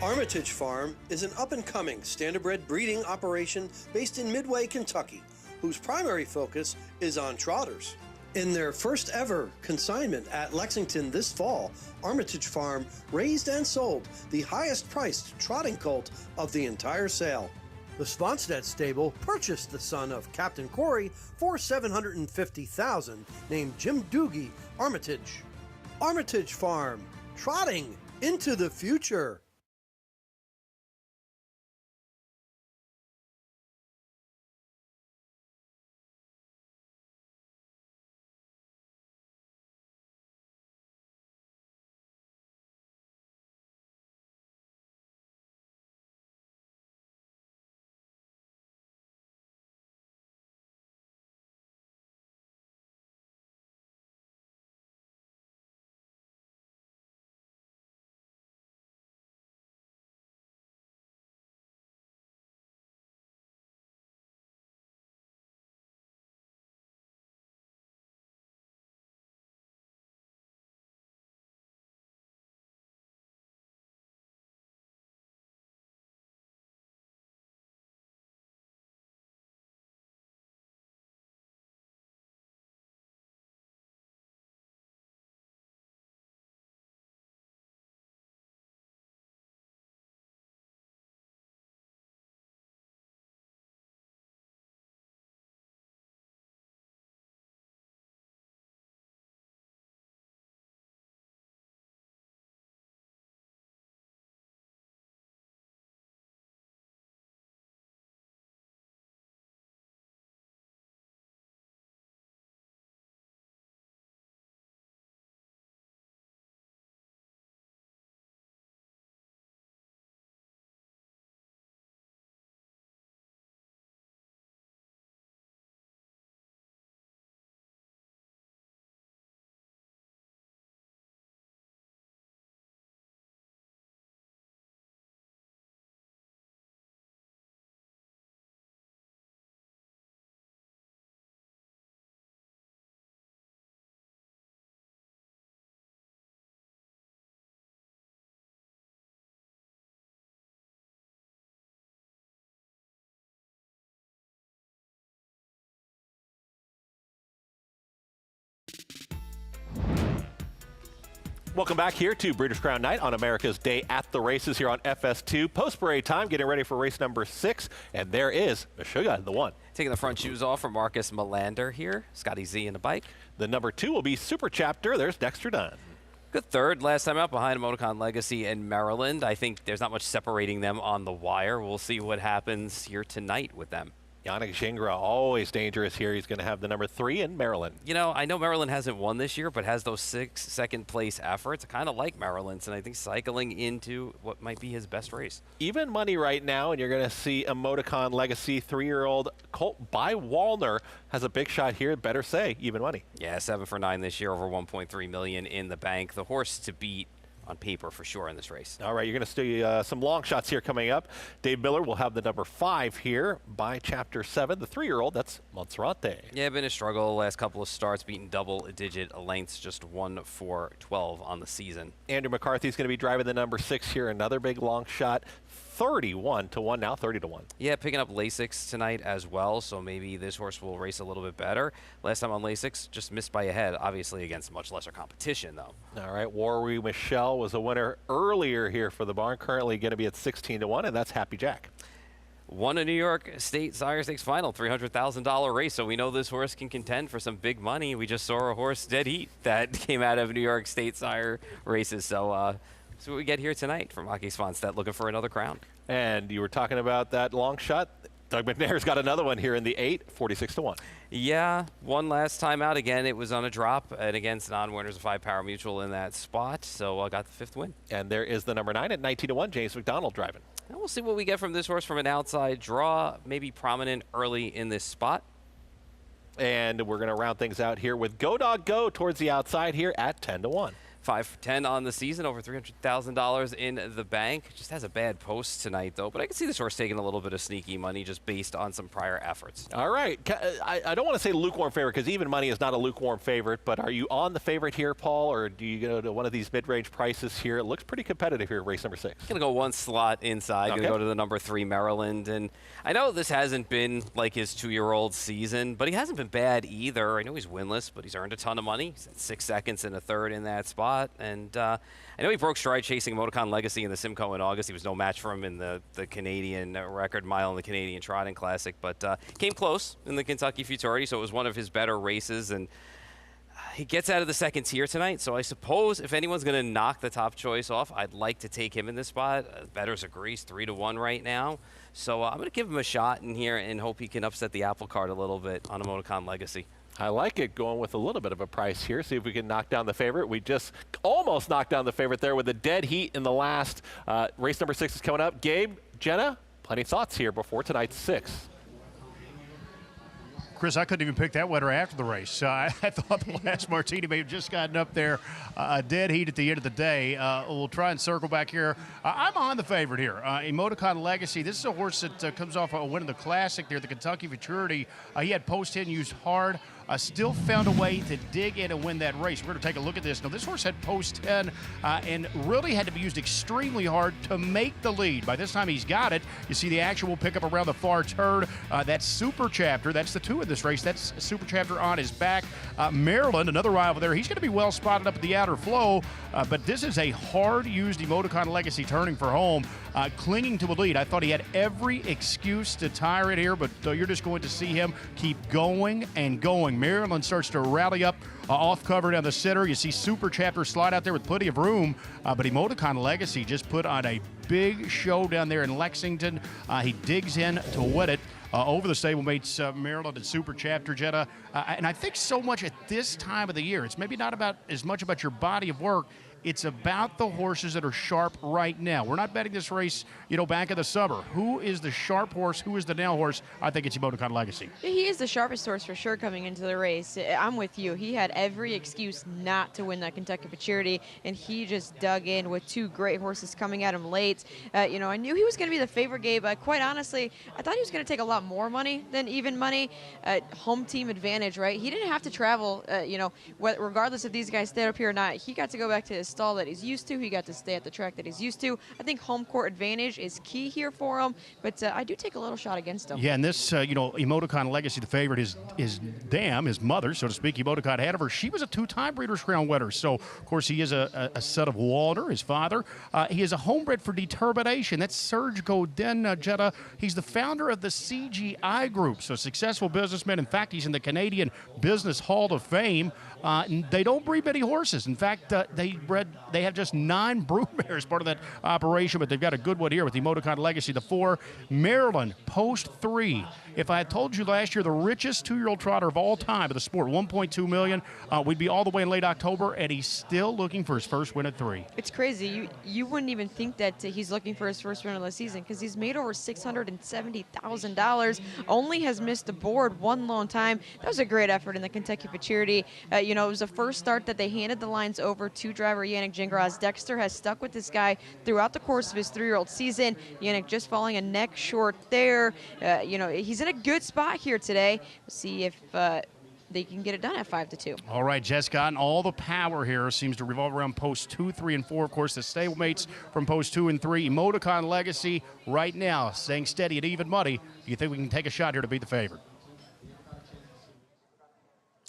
Armitage Farm is an up-and-coming standardbred breeding operation based in Midway, Kentucky, whose primary focus is on trotters. In their first ever consignment at Lexington this fall, Armitage Farm raised and sold the highest priced trotting colt of the entire sale. The Sponstead stable purchased the son of Captain Corey for $750,000, named Jim Doogie Armitage. Armitage Farm, trotting into the future. Welcome back here to Breeders' Crown Night on America's Day at the Races here on FS2. Post-parade time, getting ready for race number 6. And there is Meshuggah, the 1. Taking the front shoes off from Marcus Melander here. Scotty Z in the bike. The number 2 will be Super Chapter. There's Dexter Dunn. Good third last time out behind Motorcon Legacy and Maryland. I think there's not much separating them on the wire. We'll see what happens here tonight with them. Yannick Gingras, always dangerous here. He's going to have the number 3 in Maryland. You know, I know Maryland hasn't won this year, but has those 6 second-place efforts. I kind of like Maryland's, and I think cycling into what might be his best race. Even money right now, and you're going to see a Motorcon Legacy 3-year-old Colt by Wallner has a big shot here. Better say, even money. Yeah, 7 for 9 this year, over $1.3 million in the bank. The horse to beat on paper for sure in this race. All right, you're going to see some long shots here coming up. Dave Miller will have the number 5 here by Chapter 7. The 3-year-old, that's Monserrate. Yeah, been a struggle last couple of starts, beating double-digit lengths, just 1 for 12 on the season. Andrew McCarthy's going to be driving the number 6 here. Another big long shot. 31-1 now, 30-1. Yeah, picking up Lasix tonight as well, so maybe this horse will race a little bit better. Last time on Lasix, just missed by a head, obviously against much lesser competition, though. All right, Warwi Michelle was a winner earlier here for the barn, currently going to be at 16-1, and that's Happy Jack. Won a New York State Sire Stakes final, $300,000 race, so we know this horse can contend for some big money. We just saw a horse dead heat that came out of New York State Sire races, so what we get here tonight from Aki Svanstedt, looking for another crown. And you were talking about that long shot. Doug McNair's got another one here in the 8, 46-1. Yeah, one last time out. Again, it was on a drop, and against non-winners of 5 Power Mutual in that spot, so I got the 5th win. And there is the number 9 at 19-1, James McDonald driving. And we'll see what we get from this horse from an outside draw, maybe prominent early in this spot. And we're going to round things out here with Go Dog Go towards the outside here at 10-1. 5 for 10 on the season, over $300,000 in the bank. Just has a bad post tonight, though. But I can see this horse taking a little bit of sneaky money just based on some prior efforts. All right. I don't want to say lukewarm favorite because even money is not a lukewarm favorite. But are you on the favorite here, Paul, or do you go to one of these mid-range prices here? It looks pretty competitive here, race number 6. Going to go one slot inside. Okay. Going to go to the number 3, Maryland. And I know this hasn't been like his 2-year-old season, but he hasn't been bad either. I know he's winless, but he's earned a ton of money. He's at 6 seconds and a third in that spot. And I know he broke stride chasing Motorcon Legacy in the Simcoe in August. He was no match for him in the Canadian record mile in the Canadian Trotting Classic, but came close in the Kentucky Futurity, so it was one of his better races. And he gets out of the second tier tonight, so I suppose if anyone's going to knock the top choice off, I'd like to take him in this spot. Bettors agree, 3-1 right now. So I'm going to give him a shot in here and hope he can upset the apple cart a little bit on a Motorcon Legacy. I like it, going with a little bit of a price here. See if we can knock down the favorite. We just almost knocked down the favorite there with a dead heat in the last. Race number 6 is coming up. Gabe, Jenna, plenty of thoughts here before tonight's 6. Chris, I couldn't even pick that winner after the race. I thought the last Martini may have just gotten up there. A dead heat at the end of the day. We'll try and circle back here. I'm on the favorite here. Emoticon Legacy. This is a horse that comes off a win in the Classic there, the Kentucky Futurity. He had post-10 used hard. Still found a way to dig in and win that race. We're going to take a look at this. Now, this horse had post-10 and really had to be used extremely hard to make the lead. By this time, he's got it. You see the actual pickup around the far turn. That's Super Chapter. That's the 2 in this race. That's Super Chapter on his back. Maryland, another rival there. He's going to be well spotted up at the outer flow, but this is a hard-used Emoticon Legacy turning for home, clinging to a lead. I thought he had every excuse to tire it here, but you're just going to see him keep going and going. Maryland starts to rally up off cover down the center. You see Super Chapter slide out there with plenty of room, but Emoticon Legacy just put on a big show down there in Lexington. He digs in to win it over the stablemates Maryland and Super Chapter, Jenna. And I think so much at this time of the year, it's maybe not about as much about your body of work. It's about the horses that are sharp right now. We're not betting this race, back in the summer. Who is the sharp horse? Who is the nail horse? I think it's Emoticon Legacy. He is the sharpest horse for sure coming into the race. I'm with you. He had every excuse not to win that Kentucky Futurity, and he just dug in with 2 great horses coming at him late. I knew he was going to be the favorite, Gabe. Quite honestly, I thought he was going to take a lot more money than even money. Home team advantage, right? He didn't have to travel, regardless if these guys stayed up here or not. He got to go back to his stall that he's used to. He got to stay at the track that he's used to. I think home court advantage is key here for him, but I do take a little shot against him. Yeah, and this, Emoticon Legacy, the favorite, is his mother, so to speak, Emoticon Hanover. She was a 2-time Breeders' Crown winner, so, of course, he is a son of Walter, his father. He is a homebred for determination. That's Serge Godin Jetta. He's the founder of the CGI Group, so successful businessman. In fact, he's in the Canadian Business Hall of Fame. They don't breed many horses. In fact, they have just 9 broodmares part of that operation, but they've got a good one here with Emoticon Legacy, the 4 Maryland Post 3. If I had told you last year the richest 2-year-old trotter of all time of the sport, $1.2 million, we'd be all the way in late October, and he's still looking for his first win at 3. It's crazy. You wouldn't even think that he's looking for his first win of the season because he's made over $670,000. Only has missed the board one lone time. That was a great effort in the Kentucky Futurity. It was the first start that they handed the lines over to driver Yannick Gingras. Dexter has stuck with this guy throughout the course of his 3-year-old season. Yannick just falling a neck short there. He's in a good spot here today. We'll see if they can get it done at 5-2. All right, Jess Cotton, all the power here seems to revolve around posts 2, 3, and 4. Of course, the stablemates from posts 2 and 3. Emoticon Legacy right now staying steady at even money. Do you think we can take a shot here to beat the favorite?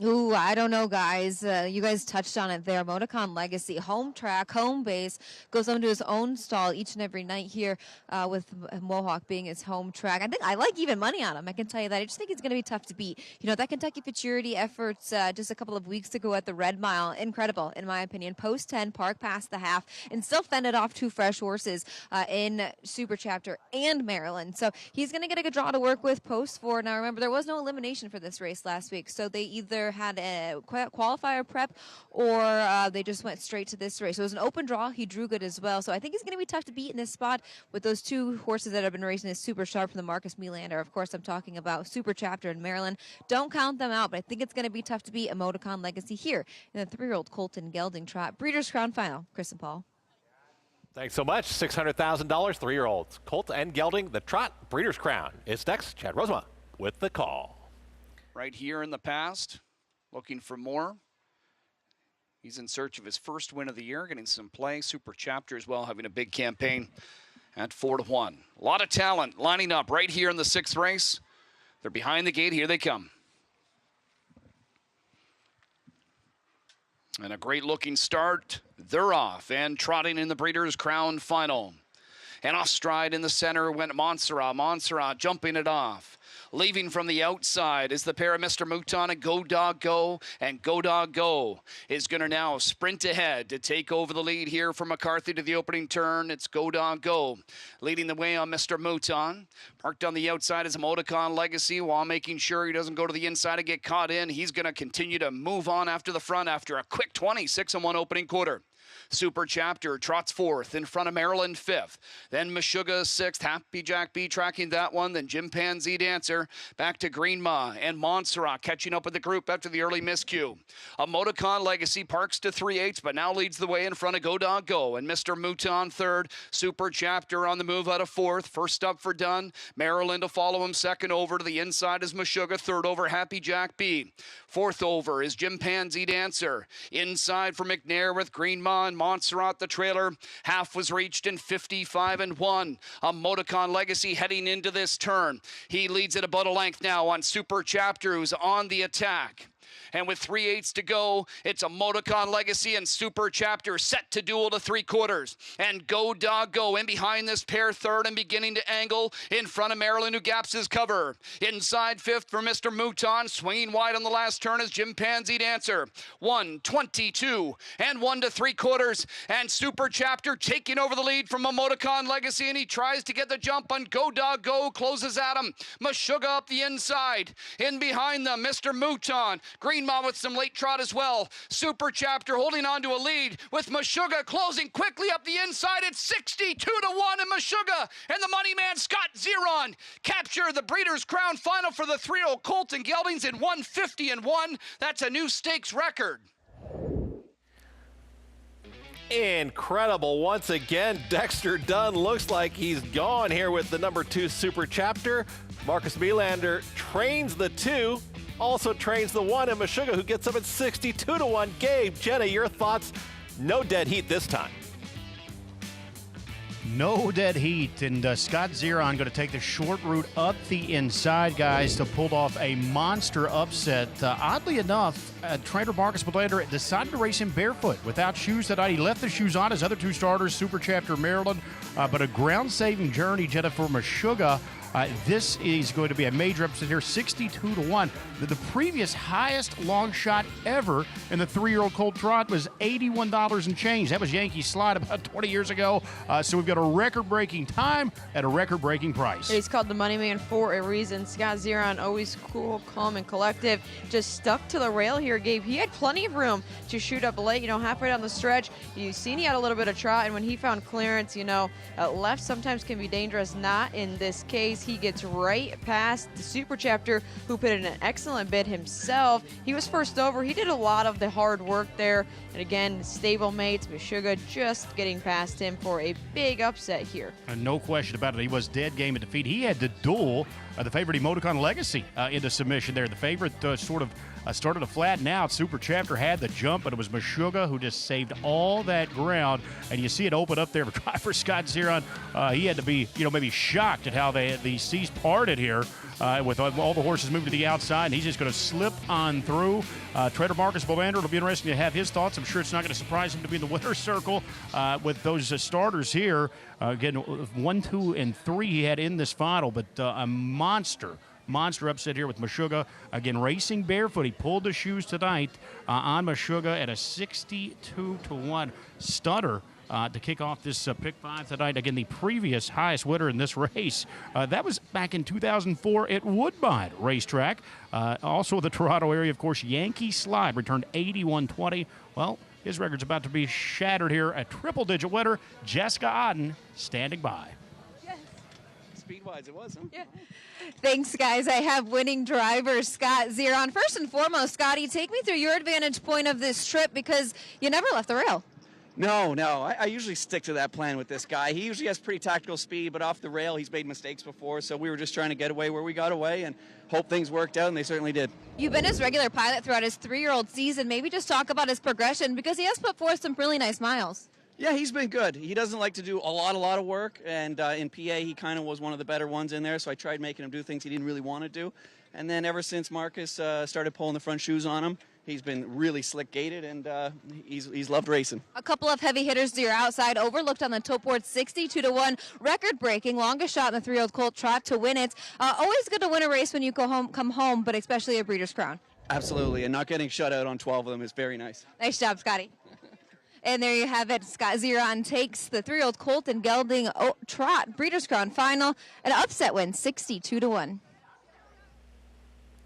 Ooh, I don't know, guys. You guys touched on it there. Emoticon Legacy, home track, home base, goes onto his own stall each and every night here with Mohawk being his home track. I like even money on him. I can tell you that. I just think it's going to be tough to beat. That Kentucky Futurity efforts just a couple of weeks ago at the Red Mile, incredible, in my opinion. Post 10, park past the half, and still fended off 2 fresh horses in Super Chapter and Maryland. So he's going to get a good draw to work with. Post 4. Now, remember, there was no elimination for this race last week, so they either had a qualifier prep or they just went straight to this race. So it was an open draw. He drew good as well. So I think he's going to be tough to beat in this spot with those 2 horses that have been racing this super sharp from the Marcus Melander. Of course, I'm talking about Super Chapter in Maryland. Don't count them out, but I think it's going to be tough to beat Emoticon Legacy here in the 3-year-old Colton Gelding Trot. Breeders' Crown Final. Chris and Paul. Thanks so much. $600,000, 3-year-olds. Colt and Gelding, the Trot Breeders' Crown. It's next. Chad Rosema with the call. Right here in the past. Looking for more. He's in search of his first win of the year, getting some play. Super Chapter as well, having a big campaign at 4-1. A lot of talent lining up right here in the 6th race. They're behind the gate. Here they come. And a great looking start. They're off and trotting in the Breeders' Crown Final. And off stride in the center went Montserrat. Montserrat jumping it off. Leaving from the outside is the pair of Mr. Mouton and Go Dog Go. And Go Dog Go is going to now sprint ahead to take over the lead here from McCarthy to the opening turn. It's Go Dog Go leading the way on Mr. Mouton. Parked on the outside is Emoticon Legacy while making sure he doesn't go to the inside and get caught in. He's going to continue to move on after the front after a quick 26-1 opening quarter. Super Chapter trots 4th in front of Maryland 5th. Then Meshuggah 6th. Happy Jack B tracking that one. Then Chimpanzee Dancer back to Green Ma and Montserrat catching up with the group after the early miscue. Emoticon Legacy parks to 3/8 but now leads the way in front of Go Dog Go and Mr. Mouton 3rd. Super Chapter on the move out of 4th. First up for Dunn. Maryland to follow him 2nd over. To the inside is Meshuggah. 3rd over Happy Jack B. 4th over is Chimpanzee Dancer. Inside for McNair with Green Ma and Montserrat the trailer. Half was reached in 55-1. Emoticon Legacy heading into this turn. He leads it about a length now on Super Chapter, who's on the attack. And with 3/8 to go, it's Emoticon Legacy and Super Chapter set to duel to 3/4. And Go Dog Go in behind this pair 3rd and beginning to angle in front of Maryland, who gaps his cover. Inside 5th for Mr. Mouton. Swinging wide on the last turn is Chimpanzee Dancer. 1:22 and 1 to 3/4. And Super Chapter taking over the lead from Emoticon Legacy, and he tries to get the jump on Go Dog Go. Closes at him. Meshuggah up the inside. In behind them, Mr. Mouton. Green Ma with some late trot as well. Super Chapter holding on to a lead with Meshuggah closing quickly up the inside. It's 62-1 and Meshuggah and the money man Scott Zeron capture the Breeders' Crown Final for the 3-year-old Colt and Geldings in 150-1. That's a new stakes record. Incredible. Once again, Dexter Dunn looks like he's gone here with the number 2 Super Chapter. Marcus Melander trains the 2, also trains the 1, and Meshuggah, who gets up at 62-1. Gabe, Jenna, your thoughts No dead heat this time. No dead heat, and Scott Zeron going to take the short route up the inside, guys, to pull off a monster upset. Oddly enough, trainer Marcus Belander decided to race him barefoot without shoes tonight. He left the shoes on. His other two starters, Super Chapter Maryland, but a ground-saving journey, Jennifer Meshuggah. This is going to be a major upset here, 62-1. The previous highest long shot ever in the 3-year-old Colt Trot was $81 and change. That was Yankee Slide about 20 years ago. So we've got a record-breaking time at a record-breaking price. He's called the Money Man for a reason. Scott Zeron, always cool, calm, and collective, just stuck to the rail here, Gabe. He had plenty of room to shoot up late, halfway down the stretch. You've seen he had a little bit of trot, and when he found clearance, left sometimes can be dangerous. Not in this case. He gets right past the Super Chapter, who put in an excellent bid himself. He was first over. He did a lot of the hard work there. And again, stable mates, Meshuggah just getting past him for a big upset here. No question about it. He was dead game at defeat. He had to duel the favorite Emoticon Legacy into submission there. The favorite sort of started to flatten out. Super Chapter had the jump, but it was Meshuggah who just saved all that ground. And you see it open up there for driver Scott Zeron. He had to be, maybe shocked at how the seas parted here with all the horses moving to the outside. And he's just going to slip on through. Trader Marcus Belander, it'll be interesting to have his thoughts. I'm sure it's not going to surprise him to be in the winner's circle with those starters here. Again, 1, 2, and 3 he had in this final, but a monster upset here with Meshuggah. Again, racing barefoot. He pulled the shoes tonight on Meshuggah at a 62-1 stutter to kick off this pick 5 tonight. Again, the previous highest winner in this race, that was back in 2004 at Woodbine Racetrack. Also the Toronto area, of course, Yankee Slide returned 81-20. Well, his record's about to be shattered here. A triple-digit winner, Jessica Odden, standing by. Speed-wise, it was, huh? Yeah. Thanks, guys. I have winning driver Scott Zeron. First and foremost, Scotty, take me through your advantage point of this trip because you never left the rail. No. I usually stick to that plan with this guy. He usually has pretty tactical speed, but off the rail, he's made mistakes before, so we were just trying to get away where we got away and hope things worked out, and they certainly did. You've been his regular pilot throughout his 3-year-old season. Maybe just talk about his progression because he has put forth some really nice miles. Yeah, he's been good. He doesn't like to do a lot of work, and in PA, he kind of was one of the better ones in there, so I tried making him do things he didn't really want to do. And then ever since Marcus started pulling the front shoes on him, he's been really slick-gated, and he's loved racing. A couple of heavy hitters to your outside, overlooked on the tote board, 62-1, record-breaking, longest shot in the 3-year-old Colt Trot to win it. Always good to win a race when you come home, but especially a Breeders' Crown. Absolutely, and not getting shut out on 12 of them is very nice. Nice job, Scotty. And there you have it. Scott Zeron takes the 3-year-old Colt and Gelding Trot Breeders' Crown final. An upset win, 62-1.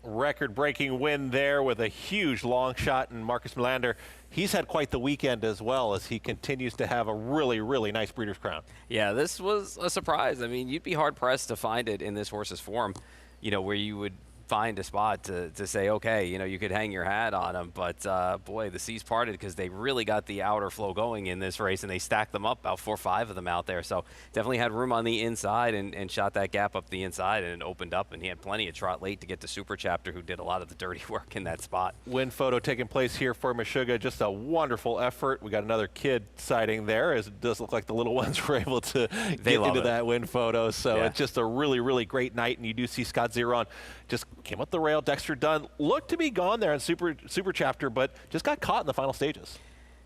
Record-breaking win there with a huge long shot, and Marcus Belander, he's had quite the weekend as well as he continues to have a really, really nice Breeders' Crown. Yeah, this was a surprise. I mean, you'd be hard-pressed to find it in this horse's form, where you would find a spot to say, okay, you could hang your hat on him. But, boy, the seas parted because they really got the outer flow going in this race, and they stacked them up, about 4 or 5 of them out there. So definitely had room on the inside and shot that gap up the inside, and it opened up, and he had plenty of trot late to get to Super Chapter, who did a lot of the dirty work in that spot. Win photo taking place here for Meshuggah. Just a wonderful effort. We got another kid sighting there, as it does look like the little ones were able to get into that win photo. So it's just a really, really great night, and you do see Scott Zeron just came up the rail. Dexter Dunn looked to be gone there in Super Chapter, but just got caught in the final stages.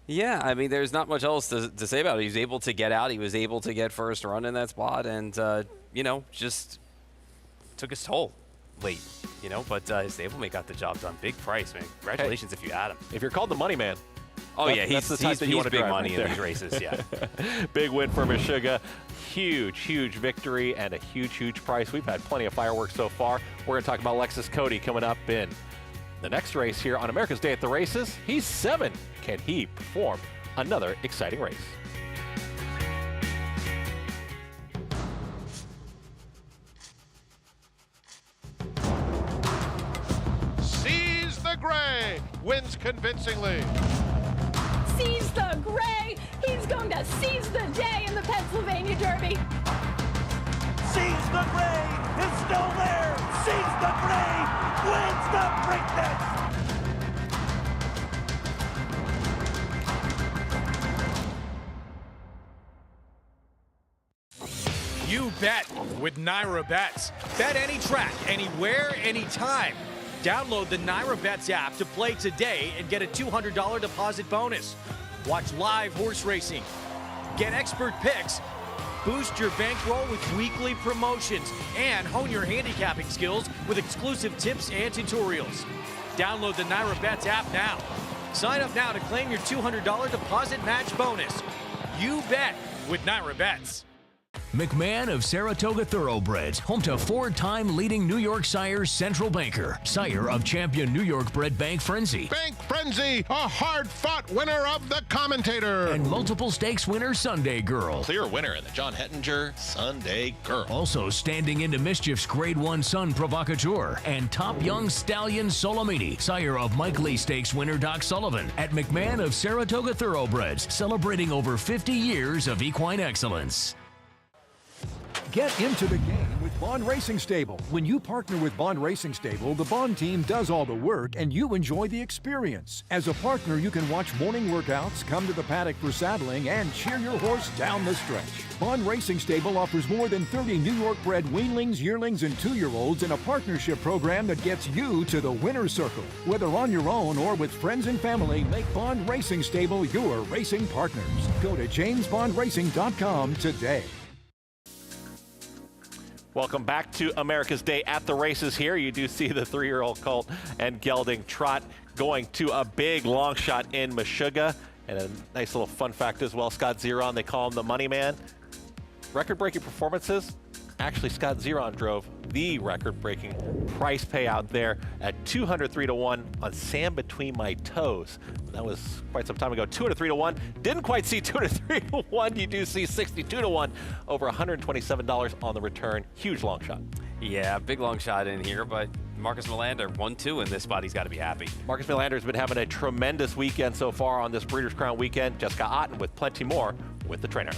Yeah, I mean, there's not much else to say about it. He was able to get out. He was able to get first run in that spot, and, just took his toll late, But his stablemate got the job done. Big price, man. Congratulations if you had him. If you're called the money man. Oh, yeah, he's big money right in these races, yeah. Big win for Meshuggah. Huge victory and a huge price. We've had plenty of fireworks so far. We're going to talk about Lexus Cody coming up in the next race here on America's Day at the Races. He's 7. Can he perform another exciting race? Seize the Gray wins convincingly. Seize the Gray. He's going to seize the day in the Pennsylvania Derby. Seize the Gray is still there. Seize the Gray wins the Preakness. You bet with Naira Bets. Bet any track, anywhere, anytime. Download the Naira Bets app to play today and get a $200 deposit bonus. Watch live horse racing. Get expert picks. Boost your bankroll with weekly promotions and hone your handicapping skills with exclusive tips and tutorials. Download the Naira Bets app now. Sign up now to claim your $200 deposit match bonus. You bet with Naira Bets. McMahon of Saratoga Thoroughbreds, home to 4-time leading New York sires Central Banker, sire of champion New York bred Bank Frenzy. Bank Frenzy, a hard-fought winner of the Commentator. And multiple stakes winner Sunday Girl. Clear winner in the John Hettinger Sunday Girl. Also standing into mischief's Grade 1 Sun Provocateur and top young stallion Solomini, sire of Mike Lee Stakes winner Doc Sullivan at McMahon of Saratoga Thoroughbreds, celebrating over 50 years of equine excellence. Get into the game with Bond Racing Stable. When you partner with Bond Racing Stable, the Bond team does all the work and you enjoy the experience. As a partner, you can watch morning workouts, come to the paddock for saddling, and cheer your horse down the stretch. Bond Racing Stable offers more than 30 New York bred weanlings, yearlings, and 2-year-olds in a partnership program that gets you to the winner's circle. Whether on your own or with friends and family, make Bond Racing Stable your racing partners. Go to jamesbondracing.com today. Welcome back to America's Day at the Races here. You do see the 3-year-old colt and gelding Trot going to a big long shot in Meshuggah. And a nice little fun fact as well, Scott Zeron, they call him the money man. Record-breaking performances. Actually, Scott Zeron drove the record-breaking price payout there at 203-1 on Sand Between My Toes. That was quite some time ago. 203-1. Didn't quite see 203-1. You do see 62-1. Over $127 on the return. Huge long shot. Yeah, big long shot in here, but Marcus Melander, 1-2 in this spot. He's got to be happy. Marcus Melander has been having a tremendous weekend so far on this Breeders' Crown weekend. Jessica Otten with plenty more with the trainer.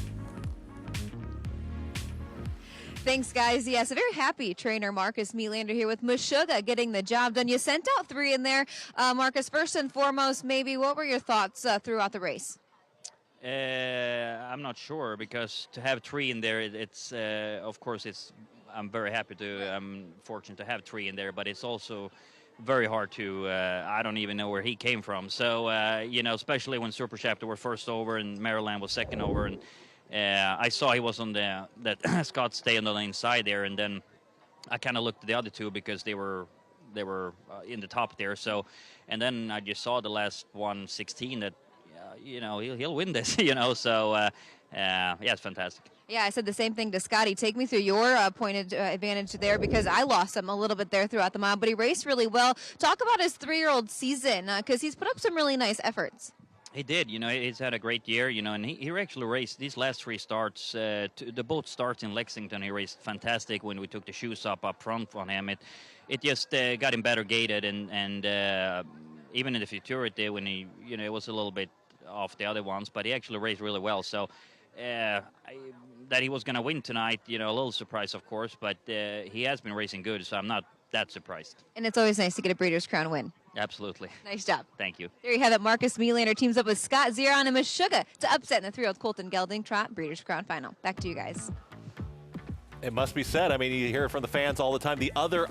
Thanks, guys. Yes, a very happy trainer, Marcus Melander, here with Meshuggah getting the job done. You sent out 3 in there. Marcus, first and foremost, maybe what were your thoughts throughout the race? I'm not sure, because to have 3 in there, it's of course, I'm very happy I'm fortunate to have 3 in there, but it's also very hard to, I don't even know where he came from. So, especially when Super Chapter were first over and Maryland was second over, and I saw he was on that Scott stay on the lane side there, and then I kind of looked at the other 2 because they were in the top there. So, and then I just saw the last 116 that he'll win this. So yeah, it's fantastic. Yeah, I said the same thing to Scotty. Take me through your point of advantage there, because I lost him a little bit there throughout the mile, but he raced really well. Talk about his 3-year-old season, because he's put up some really nice efforts. He did, he's had a great year, and he actually raced these last 3 starts, the both starts in Lexington. He raced fantastic when we took the shoes up front on him. It just got him better gated, and even in the futurity when he, it was a little bit off the other ones, but he actually raced really well. So that he was going to win tonight, a little surprise, of course, but he has been racing good, so I'm not that surprised. And it's always nice to get a Breeders' Crown win. Absolutely. Nice job. Thank you. There you have it. Marcus Melander teams up with Scott Zeron and Meshuggah to upset in the 3-year-old colt and gelding Trot Breeders' Crown final. Back to you guys. It must be said. I mean, you hear it from the fans all the time. The other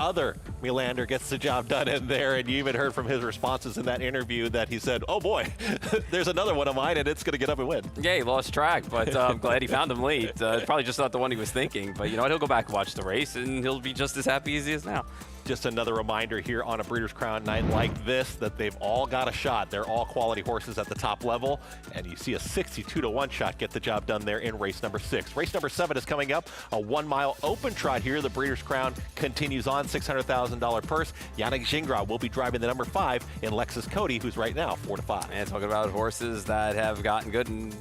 Melander gets the job done in there, and you even heard from his responses in that interview that he said, "Oh boy, there's another one of mine, and it's going to get up and win." Yeah, he lost track, but I'm glad he found him late. Probably just not the one he was thinking, but you know what? He'll go back and watch the race, and he'll be just as happy as he is now. Just another reminder here on a Breeders' Crown night like this that they've all got a shot. They're all quality horses at the top level, and you see a 62-1 shot get the job done there in race number 6. Race number 7 is coming up, a 1-mile open trot here. The Breeders' Crown continues on, $600,000 purse. Yannick Gingras will be driving the number 5 in Lexus Cody, who's right now 4-5. And talking about horses that have gotten good and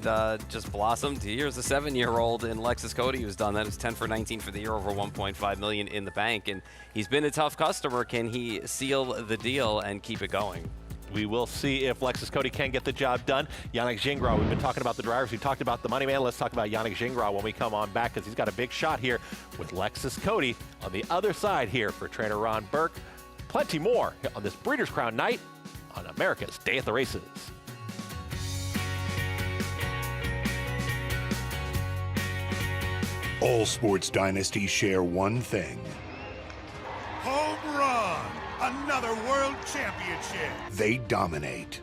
just blossomed. Here's a 7-year-old in Lexus Cody who's done that. It's 10 for 19 for the year, over $1.5 million in the bank, and he's been a tough customer. Can he seal the deal and keep it going? We will see if Lexus Cody can get the job done. Yannick Gingras, we've been talking about the drivers. We talked about the money man. Let's talk about Yannick Gingras when we come on back, because he's got a big shot here with Lexus Cody on the other side here for trainer Ron Burke. Plenty more on this Breeders' Crown night on America's Day at the Races. All sports dynasties share one thing. Home run! Another world championship! They dominate.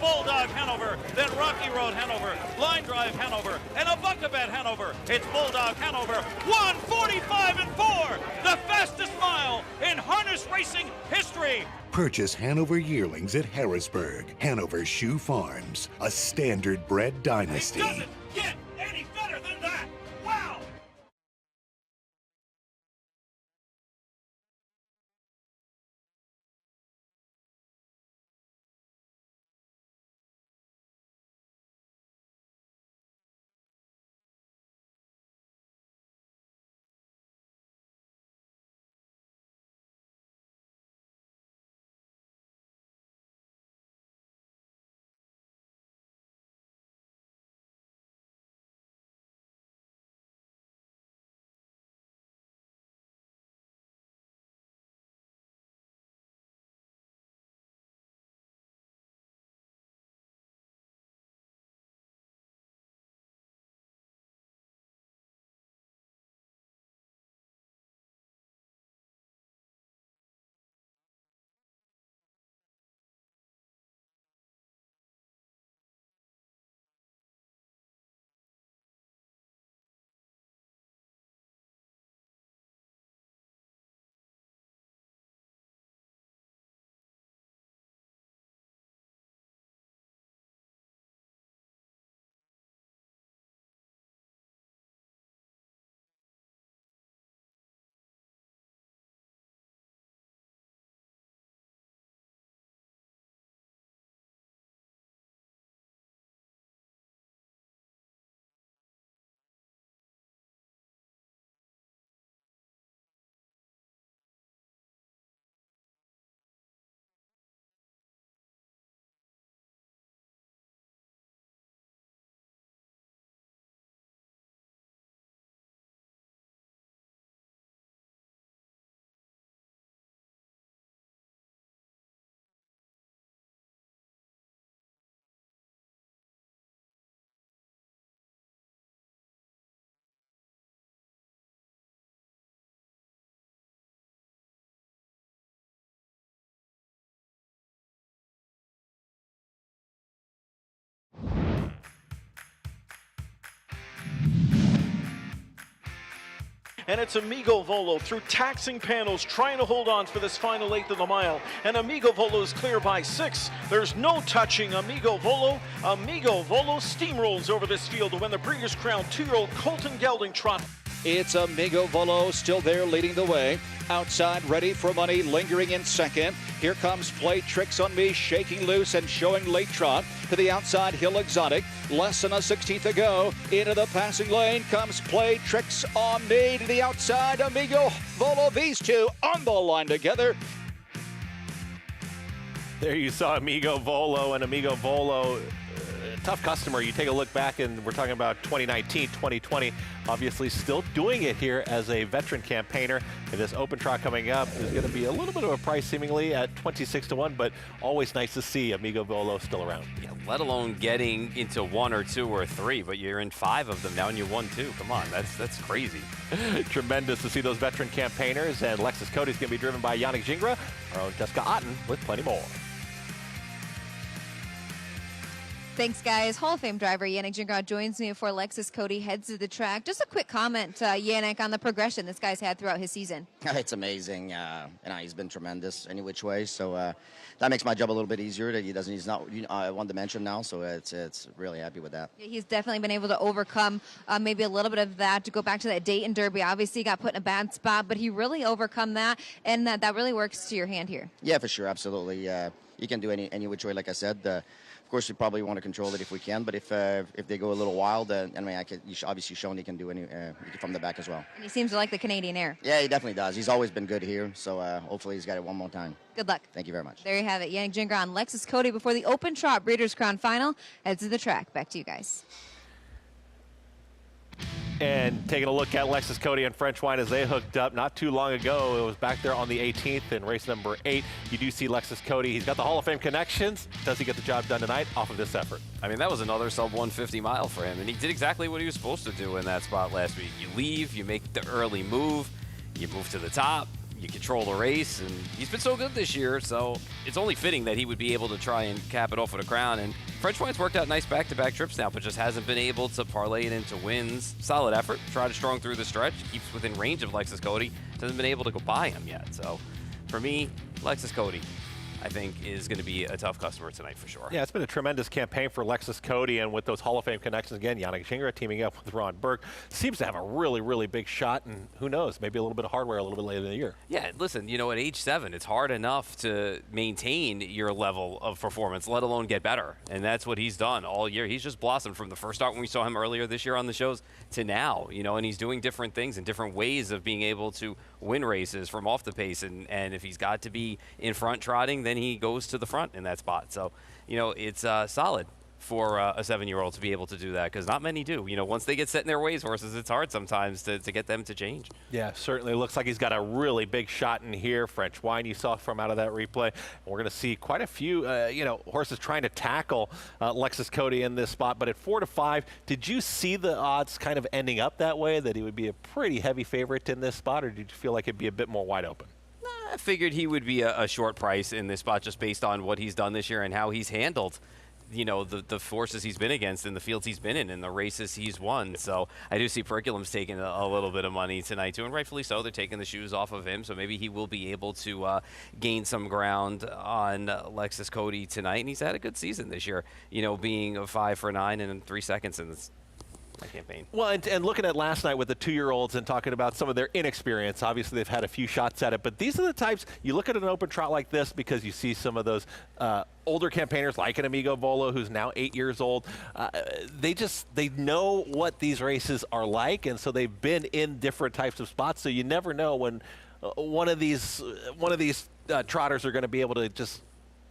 Bulldog Hanover, then Rocky Road Hanover, Line Drive Hanover, and a Buckabet Hanover. It's Bulldog Hanover, 1:45.4, the fastest mile in harness racing history. Purchase Hanover yearlings at Harrisburg. Hanover Shoe Farms, a standard bred dynasty. It doesn't get any better than that. Wow! And it's Amigo Volo through taxing panels trying to hold on for this final eighth of the mile. And Amigo Volo is clear by 6. There's no touching Amigo Volo. Amigo Volo steamrolls over this field to win the Breeders' Crown 2-year-old Colton Gelding Trot. It's Amigo Volo still there leading the way. Outside, Ready for Money lingering in second. Here comes Play Tricks on Me, shaking loose and showing late trot. To the outside, Hill Exotic. Less than a 16th to go. Into the passing lane comes Play Tricks on Me. To the outside, Amigo Volo. These two on the line together. There you saw Amigo Volo, and Amigo Volo, tough customer. You take a look back, and we're talking about 2019, 2020, obviously still doing it here as a veteran campaigner. And this open trot coming up is going to be a little bit of a price seemingly at 26-1, but always nice to see Amigo Volo still around. Yeah, let alone getting into 1 or 2 or 3, but you're in 5 of them now and you won 2. Come on, that's crazy. Tremendous to see those veteran campaigners, and Lexus Cody's going to be driven by Yannick Gingras, our own Jessica Otten with plenty more. Thanks, guys. Hall of Fame driver Yannick Gingras joins me before Lexus Cody heads to the track. Just a quick comment, Yannick, on the progression this guy's had throughout his season. It's amazing. He's been tremendous any which way. So that makes my job a little bit easier. That he's not one dimension now. So it's really happy with that. Yeah, he's definitely been able to overcome maybe a little bit of that. To go back to that Dayton Derby, obviously got put in a bad spot, but he really overcome that, and that really works to your hand here. Yeah, for sure, absolutely. You can do any which way, like I said. Of course, we probably want to control it if we can, but if they go a little wild, obviously shown he can do from the back as well. And he seems to like the Canadian air. Yeah, he definitely does. He's always been good here, so hopefully he's got it one more time. Good luck. Thank you very much. There you have it. Yannick Gingras on Lexus Cody before the Open Trot Breeders' Crown Final. Heads to the track. Back to you guys. And taking a look at Lexus Cody and French Wine as they hooked up not too long ago. It was back there on the 18th in race number 8. You do see Lexus Cody. He's got the Hall of Fame connections. Does he get the job done tonight off of this effort? I mean, that was another sub-150 mile for him, and he did exactly what he was supposed to do in that spot last week. You leave, you make the early move, you move to the top, you control the race, and he's been so good this year, so it's only fitting that he would be able to try and cap it off with a crown. And French Wine's worked out nice back-to-back trips now, but just hasn't been able to parlay it into wins. Solid effort, tried to strong through the stretch, keeps within range of Lexus Cody, hasn't been able to go by him yet. So for me, Lexus Cody, I think, is going to be a tough customer tonight for sure. Yeah, it's been a tremendous campaign for Lexus Cody, and with those Hall of Fame connections again, Yannick Gingras teaming up with Ron Burke seems to have a really, really big shot, and who knows, maybe a little bit of hardware a little bit later in the year. Yeah, listen, you know, at age 7, it's hard enough to maintain your level of performance, let alone get better, and that's what he's done all year. He's just blossomed from the first start when we saw him earlier this year on the shows to now, you know, and he's doing different things and different ways of being able to win races from off the pace, and if he's got to be in front trotting, then he goes to the front in that spot. So, you know, it's solid for a 7-year-old to be able to do that, because not many do. You know, once they get set in their ways, horses, it's hard sometimes to get them to change. Yeah, certainly looks like he's got a really big shot in here. French Wine you saw from out of that replay. We're going to see quite a few, you know, horses trying to tackle Lexus Cody in this spot. But at 4-5, did you see the odds kind of ending up that way, that he would be a pretty heavy favorite in this spot, or did you feel like it'd be a bit more wide open? I figured he would be a short price in this spot just based on what he's done this year and how he's handled, you know, the forces he's been against and the fields he's been in and the races he's won. So I do see Periculum's taking a little bit of money tonight too, and rightfully so. They're taking the shoes off of him, so maybe he will be able to gain some ground on Lexus Cody tonight. And he's had a good season this year, you know, being a 5 for 9 in 3 seconds in this campaign. Well, and looking at last night with the 2-year-olds and talking about some of their inexperience, obviously they've had a few shots at it, but these are the types, you look at an open trot like this because you see some of those older campaigners like an Amigo Volo who's now 8 years old. They know what these races are like, and so they've been in different types of spots, so you never know when one of these trotters are going to be able to just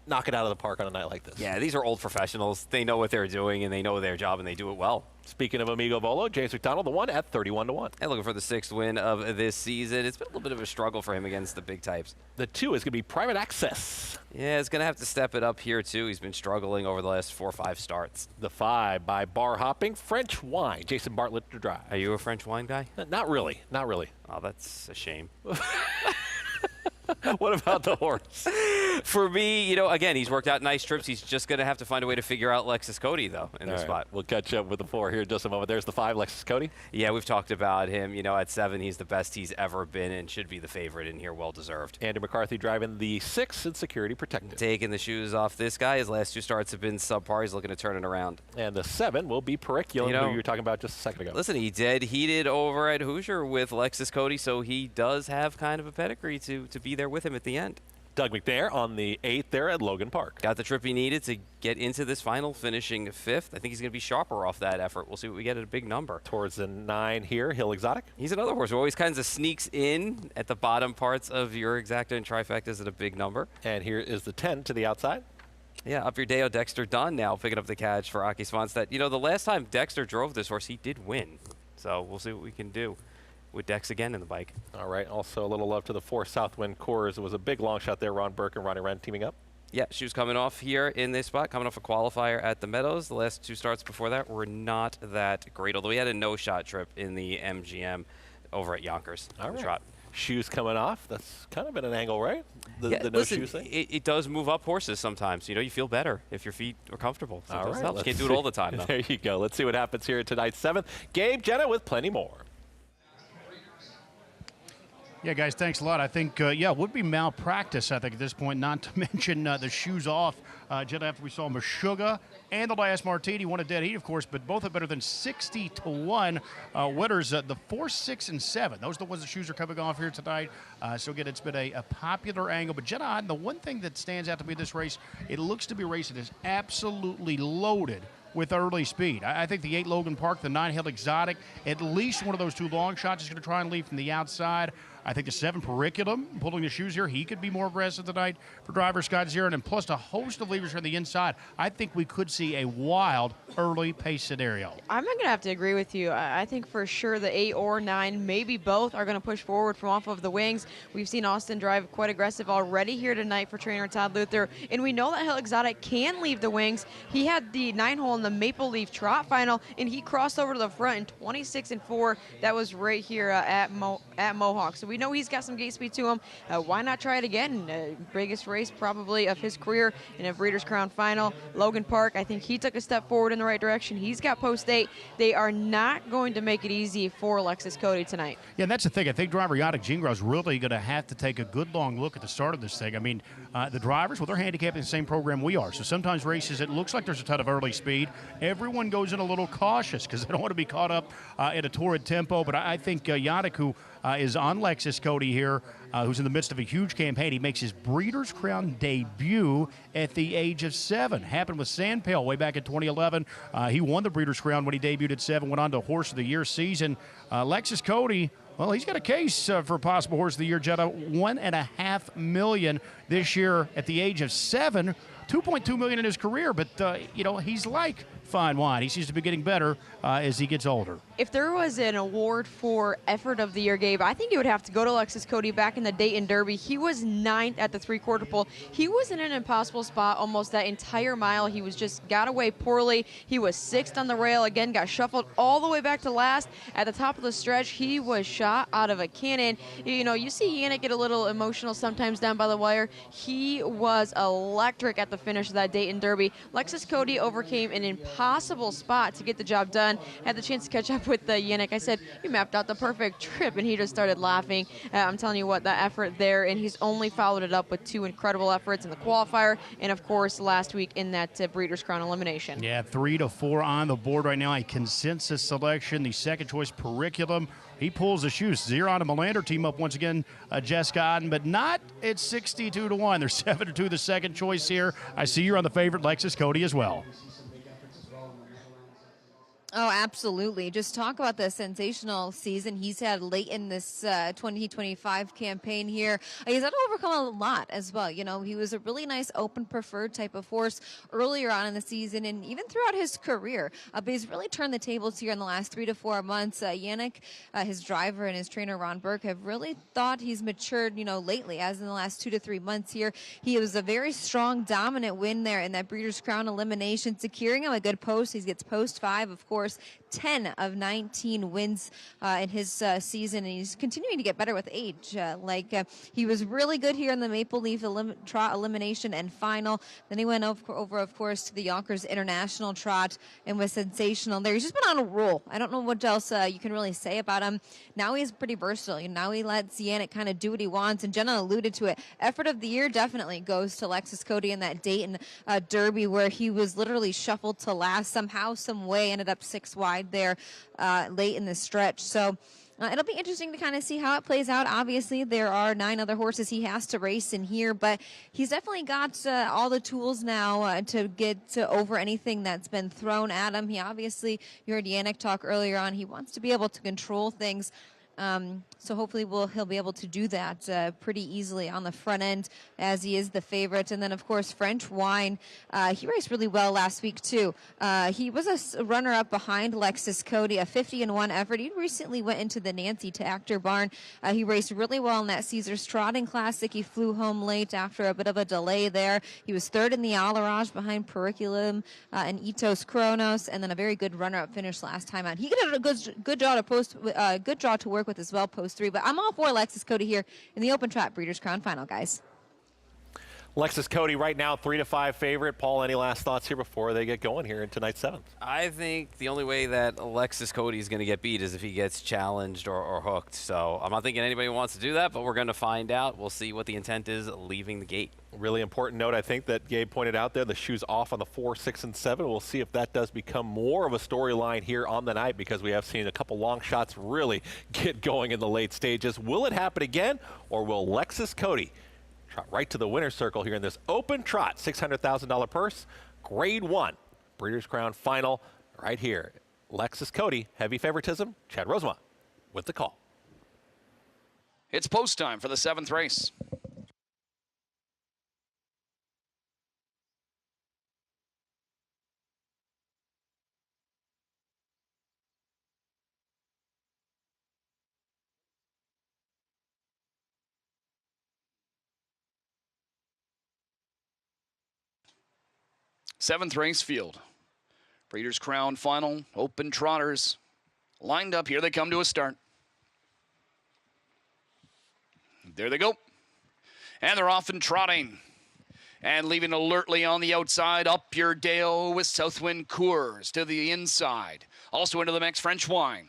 knock it out of the park on a night like this. Yeah, these are old professionals. They know what they're doing, and they know their job, and they do it well. Speaking of Amigo Volo, James McDonald, the one at 31-1. And looking for the 6th win of this season. It's been a little bit of a struggle for him against the big types. The 2 is going to be Private Access. Yeah, he's going to have to step it up here, too. He's been struggling over the last 4 or 5 starts. The 5 by Bar Hopping, French Wine. Jason Bartlett to drive. Are you a French Wine guy? Not really. Not really. Oh, that's a shame. What about the horse? For me, you know, again, he's worked out nice trips. He's just going to have to find a way to figure out Lexus Cody, though, in this spot. We'll catch up with the 4 here in just a moment. There's the 5, Lexus Cody. Yeah, we've talked about him. You know, at 7, he's the best he's ever been and should be the favorite in here, well-deserved. Andrew McCarthy driving the 6 in Security Protected. Taking the shoes off this guy. His last 2 starts have been subpar. He's looking to turn it around. And the 7 will be Periculum, who you were talking about just a second ago. Listen, he did heated over at Hoosier with Lexus Cody, so he does have kind of a pedigree to be there with him at the end. Doug McNair on the 8th there at Logan Park. Got the trip he needed to get into this final, finishing 5th. I think he's going to be sharper off that effort. We'll see what we get at a big number. Towards the 9 here, Hill Exotic. He's another horse who always kind of sneaks in at the bottom parts of your exacta and trifectas at a big number. And here is the 10 to the outside. Yeah, up your Deo Dexter Dunn now picking up the catch for Aki Svanstedt. You know, the last time Dexter drove this horse, he did win. So we'll see what we can do with Dex again in the bike. All right, also a little love to the 4 Southwind Coors. It was a big long shot there, Ron Burke and Ronnie Wren teaming up. Yeah, shoes coming off here in this spot, coming off a qualifier at the Meadows. The last 2 starts before that were not that great, although he had a no-shot trip in the MGM over at Yonkers. All right. Trot. Shoes coming off. That's kind of at an angle, right? The no listen, shoes thing? it does move up horses sometimes. You know, you feel better if your feet are comfortable. All Sometimes right, it helps. You can't do it all the time, though. There you go. Let's see what happens here at tonight's 7th. Gabe Jenna with plenty more. Yeah, guys, thanks a lot. I think, it would be malpractice, I think, at this point, not to mention the shoes off. Just after we saw Meshuggah and the last Martini, won a dead heat, of course, but both are better than 60-1 winners. The 4, 6, and 7. Those are the ones the shoes are coming off here tonight. So, again, it's been a popular angle. But, Jenna, the one thing that stands out to me in this race, it looks to be a race that is absolutely loaded with early speed. I think the 8 Logan Park, the 9 Hill Exotic, at least one of those 2 long shots is going to try and lead from the outside. I think the 7 Periculum, pulling the shoes here, he could be more aggressive tonight for driver Scott Zero. And plus a host of leaders from the inside. I think we could see a wild early pace scenario. I'm going to have to agree with you. I think for sure the 8 or 9, maybe both, are going to push forward from off of the wings. We've seen Austin drive quite aggressive already here tonight for trainer Todd Luther. And we know that Hill Exotic can leave the wings. He had the 9-hole in the Maple Leaf Trot final, and he crossed over to the front in 26-4. That was right here at Mohawk. So we know he's got some gate speed to him. Why not try it again? Biggest race probably of his career in a Breeders' Crown final. Logan Park, I think he took a step forward in the right direction. He's got post 8. They are not going to make it easy for Alexis Cody tonight. Yeah, and that's the thing. I think driver Yannick Gingras is really going to have to take a good long look at the start of this thing. I mean, the drivers, well, they're handicapping the same program we are. So sometimes races, it looks like there's a ton of early speed. Everyone goes in a little cautious because they don't want to be caught up at a torrid tempo. But I think Yannick, who is on Lexus Cody here, who's in the midst of a huge campaign. He makes his Breeders' Crown debut at the age of 7. Happened with Sandpail way back in 2011. He won the Breeders' Crown when he debuted at 7, went on to Horse of the Year season. Lexus Cody, well, he's got a case for possible Horse of the Year, Jetta. $1.5 million this year at the age of 7. $2.2 million in his career, but, he's like fine wine. He seems to be getting better as he gets older. If there was an award for effort of the year, Gabe, I think it would have to go to Lexus Cody back in the Dayton Derby. He was 9th at the 3/4 pole. He was in an impossible spot almost that entire mile. He was just got away poorly. He was 6th on the rail, again, got shuffled all the way back to last. At the top of the stretch, he was shot out of a cannon. You see Yannick get a little emotional sometimes down by the wire. He was electric at the finish of that Dayton Derby. Lexus Cody overcame an impossible spot to get the job done. Had the chance to catch up with Yannick. I said, you mapped out the perfect trip, and he just started laughing. I'm telling you what, that effort there, and he's only followed it up with 2 incredible efforts in the qualifier, and of course last week in that Breeders' Crown elimination. Yeah, 3 to 4 on the board right now. A consensus selection. The second choice Periculum. He pulls the shoes. Zeron and Melander team up once again, Jessica Otten, but not at 62 to 1. They're 7 to 2, the second choice here. I see you're on the favorite Lexus Cody as well. Oh, absolutely. Just talk about the sensational season he's had late in this 2025 campaign here. He's had to overcome a lot as well. He was a really nice open preferred type of horse earlier on in the season and even throughout his career. But he's really turned the tables here in the last 3 to 4 months. Yannick, his driver, and his trainer, Ron Burke, have really thought he's matured, lately, as in the last 2 to 3 months here. He was a very strong, dominant win there in that Breeders' Crown elimination, securing him a good post. He gets post 5, of course. 10 of 19 wins in his season, and he's continuing to get better with age. He was really good here in the Maple Leaf Trot elimination and final. Then he went over, of course, to the Yonkers International Trot and was sensational there. He's just been on a roll. I don't know what else you can really say about him. Now he's pretty versatile. Now he lets Yannick kind of do what he wants, and Jenna alluded to it. Effort of the year definitely goes to Lexus Cody in that Dayton Derby, where he was literally shuffled to last somehow, some way, ended up 6 wide there late in the stretch. So it'll be interesting to kind of see how it plays out. Obviously, there are 9 other horses he has to race in here, but he's definitely got all the tools now to get over anything that's been thrown at him. He obviously, you heard Yannick talk earlier on, he wants to be able to control things. So hopefully he'll be able to do that pretty easily on the front end, as he is the favorite. And then, of course, French Wine, he raced really well last week, too. He was a runner-up behind Lexus Cody, a 50-1 effort. He recently went into the Nancy Tactor barn. He raced really well in that Caesars Trotting Classic. He flew home late after a bit of a delay there. He was 3rd in the Alarage behind Periculum and Itos Kronos, and then a very good runner-up finish last time out. He did a good draw to work with as well, post 3. But I'm all for Lexus Cody here in the Open Trot Breeders' Crown final, guys. Lexus Cody right now 3 to 5 favorite. Paul, any last thoughts here before they get going here in tonight's 7th? I think the only way that Alexis Cody is going to get beat is if he gets challenged or hooked. So I'm not thinking anybody wants to do that, but we're going to find out. We'll see what the intent is leaving the gate. Really important note, I think, that Gabe pointed out there, the shoes off on the 4, 6, and 7. We'll see if that does become more of a storyline here on the night, because we have seen a couple long shots really get going in the late stages. Will it happen again, or will Lexus Cody trot right to the winner's circle here in this Open Trot $600,000 purse, Grade 1 Breeders' Crown final right here? Lexus Cody, heavy favoritism. Chad Rosemont with the call. It's post time for the 7th race. Seventh race field. Breeders' Crown Final, Open Trotters. Lined up, here they come to a start. There they go. And they're off and trotting. And leaving alertly on the outside, Up Your Dale with Southwind Coors to the inside. Also into the mix, French Wine.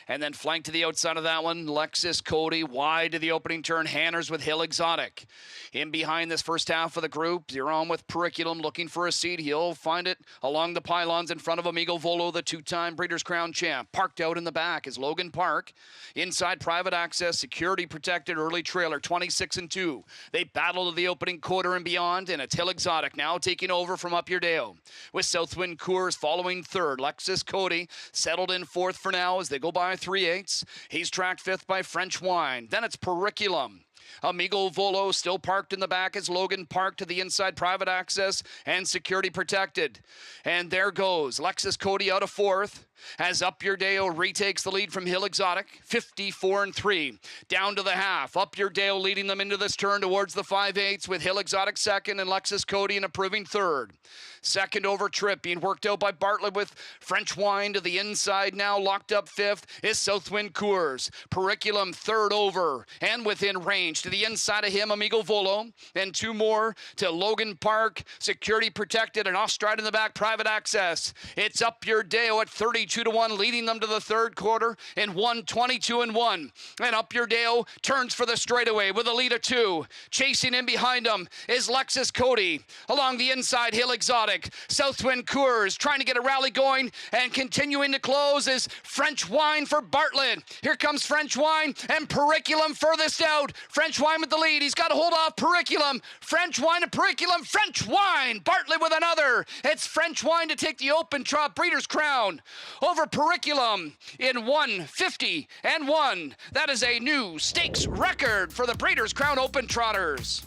And then flanked to the outside of that one, Lexus Cody, wide to the opening turn, Hanners with Hill Exotic. In behind this first half of the group, you're on with Periculum looking for a seat. He'll find it along the pylons in front of Amigo Volo, the two-time Breeders' Crown champ. Parked out in the back is Logan Park. Inside, Private Access, security protected, early trailer, 26-2. They battle to the opening quarter and beyond, and it's Hill Exotic now taking over from Up Your Dale. With Southwind Coors following third. Lexus Cody settled in fourth for now as they go by 3/8. He's tracked fifth by French Wine. Then it's Periculum. Amigo Volo still parked in the back as Logan Park to the inside, Private Access and security protected. And there goes Lexus Cody out of fourth as Up Your Dale retakes the lead from Hill Exotic, 54-3. Down to the half. Up Your Dale leading them into this turn towards the 5/8 with Hill Exotic second and Lexus Cody an approving third. Second over trip being worked out by Bartlett with French Wine to the inside now. Locked up fifth is Southwind Coors. Periculum third over and within range to the inside of him, Amigo Volo. And two more to Logan Park, security protected and off stride in the back, Private Access. It's Up Your Dale at 32-1, leading them to the third quarter in 122-1. And Up Your Dale turns for the straightaway with a lead of two. Chasing in behind him is Lexus Cody. Along the inside, Hill Exotic. Southwind Coors trying to get a rally going and continuing to close is French Wine for Bartlett. Here comes French Wine and Periculum furthest out. French Wine with the lead. He's got to hold off Periculum. French Wine to Periculum. French Wine. Bartlett with another. It's French Wine to take the Open Trot Breeders' Crown over Periculum in 1:50-1. That is a new stakes record for the Breeders' Crown Open Trotters.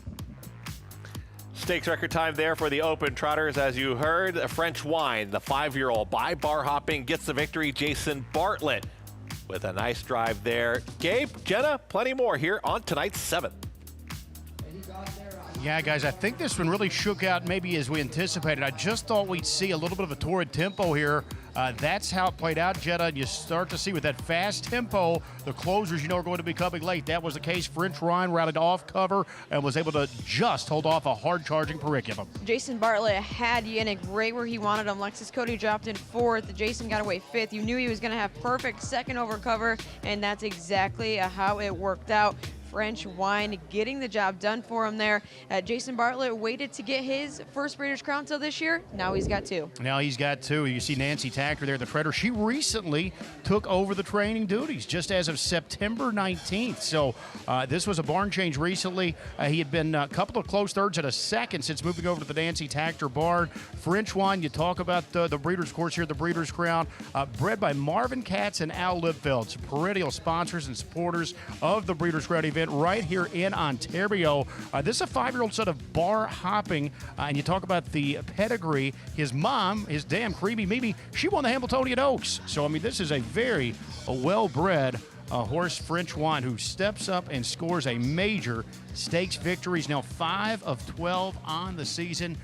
Stakes record time there for the Open Trotters. As you heard, French Wine, the 5-year-old by bar hopping, gets the victory. Jason Bartlett with a nice drive there. Gabe, Jenna, plenty more here on tonight's 7th. Yeah, guys, I think this one really shook out maybe as we anticipated. I just thought we'd see a little bit of a torrid tempo here. That's how it played out, Jetta. And you start to see with that fast tempo, the closers, are going to be coming late. That was the case. French Wine routed off cover and was able to just hold off a hard-charging Periculum. Jason Bartlett had Yannick right where he wanted him. Lexus Cody dropped in fourth. Jason got away fifth. You knew he was going to have perfect second over cover, and that's exactly how it worked out. French Wine getting the job done for him there. Jason Bartlett waited to get his first Breeders' Crown till this year. Now he's got two. Now he's got two. You see Nancy Tacker there, the treader. She recently took over the training duties just as of September 19th. So this was a barn change recently. He had been a couple of close thirds at a second since moving over to the Nancy Tacker barn. French Wine, you talk about the Breeders' Course here, the Breeders' Crown, bred by Marvin Katz and Al Lipfeld, some perennial sponsors and supporters of the Breeders' Crown event right here in Ontario. This is a 5-year-old son of bar hopping, and you talk about the pedigree. His mom, his damn creamy Mimi, she won the Hamiltonian Oaks. So, I mean, this is a very well-bred horse, French Wine, who steps up and scores a major stakes victory. He's now 5 of 12 on the season.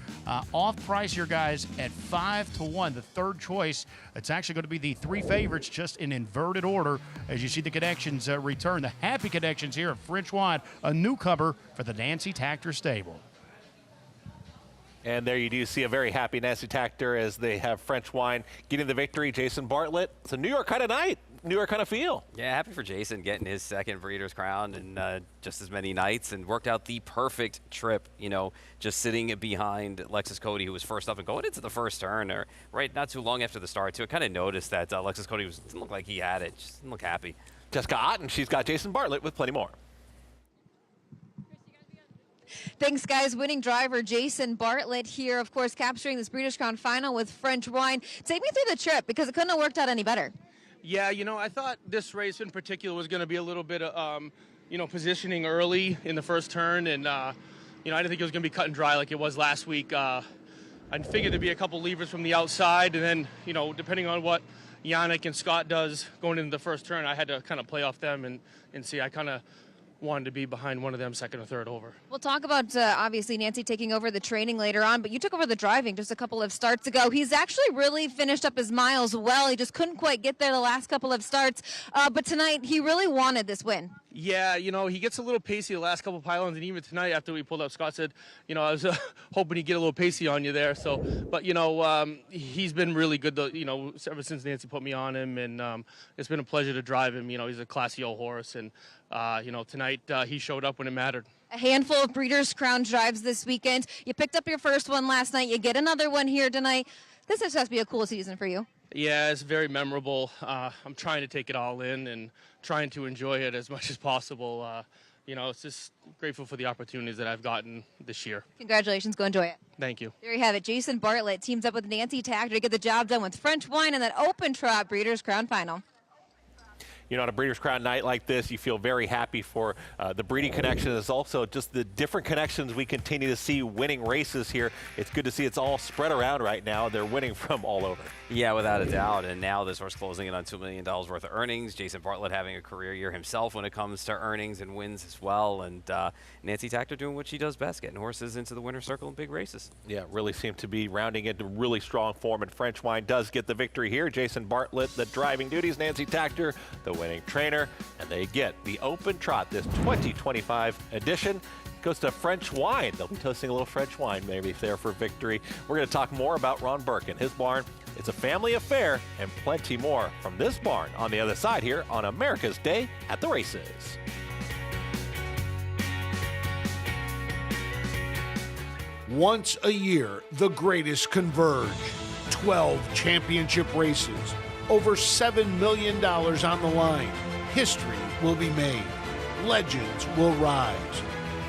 Off price here, guys, at 5-1. The third choice. It's actually going to be the three favorites, just in inverted order, as you see the connections return. The happy connections here of French Wine, a newcomer for the Nancy Tacker stable. And there you do see a very happy Nancy Tacker as they have French Wine getting the victory. Jason Bartlett. It's a New York kind of night. New York kind of feel. Yeah, happy for Jason getting his second Breeders' Crown in just as many nights, and worked out the perfect trip, just sitting behind Lexus Cody, who was first up and going into the first turn, or right not too long after the start, too. I kind of noticed that Lexus Cody didn't look like he had it. Just didn't look happy. Jessica Otten, she's got Jason Bartlett with plenty more. Thanks, guys. Winning driver Jason Bartlett here, of course, capturing this Breeders' Crown final with French Wine. Take me through the trip, because it couldn't have worked out any better. Yeah, I thought this race in particular was going to be a little bit positioning early in the first turn, and I didn't think it was going to be cut and dry like it was last week. I figured there'd be a couple levers from the outside, and then depending on what Yannick and Scott does going into the first turn, I had to kind of play off them and see. I kind of wanted to be behind one of them second or third over. We'll talk about, obviously, Nancy taking over the training later on, but you took over the driving just a couple of starts ago. He's actually really finished up his miles well. He just couldn't quite get there the last couple of starts, but tonight he really wanted this win. Yeah, he gets a little pacey the last couple of pylons, and even tonight after we pulled up, Scott said, I was hoping he'd get a little pacey on you there. So, but he's been really good, ever since Nancy put me on him, and it's been a pleasure to drive him. He's a classy old horse, and tonight he showed up when it mattered. A handful of Breeders' Crown drives this weekend. You picked up your first one last night. You get another one here tonight. This has to be a cool season for you. Yeah, it's very memorable. I'm trying to take it all in and trying to enjoy it as much as possible. It's just grateful for the opportunities that I've gotten this year. Congratulations. Go enjoy it. Thank you. There you have it. Jason Bartlett teams up with Nancy Tactor to get the job done with French Wine in that open trot Breeders' Crown final. On a Breeders' Crown night like this, you feel very happy for the breeding connection. It's also just the different connections we continue to see winning races here. It's good to see it's all spread around right now. They're winning from all over. Yeah, without a doubt. And now this horse closing in on $2 million worth of earnings. Jason Bartlett having a career year himself when it comes to earnings and wins as well. And Nancy Tactor doing what she does best, getting horses into the winner's circle in big races. Yeah, really seem to be rounding into really strong form. And French Wine does get the victory here. Jason Bartlett, the driving duties. Nancy Tactor, the winning trainer. And they get the open trot, this 2025 edition. Goes to French Wine. They'll be toasting a little French wine maybe there for victory. We're going to talk more about Ron Burke and his barn. It's a family affair and plenty more from this barn on the other side here on America's Day at the Races. Once a year, the greatest converge. 12 championship races. Over $7 million on the line. History will be made. Legends will rise.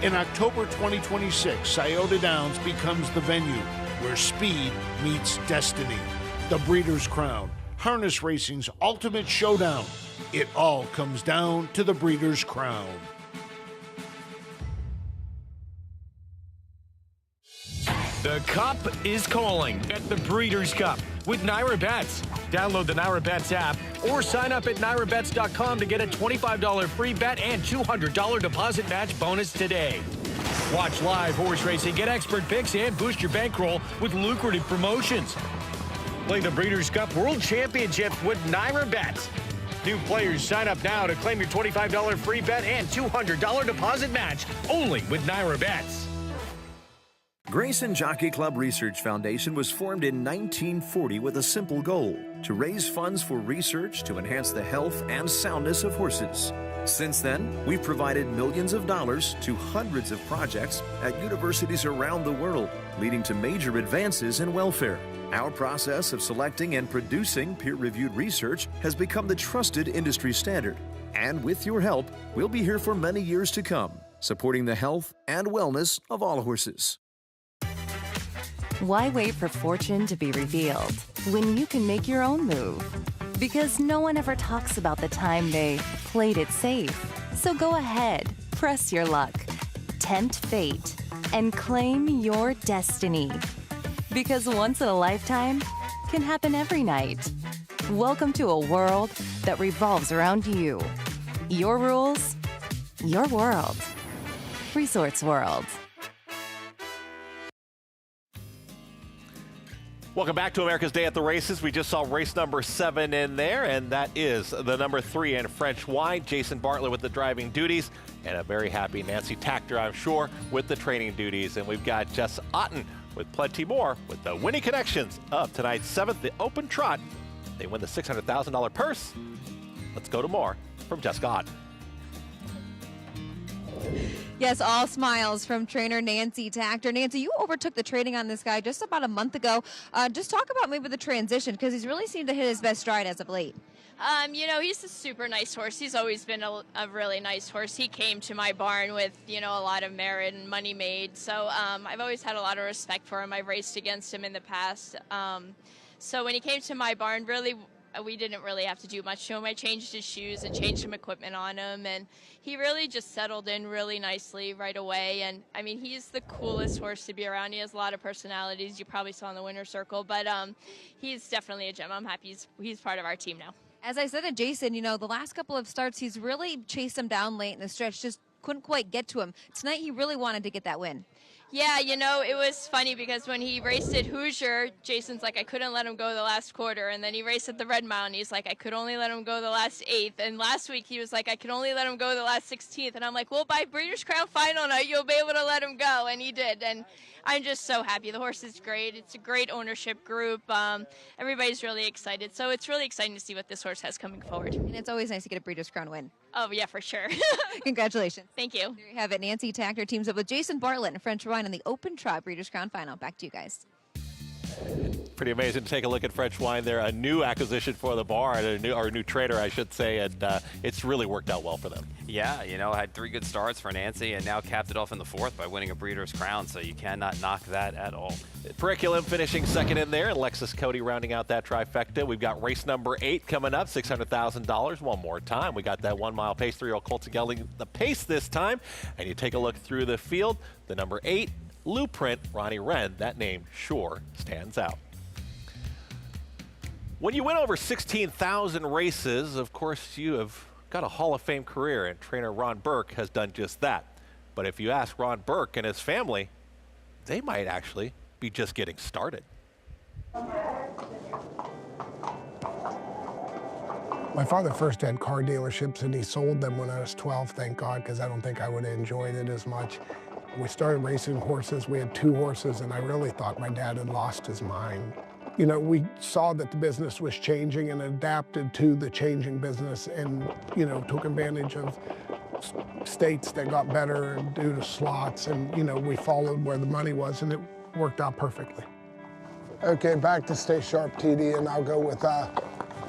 In October 2026, Scioto Downs becomes the venue where speed meets destiny. The Breeders' Crown, harness racing's ultimate showdown. It all comes down to the Breeders' Crown. The Cup is calling at the Breeders' Cup with Naira Bets. Download the Naira Bets app or sign up at nairabets.com to get a $25 free bet and $200 deposit match bonus today. Watch live horse racing, get expert picks, and boost your bankroll with lucrative promotions. Play the Breeders' Cup World Championship with Naira Bets. New players sign up now to claim your $25 free bet and $200 deposit match only with Naira Bets. Grayson Jockey Club Research Foundation was formed in 1940 with a simple goal: to raise funds for research to enhance the health and soundness of horses. Since then, we've provided millions of dollars to hundreds of projects at universities around the world, leading to major advances in welfare. Our process of selecting and producing peer-reviewed research has become the trusted industry standard. And with your help, we'll be here for many years to come, supporting the health and wellness of all horses. Why wait for fortune to be revealed when you can make your own move? Because no one ever talks about the time they played it safe. So go ahead, press your luck, tempt fate, and claim your destiny. Because once in a lifetime can happen every night. Welcome to a world that revolves around you. Your rules, your world. Resorts World. Welcome back to America's Day at the Races. We just saw race number 7 in there, and that is the number 3 in French Wine. Jason Bartlett with the driving duties, and a very happy Nancy Tactor, I'm sure, with the training duties. And we've got Jess Otten with plenty more with the winning connections of tonight's 7th, the Open Trot. They win the $600,000 purse. Let's go to more from Jessica Otten. Yes, all smiles from trainer Nancy Tactor. Nancy, you overtook the training on this guy just about a month ago. Just talk about maybe the transition, because he's really seemed to hit his best stride as of late. He's a super nice horse. He's always been a really nice horse. He came to my barn with, a lot of merit and money made. So I've always had a lot of respect for him. I've raced against him in the past. So when he came to my barn, really we didn't really have to do much to him. I changed his shoes and changed some equipment on him, and he really just settled in really nicely right away. And I mean, he's the coolest horse to be around. He has a lot of personalities. You probably saw in the winner's circle, but he's definitely a gem. I'm happy he's part of our team now. As I said to Jason, you know, the last couple of starts, he's really chased him down late in the stretch, just couldn't quite get to him. Tonight, he really wanted to get that win. Yeah, you know, it was funny because when he raced at Hoosier, Jason's like, I couldn't let him go the last quarter. And then he raced at the Red Mile, and he's like, I could only let him go the last 8th. And last week, he was like, I could only let him go the last 16th. And I'm like, well, by Breeders' Crown Final night, you'll be able to let him go. And he did. And I'm just so happy. The horse is great. It's a great ownership group. Everybody's really excited. So it's really exciting to see what this horse has coming forward. And it's always nice to get a Breeders' Crown win. Oh, yeah, for sure. Congratulations. Thank you. There you have it. Nancy Tackner teams up with Jason Bartlett and French Wine in the Open Trot Breeders' Crown Final. Back to you guys. Pretty amazing to take a look at French Wine there, a new acquisition for the barn, or a new trader, I should say, and it's really worked out well for them. Yeah, you know, had 3 good starts for Nancy and now capped it off in the 4th by winning a Breeders' Crown, so you cannot knock that at all. Periculum finishing second in there, and Lexus Cody rounding out that trifecta. We've got race number 8 coming up, $600,000. One more time. We got that 1 mile pace, 3-year-old Colts gelding the pace this time, and you take a look through the field. The number 8, Blueprint, Ronnie Wren, that name sure stands out. When you win over 16,000 races, of course, you have got a Hall of Fame career, and trainer Ron Burke has done just that. But if you ask Ron Burke and his family, they might actually be just getting started. My father first had car dealerships, and he sold them when I was 12, thank God, because I don't think I would have enjoyed it as much. We started racing horses. We had 2 horses, and I really thought my dad had lost his mind. You know, we saw that the business was changing and adapted to the changing business and, you know, took advantage of states that got better due to slots. And, you know, we followed where the money was, and it worked out perfectly. Okay, back to Stay Sharp TD, and I'll go with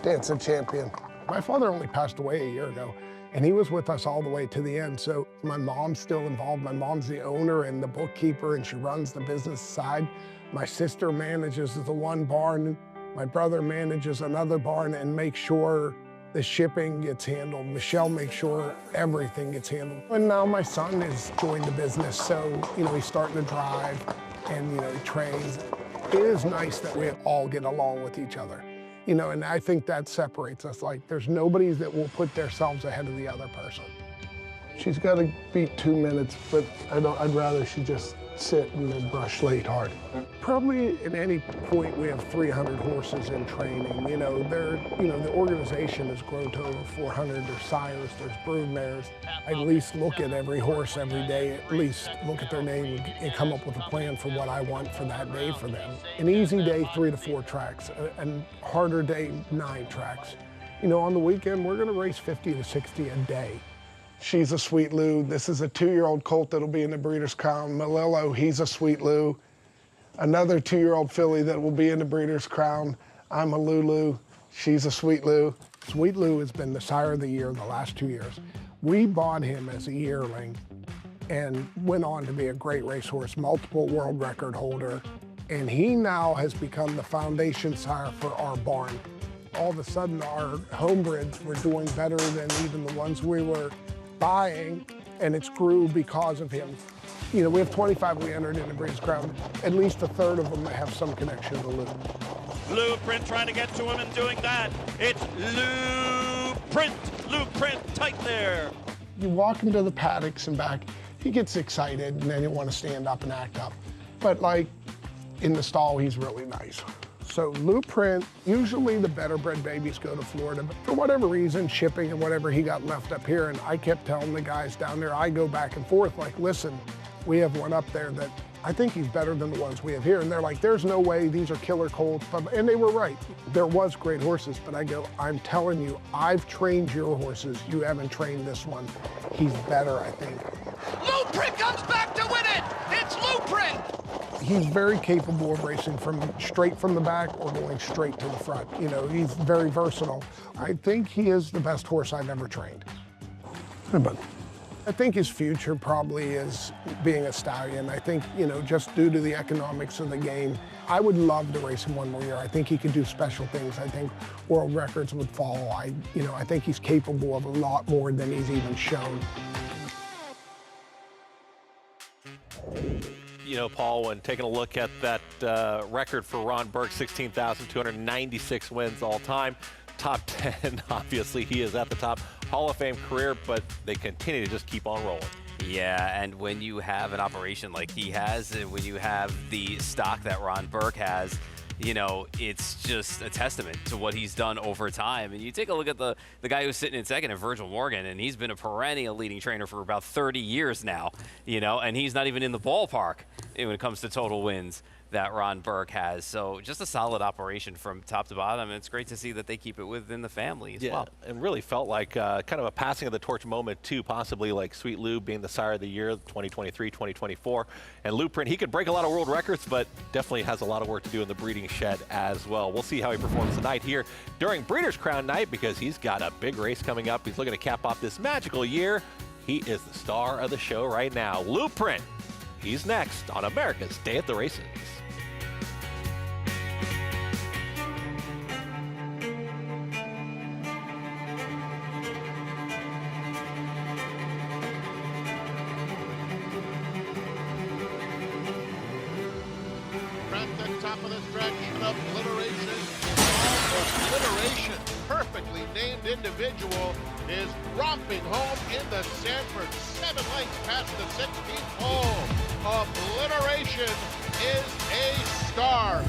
Dancing Champion. My father only passed away a year ago, and he was with us all the way to the end. So my mom's still involved. My mom's the owner and the bookkeeper, and she runs the business side. My sister manages the one barn. My brother manages another barn and makes sure the shipping gets handled. Michelle makes sure everything gets handled. And now my son has joined the business, so, you know, he's starting to drive and, you know, he trains. It is nice that we all get along with each other. You know, and I think that separates us. Like, there's nobody that will put themselves ahead of the other person. She's got to beat 2 minutes, but I'd rather she just sit and then brush late hard. Probably at any point we have 300 horses in training. You know, the organization has grown to over 400. There's sires, there's brood mares. I at least look at every horse every day, at least look at their name and come up with a plan for what I want for that day for them. An easy day, 3 to 4 tracks. A harder day, 9 tracks. You know, on the weekend, we're gonna race 50 to 60 a day. She's a Sweet Lou. This is a 2-year-old colt that'll be in the Breeders' Crown. Malillo, he's a Sweet Lou. Another 2-year-old filly that will be in the Breeders' Crown. I'm a Lulu. She's a Sweet Lou. Sweet Lou has been the sire of the year the last 2 years. We bought him as a yearling and went on to be a great racehorse, multiple world record holder. And he now has become the foundation sire for our barn. All of a sudden, our homebreds were doing better than even the ones we were buying, and it's grew because of him. You know, we have 25 we entered in the Breeders' Crown. At least a third of them have some connection to Lou. Blueprint trying to get to him and doing that. It's Blueprint tight there. You walk him to the paddocks and back, he gets excited, and then he'll want to stand up and act up. But like in the stall, he's really nice. So Blueprint, usually the better bred babies go to Florida, but for whatever reason, shipping and whatever, he got left up here, and I kept telling the guys down there, I go back and forth, like, listen, we have one up there that I think he's better than the ones we have here. And they're like, there's no way, these are killer colts. And they were right. There was great horses, but I go, I'm telling you, I've trained your horses. You haven't trained this one. He's better, I think. Blueprint comes back to win it. It's Blueprint. He's very capable of racing straight from the back or going straight to the front. You know, he's very versatile. I think he is the best horse I've ever trained. Hey, bud. I think his future probably is being a stallion. I think, just due to the economics of the game, I would love to race him one more year. I think he could do special things. I think world records would follow. I think he's capable of a lot more than he's even shown. Paul, when taking a look at that record for Ron Burke, 16,296 wins all time, top 10, obviously he is at the top. Hall of Fame career, but they continue to just keep on rolling. Yeah, and when you have an operation like he has, and when you have the stock that Ron Burke has, it's just a testament to what he's done over time. And you take a look at the guy who's sitting in second, at Virgil Morgan, and he's been a perennial leading trainer for about 30 years now, and he's not even in the ballpark when it comes to total wins that Ron Burke has. So just a solid operation from top to bottom, and it's great to see that they keep it within the family as well. And really felt like kind of a passing of the torch moment too, possibly like Sweet Lou being the sire of the year, 2023, 2024. And Lou Print, he could break a lot of world records, but definitely has a lot of work to do in the breeding shed as well. We'll see how he performs tonight here during Breeders' Crown Night, because he's got a big race coming up. He's looking to cap off this magical year. He is the star of the show right now. Lou Print, he's next on America's Day at the Races. Top of the stretch, an obliteration. Obliteration, perfectly named individual, is romping home in the Sanford. 7 lengths past the 16th hole. Obliteration is a star.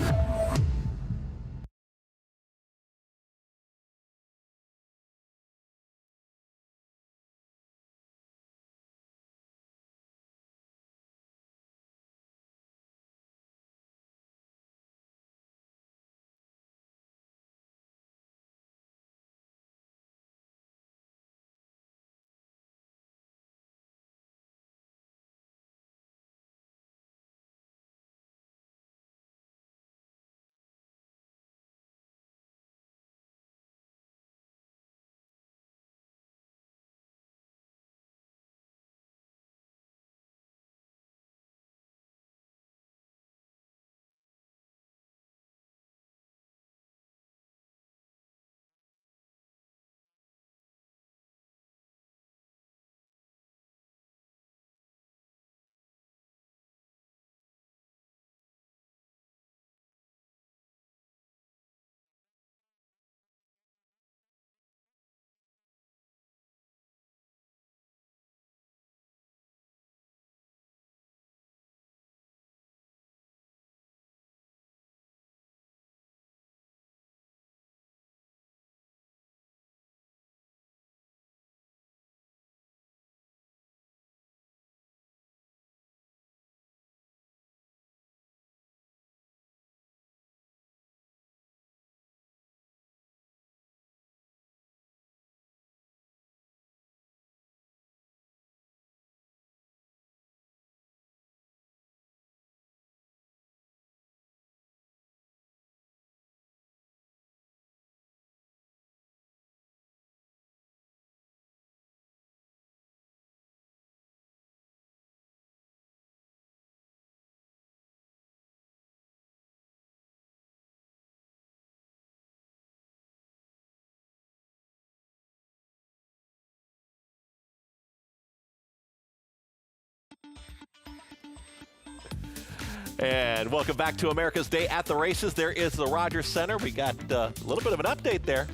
And welcome back to America's Day at the Races. There is the Rogers Center. We got a little bit of an update there.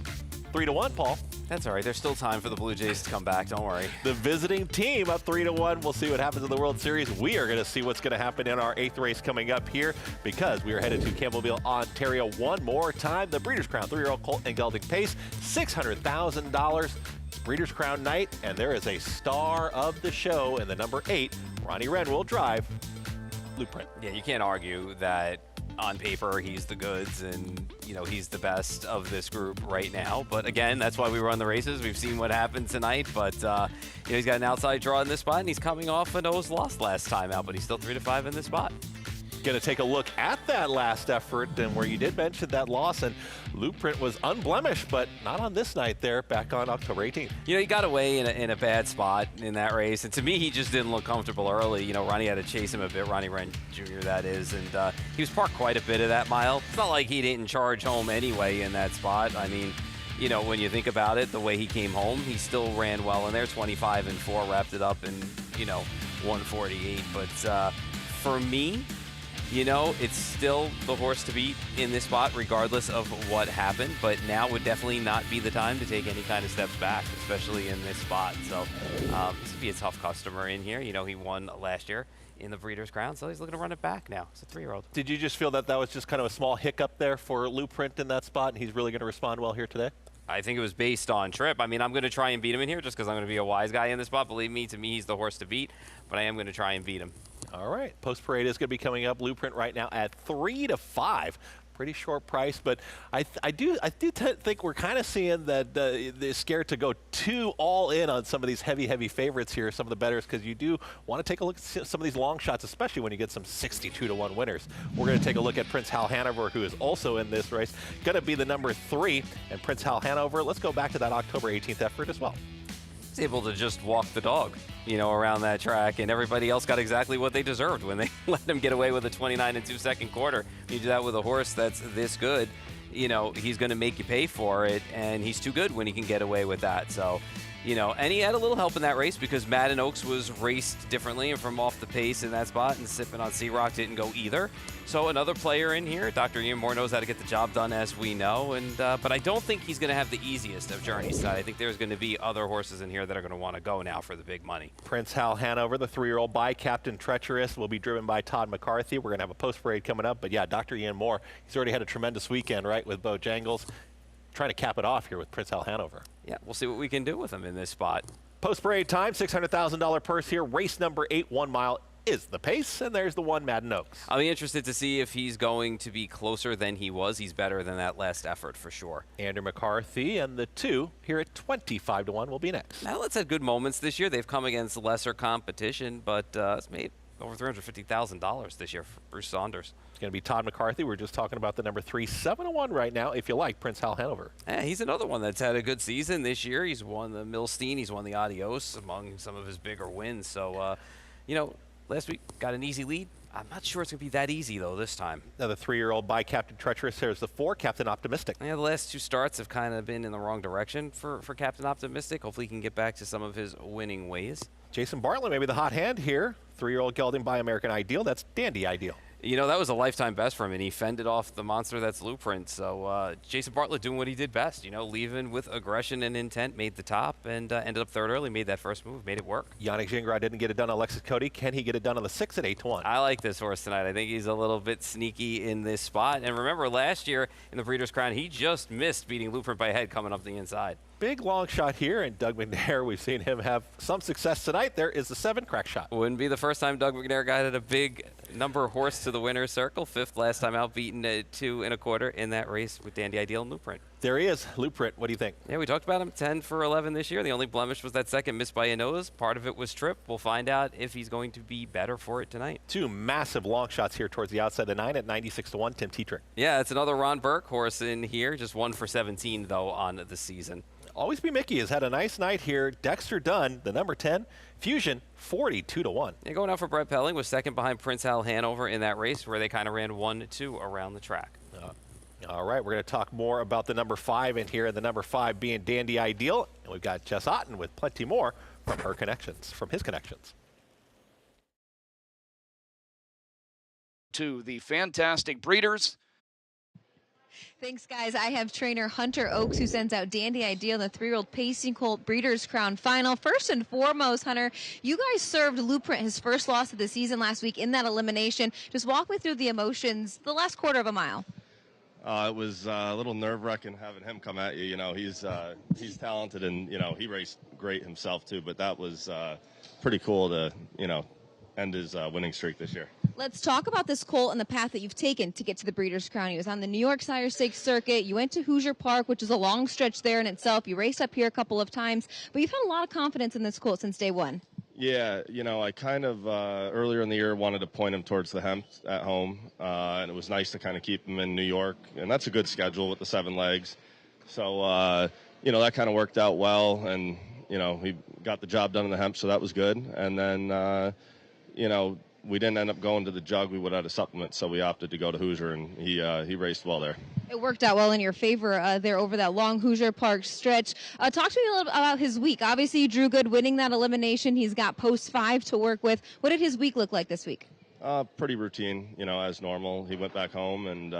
3-1, Paul. That's all right. There's still time for the Blue Jays to come back. Don't worry. The visiting team up 3-1. We'll see what happens in the World Series. We are going to see what's going to happen in our 8th race coming up here, because we are headed to Campbellville, Ontario one more time. The Breeders' Crown 3-year-old Colt and Gelding Pace, $600,000. It's Breeders' Crown night, and there is a star of the show in the number 8. Ronnie Wren will drive Blueprint. Yeah, you can't argue that on paper he's the goods, and he's the best of this group right now. But again, that's why we run the races. We've seen what happened tonight, but he's got an outside draw in this spot, and he's coming off a nose loss last time out, but he's still 3-5 in this spot. Going to take a look at that last effort, and where you did mention that loss, and Blueprint was unblemished, but not on this night there back on October 18th. You know, he got away in a bad spot in that race, and to me, he just didn't look comfortable early. You know, Ronnie had to chase him a bit, Ronnie Wren Jr. that is, and he was parked quite a bit of that mile. It's not like he didn't charge home anyway in that spot. I mean, you know, when you think about it, the way he came home, he still ran well in there, 25-4, wrapped it up in, you know, 148. But for me, you know, it's still the horse to beat in this spot, regardless of what happened. But now would definitely not be the time to take any kind of steps back, especially in this spot. So this would be a tough customer in here. You know, he won last year in the Breeders' Crown, so he's looking to run it back now. It's a 3-year-old. Did you just feel that that was just kind of a small hiccup there for Blueprint in that spot, and he's really going to respond well here today? I think it was based on trip. I mean, I'm going to try and beat him in here just because I'm going to be a wise guy in this spot. Believe me, to me, he's the horse to beat, but I am going to try and beat him. All right. Post Parade is going to be coming up. Blueprint right now at 3-5. Pretty short price, but I do think we're kind of seeing that they're scared to go too all in on some of these heavy favorites here, some of the bettors, because you do want to take a look at some of these long shots, especially when you get some 62-1 winners. We're going to take a look at Prince Hal Hanover, who is also in this race, going to be the number 3, and Prince Hal Hanover, let's go back to that October 18th effort as well. He's able to just walk the dog, you know, around that track, and everybody else got exactly what they deserved when they let him get away with a 29 2 quarter. You do that with a horse that's this good, you know, he's going to make you pay for it, and he's too good when he can get away with that. So, you know, and he had a little help in that race because Madden Oaks was raced differently and from off the pace in that spot, and Sippin' on C-Rock didn't go either. So another player in here, Dr. Ian Moore knows how to get the job done, as we know, and but I don't think he's going to have the easiest of journeys tonight. I think there's going to be other horses in here that are going to want to go now for the big money. Prince Hal Hanover, the 3-year-old by Captain Treacherous, will be driven by Todd McCarthy. We're going to have a post parade coming up, but yeah, Dr. Ian Moore, he's already had a tremendous weekend, right, with Bojangles. Trying to cap it off here with Prince Hal Hanover. Yeah, we'll see what we can do with him in this spot. Post-parade time, $600,000 purse here. Race number 8, 1 mile is the pace, and there's the 1 Madden Oaks. I'll be interested to see if he's going to be closer than he was. He's better than that last effort for sure. Andrew McCarthy and the 2 here at 25-1 will be next. Outlet's had good moments this year. They've come against lesser competition, but it's made over $350,000 this year for Bruce Saunders. It's going to be Todd McCarthy. We're just talking about the number 3, 7-1 right now, if you like, Prince Hal Hanover. He's another one that's had a good season this year. He's won the Milstein. He's won the Adios among some of his bigger wins. So, you know, last week got an easy lead. I'm not sure it's going to be that easy, though, this time. Another 3-year-old by Captain Treacherous. There's the 4, Captain Optimistic. Yeah, the last 2 starts have kind of been in the wrong direction for Captain Optimistic. Hopefully he can get back to some of his winning ways. Jason Bartlett, maybe the hot hand here. 3-year-old gelding by American Ideal. That's Dandy Ideal. You know, that was a lifetime best for him, and he fended off the monster that's Blueprint. So Jason Bartlett doing what he did best, you know, leaving with aggression and intent, made the top, and ended up 3rd early, made that first move, made it work. Yannick Gingras didn't get it done on Alexis Cody. Can he get it done on the 6 at 8-1? I like this horse tonight. I think he's a little bit sneaky in this spot. And remember, last year in the Breeders' Crown, he just missed beating Blueprint by a head coming up the inside. Big long shot here, and Doug McNair, we've seen him have some success tonight. There is the 7 crack shot. Wouldn't be the first time Doug McNair got a big number horse to the winner's circle. 5th last time out, beaten at 2 1/4 in that race with Dandy Ideal and Blueprint. There he is, Blueprint. What do you think? Yeah, we talked about him, 10 for 11 this year. The only blemish was that second miss by a nose. Part of it was trip. We'll find out if he's going to be better for it tonight. 2 massive long shots here towards the outside of the 9 at 96-1, Tim Tetrick. Yeah, it's another Ron Burke horse in here. Just 1 for 17, though, on the season. Always Be Mickey has had a nice night here. Dexter Dunn, the number 10. Fusion, 42-1. Yeah, going out for Brett Pelling was second behind Prince Hal Hanover in that race where they kind of ran 1-2 around the track. All right, we're going to talk more about the number 5 in here, and the number 5 being Dandy Ideal. And we've got Jess Otten with plenty more from her connections, from his connections. To the fantastic breeders. Thanks, guys. I have trainer Hunter Oaks, who sends out Dandy Ideal, the 3-year-old Pacing Colt Breeders' Crown Final. First and foremost, Hunter, you guys served Blueprint his first loss of the season last week in that elimination. Just walk me through the emotions the last quarter of a mile. It was a little nerve-wracking having him come at you. You know, he's talented, and, you know, he raced great himself, too. But that was pretty cool to, you know, end his winning streak this year. Let's talk about this colt and the path that you've taken to get to the Breeders' Crown. He was on the New York Sire Stakes circuit. You went to Hoosier Park, which is a long stretch there in itself. You raced up here a couple of times, but you've had a lot of confidence in this colt since day one. Yeah, you know, I kind of earlier in the year wanted to point him towards the hemp at home, and it was nice to kind of keep him in New York, and that's a good schedule with the 7 legs. So, you know, that kind of worked out well, and, you know, he got the job done in the hemp, so that was good. And then, you know, we didn't end up going to the jug. We would have had a supplement, so we opted to go to Hoosier, and he raced well there. It worked out well in your favor there over that long Hoosier Park stretch. Talk to me a little bit about his week. Obviously, you drew good winning that elimination. He's got post 5 to work with. What did his week look like this week? Pretty routine, you know, as normal. He went back home, and,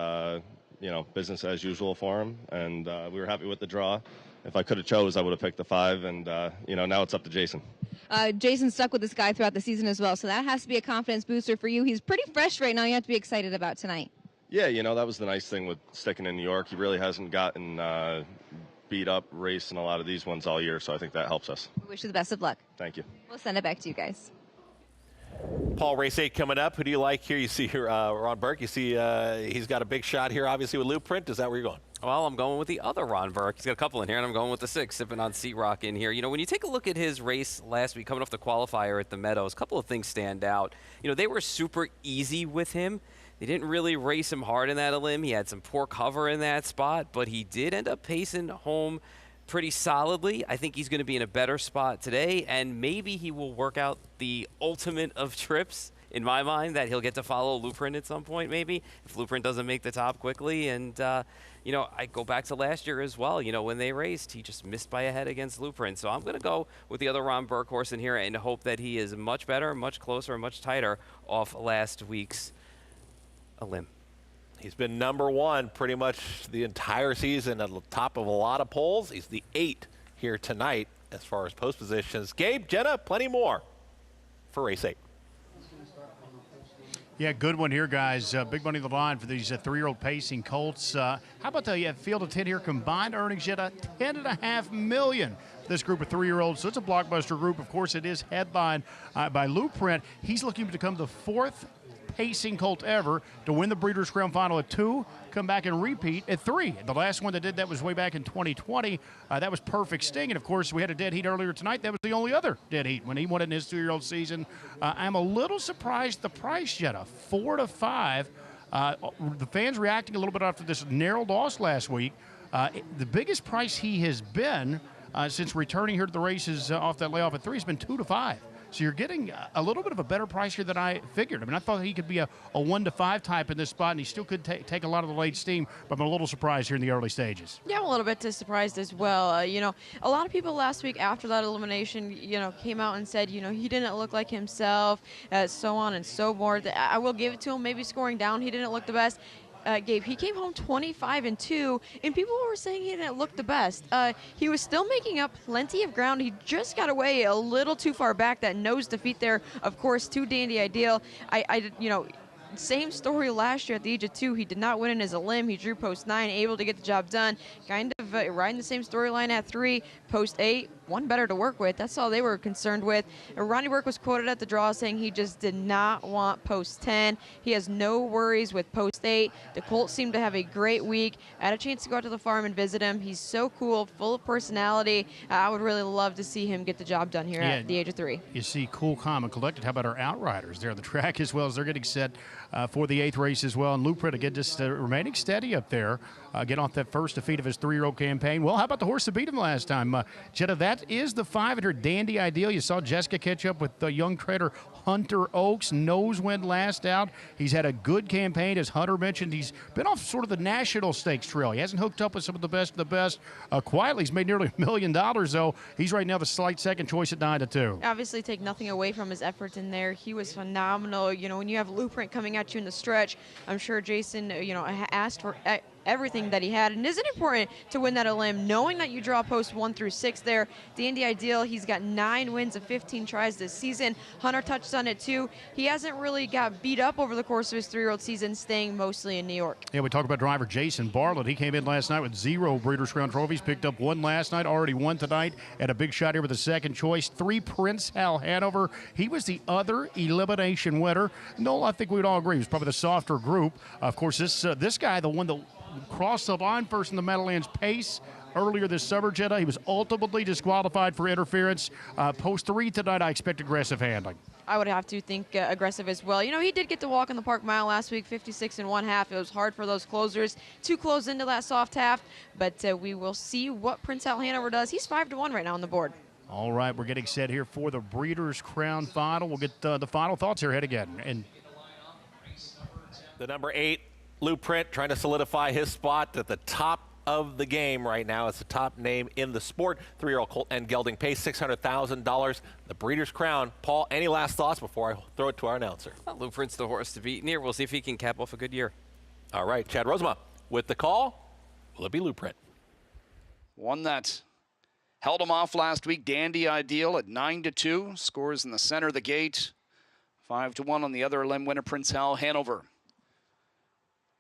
you know, business as usual for him, and we were happy with the draw. If I could have chose, I would have picked the 5, and, you know, now it's up to Jason. Jason stuck with this guy throughout the season as well, so that has to be a confidence booster for you. He's pretty fresh right now. You have to be excited about tonight. Yeah, you know, that was the nice thing with sticking in New York. He really hasn't gotten beat up racing a lot of these ones all year, so I think that helps us. We wish you the best of luck. Thank you. We'll send it back to you guys. Paul, race 8 coming up. Who do you like here? You see here, Ron Burke. You see he's got a big shot here, obviously, with Blueprint. Is that where you're going? Well, I'm going with the other Ron Burke. He's got a couple in here, and I'm going with the 6, sipping on Sea Rock in here. You know, when you take a look at his race last week, coming off the qualifier at the Meadows, a couple of things stand out. You know, they were super easy with him. They didn't really race him hard in that limb. He had some poor cover in that spot, but he did end up pacing home pretty solidly. I think he's going to be in a better spot today, and maybe he will work out the ultimate of trips, in my mind, that he'll get to follow Blueprint at some point, maybe, if Blueprint doesn't make the top quickly. And, you know, I go back to last year as well. You know, when they raced, he just missed by a head against Blueprint. So I'm going to go with the other Ron Burke horse in here and hope that he is much better, much closer, and much tighter off last week's limb. He's been number 1 pretty much the entire season at the top of a lot of polls. He's the 8 here tonight as far as post positions. Gabe, Jenna, plenty more for race 8. Yeah, good one here, guys. Big money on the line for these 3-year-old pacing Colts. How about the field of 10 here? Combined earnings yet $10.5 million. This group of 3-year-olds. So it's a blockbuster group. Of course, it is headlined by Blueprint. He's looking to become the 4th pacing colt ever to win the Breeders' Crown Final at 2, come back and repeat at 3. The last one that did that was way back in 2020. That was Perfect Sting. And, of course, we had a dead heat earlier tonight. That was the only other dead heat when he won it in his 2-year-old season. I'm a little surprised the price, Jetta, 4 to 5. The fans reacting a little bit after this narrow loss last week. The biggest price he has been since returning here to the races off that layoff at 3 has been 2 to 5. So you're getting a little bit of a better price here than I figured. I mean, I thought he could be a 1 to 5 type in this spot, and he still could take a lot of the late steam, but I'm a little surprised here in the early stages. Yeah, I'm a little bit surprised as well. You know, a lot of people last week after that elimination, you know, came out and said, you know, he didn't look like himself, so on and so forth. I will give it to him, maybe scoring down, he didn't look the best. Gabe, he came home 25-2, and people were saying he didn't look the best. He was still making up plenty of ground. He just got away a little too far back. That nose defeat there, of course, to Dandy Ideal. You know, same story last year at the age of 2. He did not win in his limb. He drew post 9, able to get the job done. Kind of riding the same storyline at 3, post 8. One better to work with. That's all they were concerned with. Ronnie Burke was quoted at the draw saying he just did not want post 10. He has no worries with post 8. The Colts seem to have a great week. I had a chance to go out to the farm and visit him. He's so cool, full of personality. I would really love to see him get the job done here at the age of 3. You see cool, calm, and collected. How about our outriders? They're on the track as well as they're getting set for the 8th race as well. And Blueprint, again, just remaining steady up there. Get off that first defeat of his 3-year-old campaign. Well, how about the horse that beat him last time? Jetta, that is the 5 at her Dandy Ideal. You saw Jessica catch up with the young trader Hunter Oaks. Nose went last out. He's had a good campaign. As Hunter mentioned, he's been off sort of the national stakes trail. He hasn't hooked up with some of the best. Quietly, he's made nearly $1 million, though. He's right now the slight second choice at 9 to 2. Obviously, take nothing away from his efforts in there. He was phenomenal. You know, when you have Blueprint coming at you in the stretch, I'm sure Jason, you know, asked for everything that he had. And isn't it important to win that limb, knowing that you draw posts 1 through 6 there? Dandy Ideal, he's got 9 wins of 15 tries this season. Hunter touched on it too. He hasn't really got beat up over the course of his 3-year-old season, staying mostly in New York. Yeah, we talk about driver Jason Bartlett. He came in last night with 0 Breeders' Crown trophies, picked up 1 last night, already 1 tonight, and a big shot here with the second choice. 3 Prince Hal Hanover. He was the other elimination winner. No, I think we'd all agree he was probably the softer group. Of course, this guy, the one that crossed the line first in the Meadowlands pace, earlier this summer, Jenna. He was ultimately disqualified for interference. Post 3 tonight, I expect aggressive handling. I would have to think aggressive as well. You know, he did get to walk in the Park Mile last week, 56 1/2. It was hard for those closers to close into that soft half, but we will see what Prince Hal Hanover does. He's 5-1 right now on the board. All right, we're getting set here for the Breeders' Crown Final. We'll get the final thoughts here ahead again. And the number 8, Blueprint, trying to solidify his spot at the top of the game right now. It's the top name in the sport. 3-year-old Colt and gelding pace, $600,000. The Breeders' Crown. Paul, any last thoughts before I throw it to our announcer? Well, Blueprint's the horse to beat near. We'll see if he can cap off a good year. All right, Chad Rosema with the call. Will it be Blueprint? One that held him off last week, Dandy Ideal at 9-2. Scores in the center of the gate. 5-1 on the other limb winner, Prince Hal Hanover.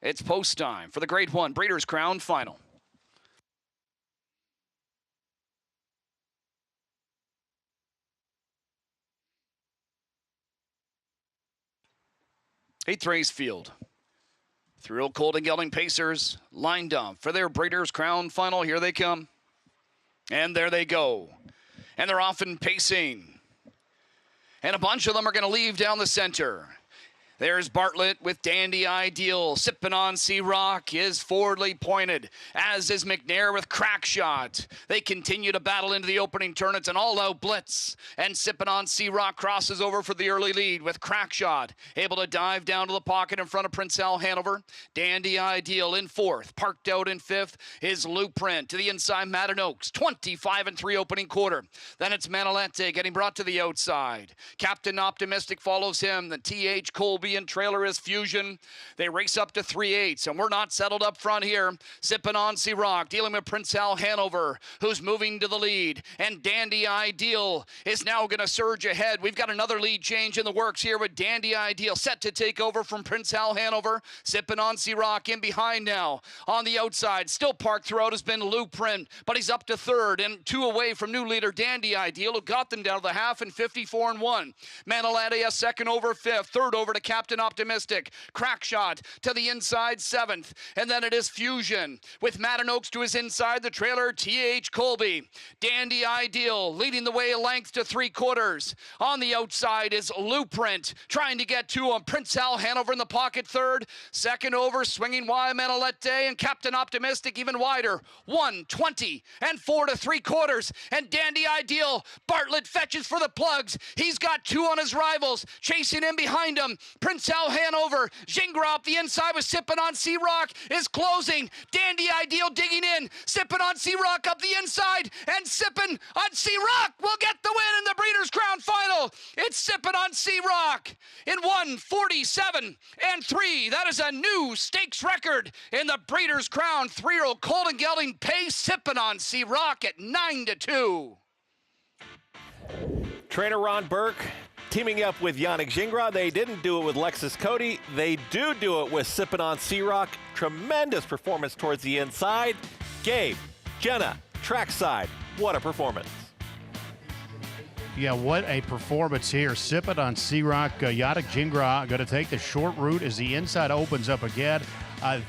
It's post time for the Grade 1 Breeders' Crown Final. Eighth race field. 3-year-old Colt and gelding pacers lined up for their Breeders' Crown Final. Here they come. And there they go. And they're off and pacing. And a bunch of them are going to leave down the center. There's Bartlett with Dandy Ideal. Sipping on C-Rock is forwardly pointed, as is McNair with Crack Shot. They continue to battle into the opening turn. It's an all-out blitz. And Sipping on C-Rock crosses over for the early lead with Crack Shot. Able to dive down to the pocket in front of Prince Hal Hanover. Dandy Ideal in 4th. Parked out in 5th is Blueprint. To the inside, Madden Oaks. 25-3 opening quarter. Then it's Manolete getting brought to the outside. Captain Optimistic follows him. The T.H. Colby and trailer is Fusion. They race up to 3/8, and we're not settled up front here. Sipping on C-Rock, dealing with Prince Hal Hanover, who's moving to the lead, and Dandy Ideal is now going to surge ahead. We've got another lead change in the works here with Dandy Ideal set to take over from Prince Hal Hanover. Sipping on C-Rock in behind now. On the outside, still parked throughout has been Blueprint, but he's up to 3rd and 2 away from new leader Dandy Ideal, who got them down to the half in 54-1. Manolete a 2nd over 5th, 3rd over to Captain Optimistic. Crack Shot to the inside, 7th. And then it is Fusion with Madden Oaks to his inside. The trailer, T.H. Colby. Dandy Ideal leading the way a length to 3/4. On the outside is Blueprint trying to get to him. Prince Hal Hanover in the pocket, 3rd. 2nd over, swinging wide, Manolete, and Captain Optimistic even wider. 1:20 and 4 3/4. And Dandy Ideal, Bartlett fetches for the plugs. He's got 2 on his rivals. Chasing in behind him, Prince Hal Hanover. Gingras up the inside with Sipping on C-Rock is closing. Dandy Ideal digging in. Sipping on C-Rock up the inside. And Sipping on C-Rock will get the win in the Breeders' Crown Final. It's Sipping on C-Rock in 1:47-3. That is a new stakes record in the Breeders' Crown. 3-year-old Colt and gelding pace. Sipping on C-Rock at 9-2. Trainer Ron Burke teaming up with Yannick Gingras. They didn't do it with Lexus Cody. They do it with Sipping on C-Rock. Tremendous performance towards the inside. Gabe, Jenna, trackside. What a performance. Yeah, what a performance here. Sipping on C-Rock. Yannick Gingras going to take the short route as the inside opens up again.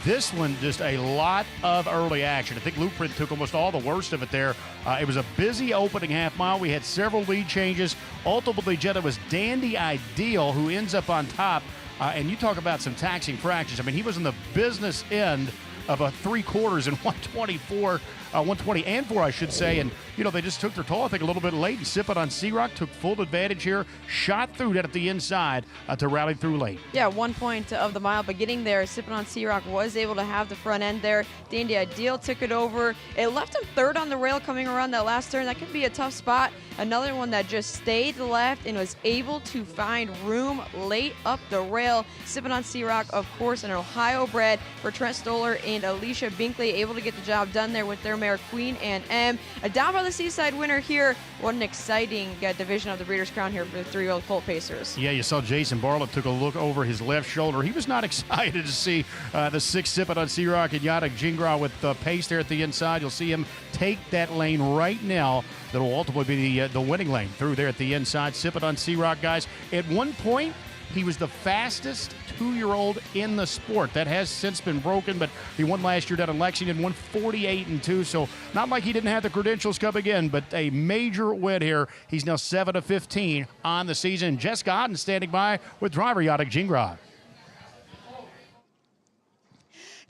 This one, just a lot of early action. I think Blueprint took almost all the worst of it there. It was a busy opening half mile. We had several lead changes. Ultimately, Jenna, was Dandy Ideal who ends up on top. And you talk about some taxing fractions. I mean, he was in the business end of a 3/4 in 124, 120 and 4, I should say. And, you know, they just took their toll, I think, a little bit late. And Sipping on C-Rock took full advantage here, shot through that at the inside to rally through late. Yeah, 1 point of the mile, but getting there, Sipping on C-Rock was able to have the front end there. Dandy Ideal took it over. It left him 3rd on the rail coming around that last turn. That could be a tough spot. Another one that just stayed left and was able to find room late up the rail. Sipping on C-Rock, of course, an Ohio bred for Trent Stoller and Alicia Binkley, able to get the job done there with their mare Queen and M. A down by the seaside winner here. What an exciting division of the Breeders' Crown here for the 3-year-old Colt Pacers. Yeah, you saw Jason Bartlett took a look over his left shoulder. He was not excited to see the 6 Sipping on C-Rock and Yannick Gingras with pace there at the inside. You'll see him take that lane right now. That will ultimately be the winning lane through there at the inside. Sipping on C-Rock, guys. At one point, He was the fastest 2-year-old in the sport. That has since been broken, but he won last year down in Lexington, won 48-2. So not like he didn't have the credentials coming in, but a major win here. He's now 7-15 on the season. Jess Godden standing by with driver Yannick Gingras.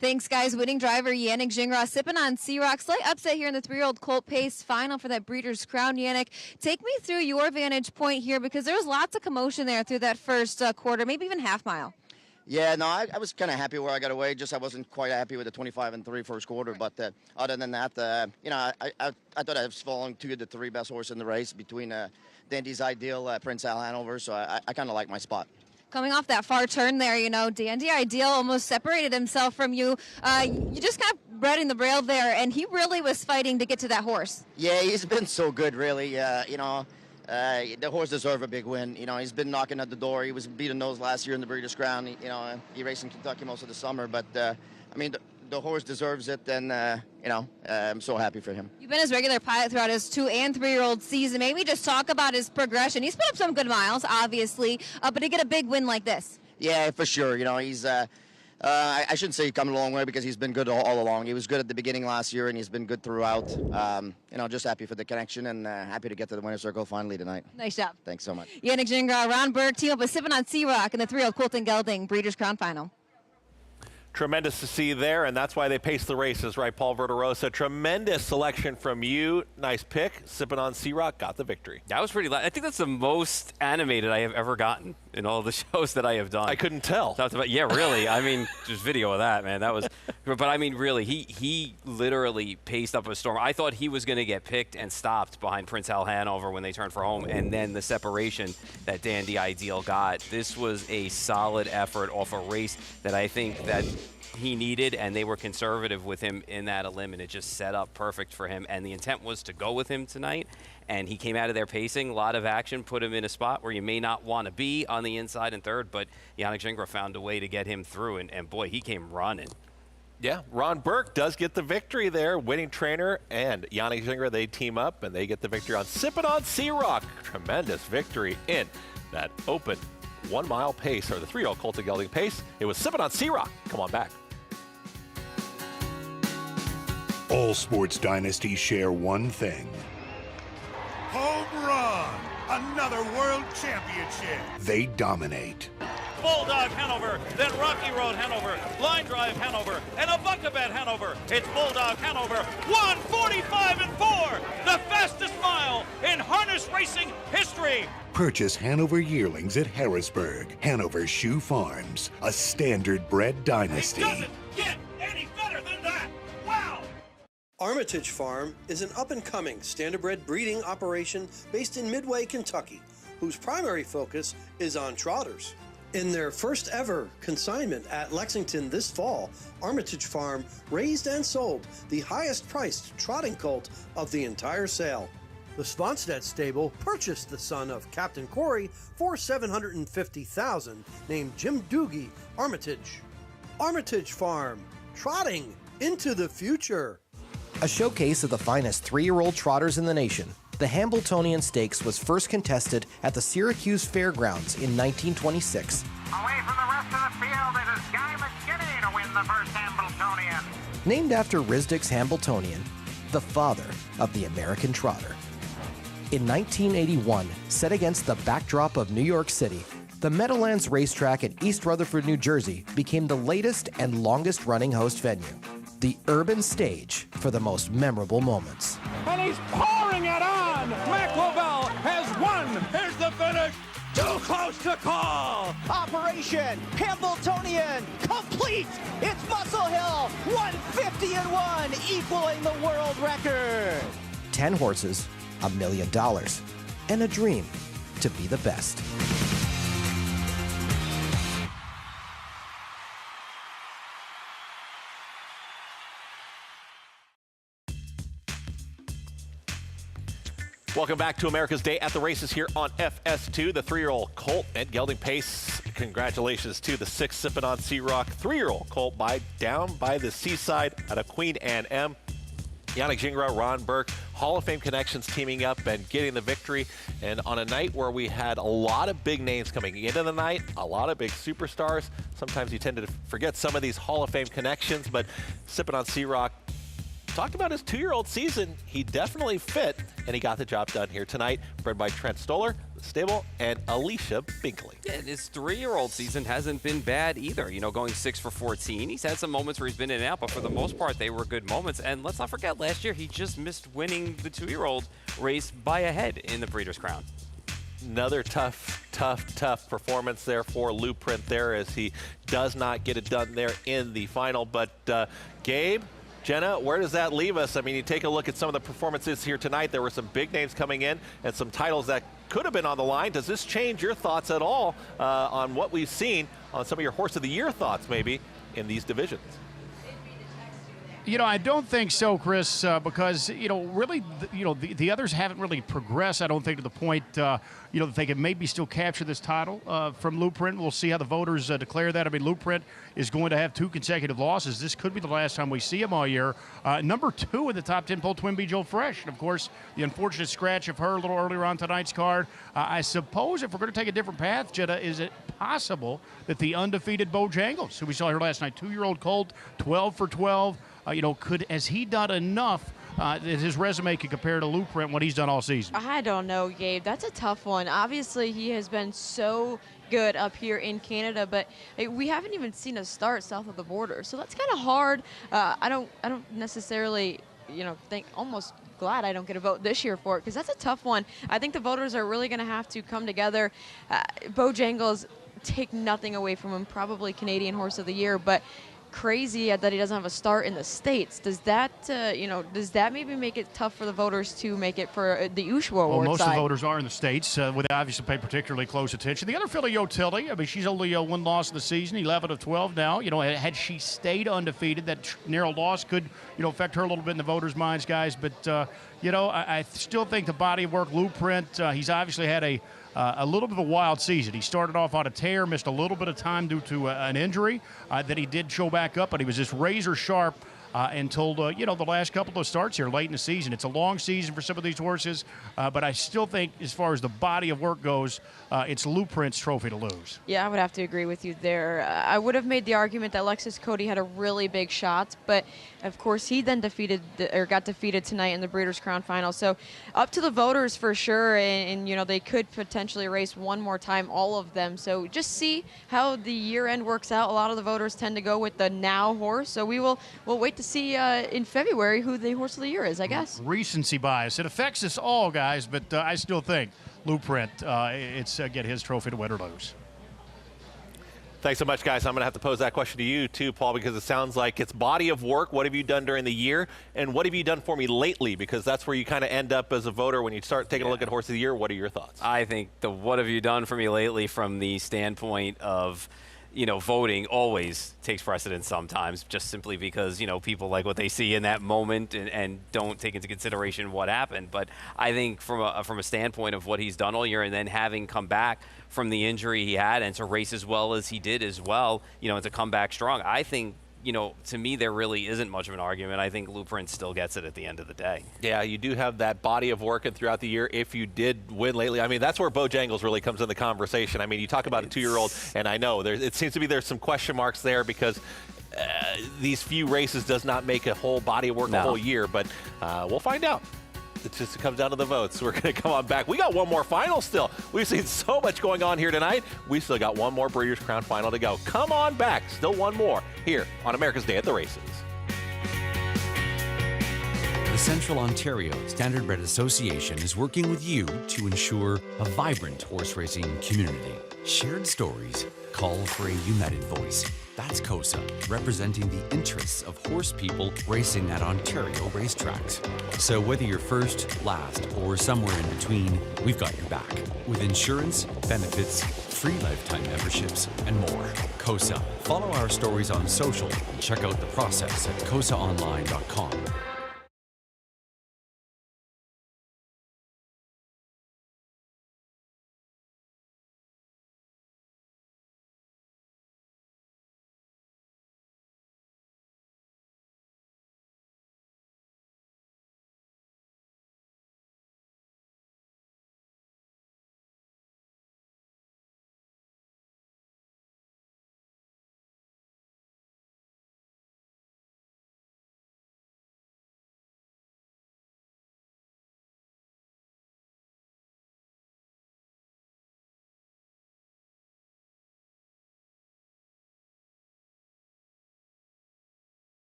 Thanks, guys. Winning driver Yannick Gingras sipping on Sea-Rock. Slight upset here in the 3-year-old Colt Pace final for that Breeders' Crown. Yannick, take me through your vantage point here, because there was lots of commotion there through that first quarter, maybe even half mile. Yeah, no, I was kind of happy where I got away. Just I wasn't quite happy with the 25-3 first quarter. But other than that, you know, I thought I was following 2 of the 3 best horses in the race between Dandy's Ideal, Prince Al Hanover. So I kind of like my spot. Coming off that far turn there, you know, Dandy Ideal almost separated himself from you. You just kept breading the rail there, and he really was fighting to get to that horse. Yeah, he's been so good, really. You know, the horse deserves a big win. You know, he's been knocking at the door. He was beating nose last year in the Breeders' Crown. You know, he raced in Kentucky most of the summer. But, I mean, the horse deserves it, and, you know, I'm so happy for him. You've been his regular pilot throughout his 2- and 3-year-old season. Maybe just talk about his progression. He's put up some good miles, obviously, but to get a big win like this. Yeah, for sure. You know, he's, I shouldn't say he's come a long way, because he's been good all along. He was good at the beginning last year, and he's been good throughout. You know, just happy for the connection, and happy to get to the winner's circle finally tonight. Nice job. Thanks so much. Yannick Gingras, Ron Burke, team up with Sippin' on Sea-Rock in the 3-year-old Colt and Gelding Breeders' Crown final. Tremendous to see there, and that's why they pace the races, right, Paul Verderosa? Tremendous selection from you. Nice pick. Sipping on Sea-Rock, got the victory. That was pretty I think that's the most animated I have ever gotten in all the shows that I have done. I couldn't tell. Yeah, really. I mean, just video of that, man. That was, but I mean, really, he literally paced up a storm. I thought he was going to get picked and stopped behind Prince Al Hanover when they turned for home, and then the separation that Dandy Ideal got. This was a solid effort off a race that I think that he needed, and they were conservative with him in that elim, and it just set up perfect for him. And the intent was to go with him tonight, and he came out of there pacing, a lot of action, put him in a spot where you may not want to be on the inside and third, but Yannick Gingras found a way to get him through, and boy, he came running. Yeah, Ron Burke does get the victory there. Winning trainer and Yannick Gingras, they team up, and they get the victory on Sippin' on Sea-Rock. Tremendous victory in that open 1-mile pace, or the 3-year-old Colt and Gelding pace. It was Sippin' on Sea-Rock. Come on back. All sports dynasties share one thing. Home run! Another world championship! They dominate. Bulldog Hanover, then Rocky Road Hanover, Line Drive Hanover, and a Buckabet Hanover. It's Bulldog Hanover, 1:45.4, the fastest mile in harness racing history. Purchase Hanover yearlings at Harrisburg. Hanover Shoe Farms, a standard bred dynasty. It doesn't get any better than that. Wow! Armitage Farm is an up-and-coming standardbred breeding operation based in Midway, Kentucky, whose primary focus is on trotters. In their first ever consignment at Lexington this fall, Armitage Farm raised and sold the highest priced trotting colt of the entire sale. The Svanstedt stable purchased the son of Captain Corey for $750,000, named Jim Doogie Armitage. Armitage Farm, trotting into the future. A showcase of the finest 3-year-old trotters in the nation, the Hamiltonian Stakes was first contested at the Syracuse Fairgrounds in 1926. Away from the rest of the field, it is Guy McKinney to win the first Hamiltonian. Named after Risdick's Hamiltonian, the father of the American trotter. In 1981, set against the backdrop of New York City, the Meadowlands Racetrack in East Rutherford, New Jersey became the latest and longest-running host venue, the urban stage for the most memorable moments. And he's pouring it on! Mac Lovell has won! Here's the finish! Too close to call! Operation Hamiltonian complete! It's Muscle Hill, 150-1, equaling the world record! 10 horses, $1 million, and a dream to be the best. Welcome back to America's Day at the Races here on FS2. The 3-year-old Colt and Gelding Pace. Congratulations to the 6 Sippin' on Sea-Rock 3-year-old Colt down by the seaside at a Queen Anne M. Yannick Gingras, Ron Burke, Hall of Fame connections teaming up and getting the victory. And on a night where we had a lot of big names coming into the night, a lot of big superstars, sometimes you tend to forget some of these Hall of Fame connections, but sipping on Sea-Rock, talked about his 2-year-old season. He definitely fit, and he got the job done here tonight. Bred by Trent Stoller, the stable, and Alicia Binkley. Yeah, his 3-year-old season hasn't been bad either. You know, going 6 for 14. He's had some moments where he's been in and out, but for the most part, they were good moments. And let's not forget, last year he just missed winning the 2-year-old race by a head in the Breeders' Crown. Another tough performance there for Lou Print there, as he does not get it done there in the final. But Gabe, Jenna, where does that leave us? I mean, you take a look at some of the performances here tonight. There were some big names coming in and some titles that could have been on the line. Does this change your thoughts at all on what we've seen, on some of your Horse of the Year thoughts maybe in these divisions? You know, I don't think so, Chris, because, you know, really, the others haven't really progressed, I don't think, to the point, that they can maybe still capture this title from Lou Print. We'll see how the voters declare that. I mean, Lou Print is going to have 2 consecutive losses. This could be the last time we see him all year. Number 2 in the top 10 poll, Twin B Joe Fresh. And, of course, the unfortunate scratch of her a little earlier on tonight's card. I suppose if we're going to take a different path, Jenna, is it possible that the undefeated Bojangles, who we saw here last night, 2-year-old colt, 12 for 12, has he done enough that his resume can compare to Lou Print what he's done all season? I don't know, Gabe. That's a tough one. Obviously, he has been so good up here in Canada, but we haven't even seen a start south of the border, so that's kind of hard. I don't necessarily, think almost glad I don't get a vote this year for it, because that's a tough one. I think the voters are really going to have to come together. Bojangles, take nothing away from him, probably Canadian Horse of the Year, but crazy that he doesn't have a start in the States. Does that, does that maybe make it tough for the voters to make it for the Ushua Award Well, most side? of the voters are in the States, would obviously pay particularly close attention. The other filly, Yotilli, I mean, she's only 1 loss in the season, 11 of 12 now. Had she stayed undefeated, that narrow loss could, affect her a little bit in the voters' minds, guys. But, I still think the body of work, Lou Print, he's obviously had a little bit of a wild season. He started off on a tear, missed a little bit of time due to an injury. Then he did show back up, but he was just razor sharp until, the last couple of starts here late in the season. It's a long season for some of these horses, but I still think as far as the body of work goes, it's Lou Print's trophy to lose. Yeah, I would have to agree with you there. I would have made the argument that Alexis Cody had a really big shot, but of course he then got defeated tonight in the Breeders' Crown final. So up to the voters for sure, and they could potentially race one more time, all of them. So just see how the year end works out. A lot of the voters tend to go with the now horse, so we'll wait to see in February who the Horse of the Year is, I guess. Recency bias. It affects us all, guys, but I still think Lou Print, it's get his trophy to win or lose. Thanks so much, guys. I'm going to have to pose that question to you, too, Paul, because it sounds like it's body of work. What have you done during the year? And what have you done for me lately? Because that's where you kind of end up as a voter when you start taking a look at Horse of the Year. What are your thoughts? I think the what have you done for me lately from the standpoint of voting always takes precedence sometimes, just simply because, people like what they see in that moment and don't take into consideration what happened. But I think from a standpoint of what he's done all year, and then having come back from the injury he had and to race as well as he did as well, and to come back strong, I think, to me, there really isn't much of an argument. I think Lou Print still gets it at the end of the day. Yeah, you do have that body of work and throughout the year. If you did win lately, I mean, that's where Bojangles really comes in the conversation. I mean, you talk about a 2-year-old, and I know it seems to be there's some question marks there because these few races does not make a whole body of work a whole year, but we'll find out. It just comes down to the votes. We're going to come on back. We got one more final still. We've seen so much going on here tonight. We still got one more Breeders' Crown final to go. Come on back. Still one more here on America's Day at the Races. The Central Ontario Standardbred Association is working with you to ensure a vibrant horse racing community. Shared stories call for a united voice. That's COSA, representing the interests of horse people racing at Ontario racetracks. So whether you're first, last, or somewhere in between, we've got your back. With insurance, benefits, free lifetime memberships, and more. COSA. Follow our stories on social and check out the process at cosaonline.com.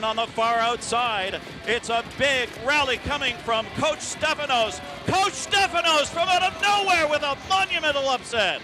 on the far outside. It's a big rally coming from Coach Stefanos. Coach Stefanos from out of nowhere with a monumental upset.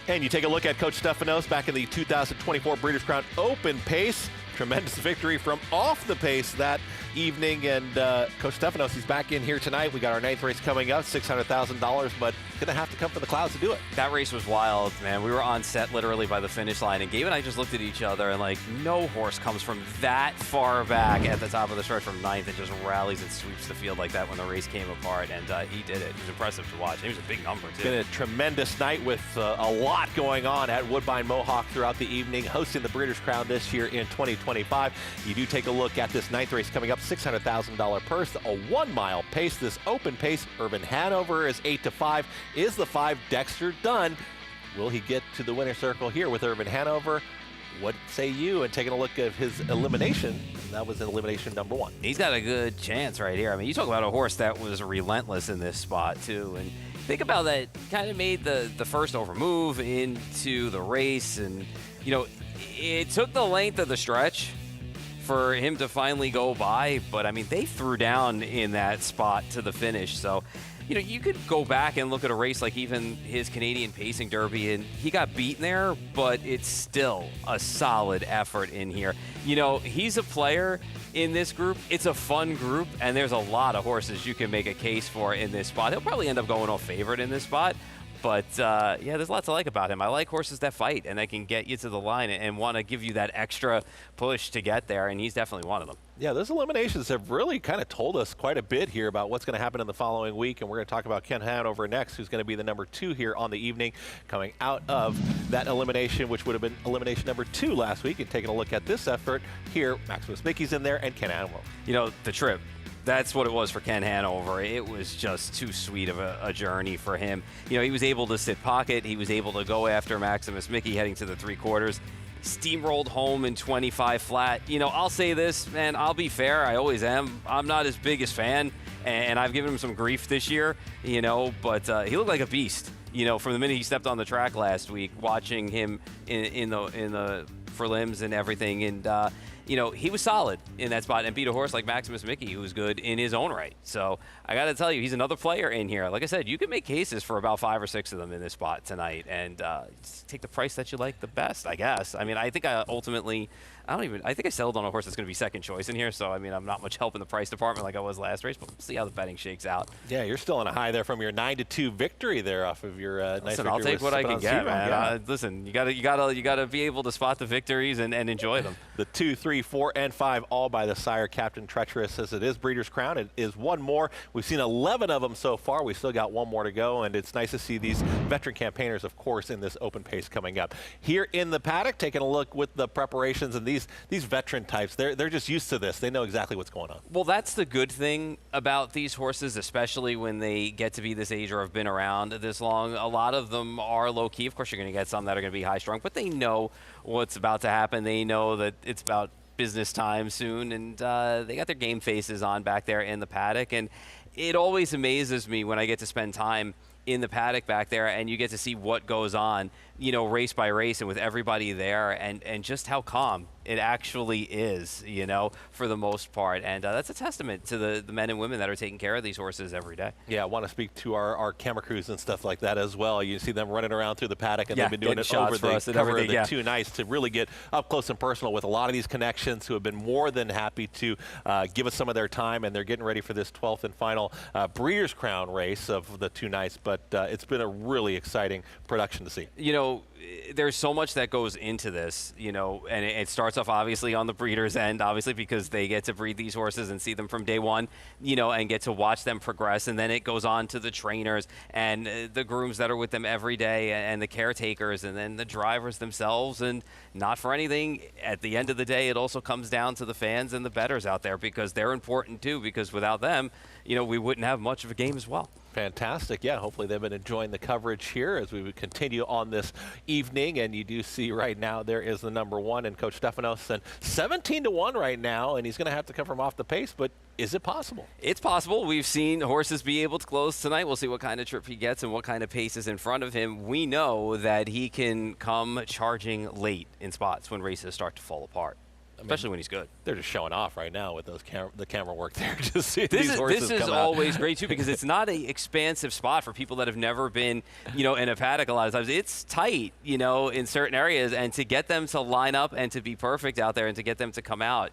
And you take a look at Coach Stefanos back in the 2024 Breeders' Crown Open Pace. Tremendous victory from off the pace that evening. And Coach Stefanos, he's back in here tonight. We got our 9th race coming up, $600,000, but going to have to come from the clouds to do it. That race was wild, man. We were on set literally by the finish line, and Gabe and I just looked at each other, and like, no horse comes from that far back at the top of the stretch from 9th and just rallies and sweeps the field like that when the race came apart, and he did it. It was impressive to watch. It was a big number, too. It's been a tremendous night with a lot going on at Woodbine Mohawk throughout the evening, hosting the Breeders' Crown this year in 2025. You do take a look at this 9th race coming up, $600,000 purse, a 1 mile pace. This open pace, Irvin Hanover is 8-5. Is the 5 Dexter Dunn? Will he get to the winner's circle here with Irvin Hanover? What say you? And taking a look at his elimination, that was elimination number 1. He's got a good chance right here. I mean, you talk about a horse that was relentless in this spot, too. And think about that, kind of made the first over move into the race. And, you know, it took the length of the stretch for him to finally go by. But, I mean, they threw down in that spot to the finish. So, you know, you could go back and look at a race like even his Canadian Pacing Derby, and he got beaten there, but it's still a solid effort in here. You know, he's a player in this group. It's a fun group, and there's a lot of horses you can make a case for in this spot. He'll probably end up going off favorite in this spot. But, yeah, there's lots to like about him. I like horses that fight and that can get you to the line and want to give you that extra push to get there, and he's definitely one of them. Yeah, those eliminations have really kind of told us quite a bit here about what's going to happen in the following week, and we're going to talk about Ken Hanover next, who's going to be the number 2 here on the evening, coming out of that elimination, which would have been elimination number 2 last week. And taking a look at this effort here, Maximus Mickey's in there and Ken Hanover. You know, the trip. That's what it was for Ken Hanover. It was just too sweet of a journey for him. You know, he was able to sit pocket. He was able to go after Maximus Mickey heading to the 3/4. Steamrolled home in 25 flat. You know, I'll say this, man, I'll be fair. I always am. I'm not his biggest fan, and I've given him some grief this year, you know, but he looked like a beast. You know, from the minute he stepped on the track last week, watching him in the prelims and everything, and you know, he was solid in that spot and beat a horse like Maximus Mickey, who was good in his own right. So I got to tell you, he's another player in here. Like I said, you can make cases for about 5 or 6 of them in this spot tonight, and take the price that you like the best, I guess. I mean, I think I think I settled on a horse that's going to be second choice in here. So, I mean, I'm not much help in the price department like I was last race, but we'll see how the betting shakes out. Yeah, you're still on a high there from your 9-2 victory there off of your nice listen, victory. I'll take what I can get, man. Yeah. Listen, you gotta be able to spot the victories and enjoy them. The 2, 3, 4, and 5 all by the sire Captain Treacherous, as it is Breeders' Crown. It is one more. We've seen 11 of them so far. We've still got one more to go, and it's nice to see these veteran campaigners, of course, in this open pace coming up. Here in the paddock, taking a look with the preparations, and these veteran types, they're just used to this. They know exactly what's going on. Well, that's the good thing about these horses, especially when they get to be this age or have been around this long. A lot of them are low-key. Of course, you're going to get some that are going to be high-strung, but they know what's about to happen. They know that it's about business time soon, and they got their game faces on back there in the paddock. And it always amazes me when I get to spend time in the paddock back there and you get to see what goes on, you know, race by race and with everybody there, and just how calm it actually is, you know, for the most part. And that's a testament to the men and women that are taking care of these horses every day. Yeah, I want to speak to our camera crews and stuff like that as well. You see them running around through the paddock, and they've been doing it over the cover of the 2 nights to really get up close and personal with a lot of these connections who have been more than happy to give us some of their time, and they're getting ready for this 12th and final Breeders' Crown race of the 2 nights. But it's been a really exciting production to see. You know, there's so much that goes into this, you know, and it starts off obviously on the breeder's end, obviously because they get to breed these horses and see them from day one, you know, and get to watch them progress. And then it goes on to the trainers and the grooms that are with them every day and the caretakers and then the drivers themselves. And not for anything, at the end of the day, it also comes down to the fans and the bettors out there, because they're important too, because without them, you know, we wouldn't have much of a game as well. Fantastic. Yeah, hopefully they've been enjoying the coverage here as we would continue on this evening. And you do see right now there is the number 1 and Coach Stefanos, and 17-1 right now, and he's going to have to come from off the pace, but is it possible? It's possible. We've seen horses be able to close tonight. We'll see what kind of trip he gets and what kind of pace is in front of him. We know that he can come charging late in spots when races start to fall apart. especially when he's good. They're just showing off right now with those the camera work there. Just see This these is, horses this is come out. always great, too, because it's not an expansive spot for people that have never been, in a paddock a lot of times. It's tight, in certain areas, and to get them to line up and to be perfect out there and to get them to come out,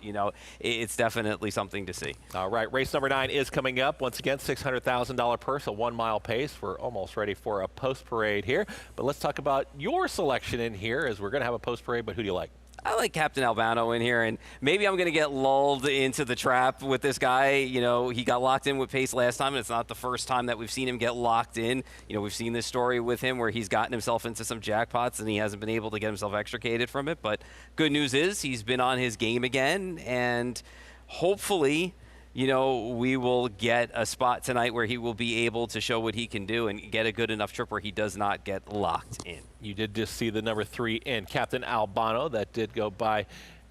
it's definitely something to see. All right, race number 9 is coming up. Once again, $600,000 purse, a 1-mile pace. We're almost ready for a post parade here. But let's talk about your selection in here, as we're going to have a post parade. But who do you like? I like Captain Albano in here, and maybe I'm going to get lulled into the trap with this guy. He got locked in with pace last time, and it's not the first time that we've seen him get locked in. We've seen this story with him where he's gotten himself into some jackpots, and he hasn't been able to get himself extricated from it. But good news is he's been on his game again, and hopefully we will get a spot tonight where he will be able to show what he can do and get a good enough trip where he does not get locked in. You did just see the number 3 in Captain Albano. That did go by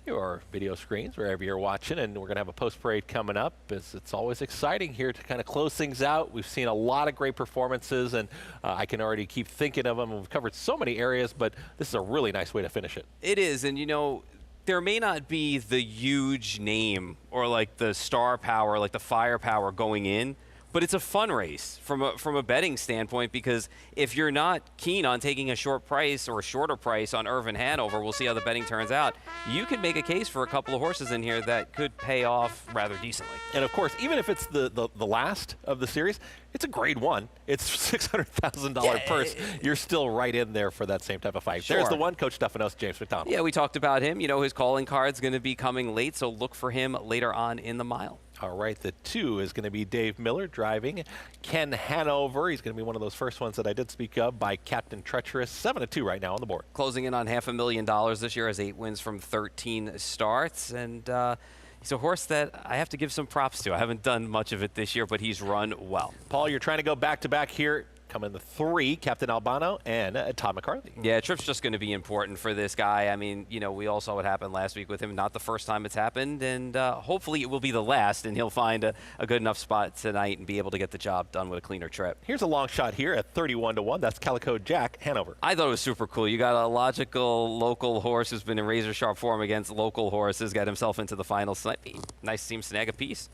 your video screens wherever you're watching, and we're going to have a post parade coming up. It's always exciting here to kind of close things out. We've seen a lot of great performances, and I can already keep thinking of them. We've covered so many areas, but this is a really nice way to finish it. It is, and there may not be the huge name or like the star power, like the firepower going in, but it's a fun race from a betting standpoint, because if you're not keen on taking a short price or a shorter price on Irvin Hanover, we'll see how the betting turns out, you could make a case for a couple of horses in here that could pay off rather decently. And of course, even if it's the last of the series, it's a grade 1. It's $600,000 purse. You're still right in there for that same type of fight. Sure. There's the one, Coach Stefanos, James McDonald. Yeah, we talked about him. His calling card's going to be coming late, so look for him later on in the mile. All right, the 2 is going to be Dave Miller driving Ken Hanover. He's going to be one of those first ones that I did speak of by Captain Treacherous. 7-2 right now on the board. Closing in on $500,000 this year, has 8 wins from 13 starts, and he's a horse that I have to give some props to. I haven't done much of it this year, but he's run well. Paul, you're trying to go back-to-back here. Coming the 3, Captain Albano and Todd McCarthy. Yeah, trip's just going to be important for this guy. I mean, we all saw what happened last week with him. Not the first time it's happened, and hopefully it will be the last, and he'll find a good enough spot tonight and be able to get the job done with a cleaner trip. Here's a long shot here at 31-1. That's Calico Jack Hanover. I thought it was super cool. You got a logical local horse who's been in razor-sharp form against local horses, got himself into the finals tonight. Nice to see him snag a piece.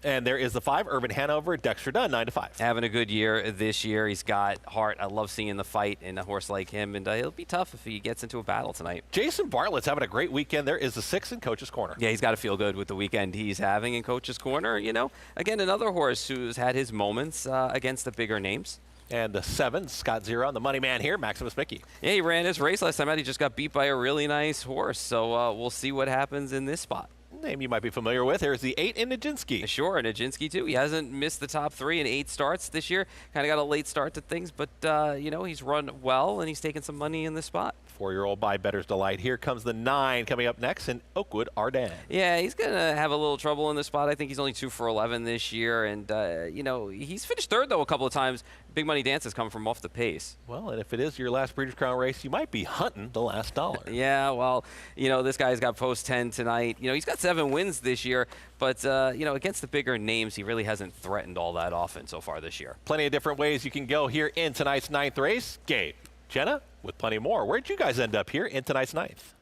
And there is the 5, Irvin Hanover, Dexter Dunn, 9-5. Having a good year this year. He's got heart. I love seeing the fight in a horse like him, and it'll be tough if he gets into a battle tonight. Jason Bartlett's having a great weekend. There is the 6 in Coach's Corner. Yeah, he's got to feel good with the weekend he's having in Coach's Corner. Again, another horse who's had his moments against the bigger names. And the 7, Scott Zero, the money man here, Maximus Mickey. Yeah, he ran his race last time out. He just got beat by a really nice horse, so we'll see what happens in this spot. Name you might be familiar with. Here's the 8 in Nijinsky. Sure, Nijinsky too. He hasn't missed the top 3 in 8 starts this year. Kind of got a late start to things, but he's run well and he's taken some money in this spot. 4-year-old by Better's Delight. Here comes the 9 coming up next in Oakwood, Ardennes. Yeah, he's going to have a little trouble in this spot. I think he's only 2 for 11 this year, and he's finished 3rd though a couple of times. Big Money Dance has come from off the pace. Well, and if it is your last Breeders' Crown race, you might be hunting the last dollar. Yeah, well, this guy's got post 10 tonight. He's got 7 wins this year, but, against the bigger names, he really hasn't threatened all that often so far this year. Plenty of different ways you can go here in tonight's 9th race. Gabe, Jenna, with plenty more. Where'd you guys end up here in tonight's 9th?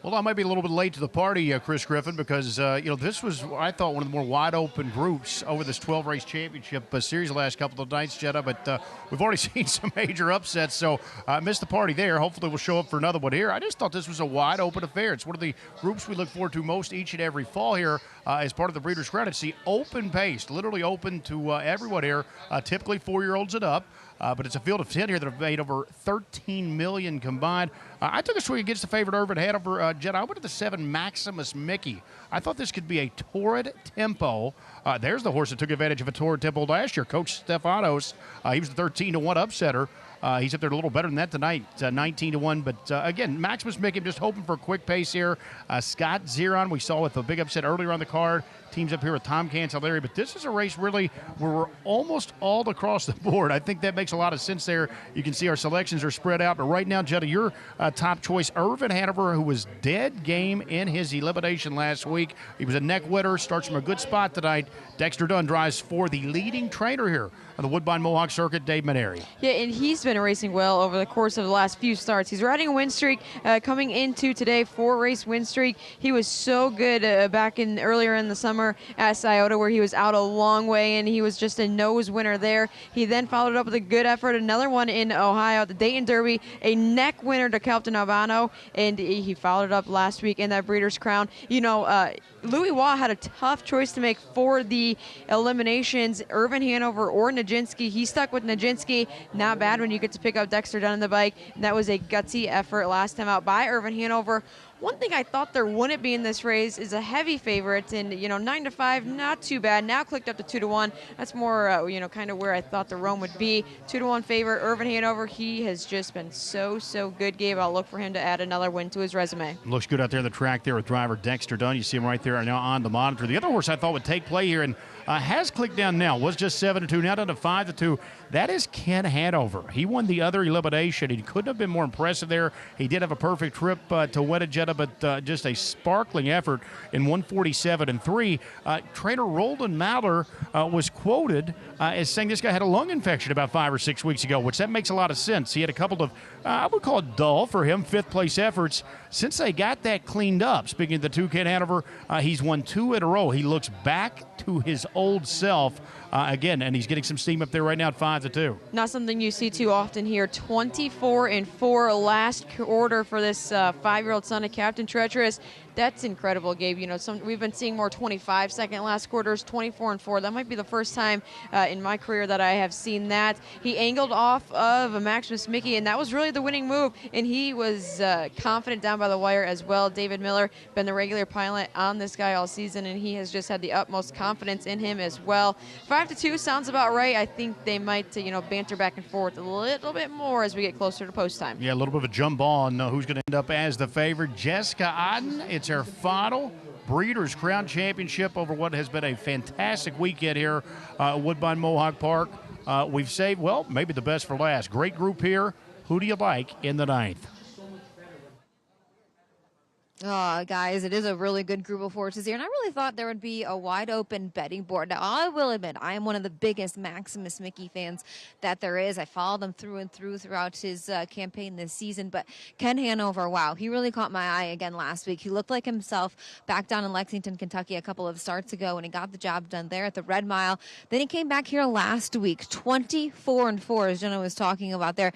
Well, I might be a little bit late to the party, Chris Griffin, because, this was, I thought, one of the more wide-open groups over this 12-race championship series the last couple of nights, Jetta, but we've already seen some major upsets, so I missed the party there. Hopefully we'll show up for another one here. I just thought this was a wide-open affair. It's one of the groups we look forward to most each and every fall here as part of the Breeders' Crown. It's the open-paced, literally open to everyone here, typically 4-year-olds and up. But it's a field of 10 here that have made over $13 million combined. I took a swing against the favorite Irvin Hanover. Jet, I went to the 7 Maximus Mickey. I thought this could be a torrid tempo. There's the horse that took advantage of a torrid tempo last year, Coach Stefanos. He was the 13-1 upsetter. He's up there a little better than that tonight, 19-1. But again, Maximus Mickey, just hoping for a quick pace here. Scott Zeron, we saw with the big upset earlier on the card. teams up here at Tom Cancel area, but this is a race really where we're almost all across the board. I think that makes a lot of sense there. You can see our selections are spread out, but right now, Jetta, your top choice, Irvin Hanover, who was dead game in his elimination last week. He was a neck winner, starts from a good spot tonight. Dexter Dunn drives for the leading trainer here on the Woodbine Mohawk Circuit, Dave Mare. Yeah, and he's been racing well over the course of the last few starts. He's riding a win streak coming into today, 4-race win streak. He was so good back in earlier in the summer at Scioto, where he was out a long way, and he was just a nose winner there. He then followed up with a good effort, another one in Ohio at the Dayton Derby, a neck winner to Captain Albano, and he followed it up last week in that Breeders' Crown. You know, Louis Waugh had a tough choice to make for the eliminations, Irvin Hanover or Nijinsky. He stuck with Nijinsky. Not bad when you get to pick up Dexter Dunn on the bike. And that was a gutsy effort last time out by Irvin Hanover. One thing I thought there wouldn't be in this race is a heavy favorite, and 9-5, not too bad. Now clicked up to 2-1. That's more, kind of where I thought the Rome would be. 2-1 favorite, Irvin Hanover. He has just been so good, Gabe. I'll look for him to add another win to his resume. Looks good out there on the track there with driver Dexter Dunn. You see him right there now on the monitor. The other horse I thought would take play here and has clicked down now. Was just 7-2, now down to 5-2. That is Ken Hanover. He won the other elimination. He couldn't have been more impressive there. He did have a perfect trip to Wedajetta, but just a sparkling effort in 147-3. Trainer Roland Maller was quoted as saying this guy had a lung infection about 5 or 6 weeks ago, which that makes a lot of sense. He had a couple of, I would call it dull for him, fifth-place efforts. Since they got that cleaned up, speaking of the two Ken Hanover, he's won 2 in a row. He looks back to his old self again, and he's getting some steam up there right now at 5-2. Not something you see too often here. 24-4 last quarter for this 5-year-old son of Captain Treacherous. That's incredible, Gabe. We've been seeing more 25-second last quarters, 24-4. That might be the first time in my career that I have seen that. He angled off of a Maximus Mickey, and that was really the winning move. And he was confident down by the wire as well. David Miller, been the regular pilot on this guy all season, and he has just had the utmost confidence in him as well. 5-2 sounds about right. I think they might, banter back and forth a little bit more as we get closer to post time. Yeah, a little bit of a jump on who's going to end up as the favorite. Jessica Otten, it's her final Breeders' Crown Championship over what has been a fantastic weekend here at Woodbine Mohawk Park. We've saved, maybe the best for last. Great group here. Who do you like in the 9th? Oh, guys, it is a really good group of horses here, and I really thought there would be a wide-open betting board. Now, I will admit, I am one of the biggest Maximus Mickey fans that there is. I followed him through and through throughout his campaign this season, but Ken Hanover, wow, he really caught my eye again last week. He looked like himself back down in Lexington, Kentucky a couple of starts ago, and he got the job done there at the Red Mile. Then he came back here last week, 24-4, as Jenna was talking about there.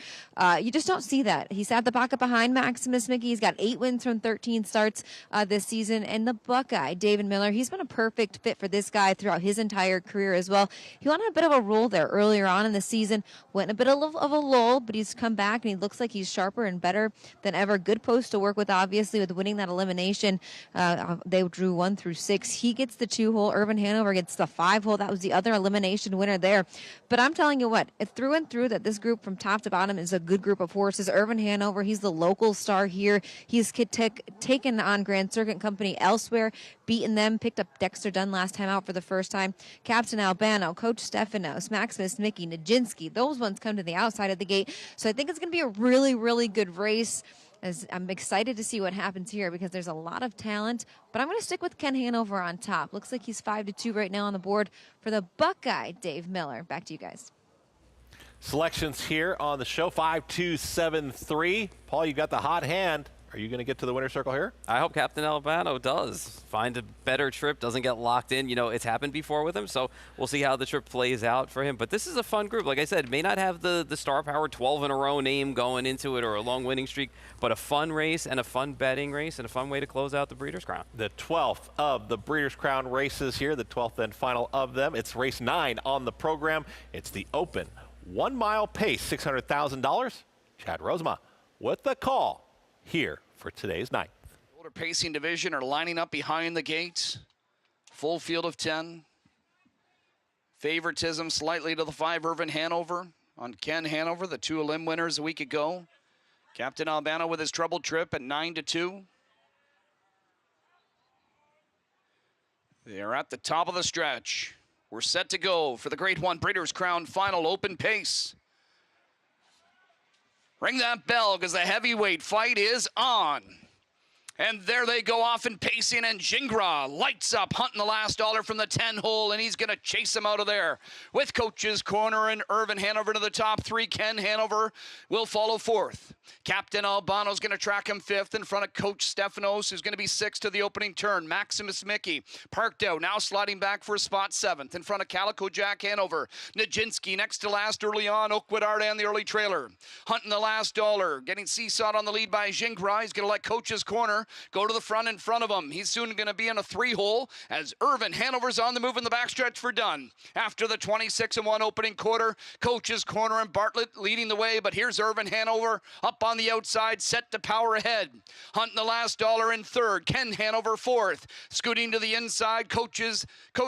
You just don't see that. He sat the pocket behind Maximus Mickey. He's got 8 wins from 13 starts this season. And the Buckeye, David Miller, he's been a perfect fit for this guy throughout his entire career as well. He went on a bit of a roll there earlier on in the season, went in a bit of a lull, but he's come back and he looks like he's sharper and better than ever. Good post to work with, obviously, with winning that elimination. They drew 1 through 6. He gets the 2-hole. Irvin Hanover gets the 5-hole. That was the other elimination winner there. But I'm telling you what, through and through that this group from top to bottom is a good group of horses. Irvin Hanover, he's the local star here. He's taken on Grand Circuit Company elsewhere, beaten them, picked up Dexter Dunn last time out for the first time. Captain Albano, Coach Stefanos, Maximus Mickey, Nijinsky, those ones come to the outside of the gate. So I think it's going to be a really, really good race. As I'm excited to see what happens here because there's a lot of talent, but I'm going to stick with Ken Hanover on top. Looks like he's 5-2 right now on the board for the Buckeye, Dave Miller. Back to you guys. Selections here on the show, 5, 2, 7, 3. Paul, you got the hot hand. Are you going to get to the winner's circle here? I hope Captain Albano does. Find a better trip, doesn't get locked in. It's happened before with him, so we'll see how the trip plays out for him. But this is a fun group. Like I said, may not have the star power 12 in a row name going into it or a long winning streak, but a fun race and a fun betting race and a fun way to close out the Breeders' Crown. The 12th of the Breeders' Crown races here, the 12th and final of them. It's race 9 on the program. It's the Open 1 mile pace, $600,000. Chad Rosema with the call here for today's night. Older pacing division are lining up behind the gates. Full field of 10. Favoritism slightly to the 5, Irvin Hanover on Ken Hanover, the 2 elim winners a week ago. Captain Albano with his troubled trip at 9-2. They're at the top of the stretch. We're set to go for the Grade 1 Breeders' Crown Final open pace. Ring that bell because the heavyweight fight is on. And there they go off and pacing, and Gingras lights up, hunting the last dollar from the 10 hole, and he's going to chase him out of there. With Coach's Corner and Irvin Hanover to the top three. Ken Hanover will follow fourth. Captain Albano's going to track him fifth in front of Coach Stefanos, who's going to be sixth to the opening turn. Maximus Mickey parked out, now sliding back for a spot seventh in front of Calico Jack Hanover. Nijinsky next to last early on. Oakwood Ardan, the early trailer. Hunting the last dollar, getting seesawed on the lead by Gingras. He's going to let Coach's Corner go to the front in front of him. He's soon going to be in a three-hole as Irvin Hanover's on the move in the backstretch for Dunn. After the 26-1 opening quarter, Coach's Corner and Bartlett leading the way, but here's Irvin Hanover up on the outside, set to power ahead. Hunting the last dollar in third. Ken Hanover fourth. Scooting to the inside, Coach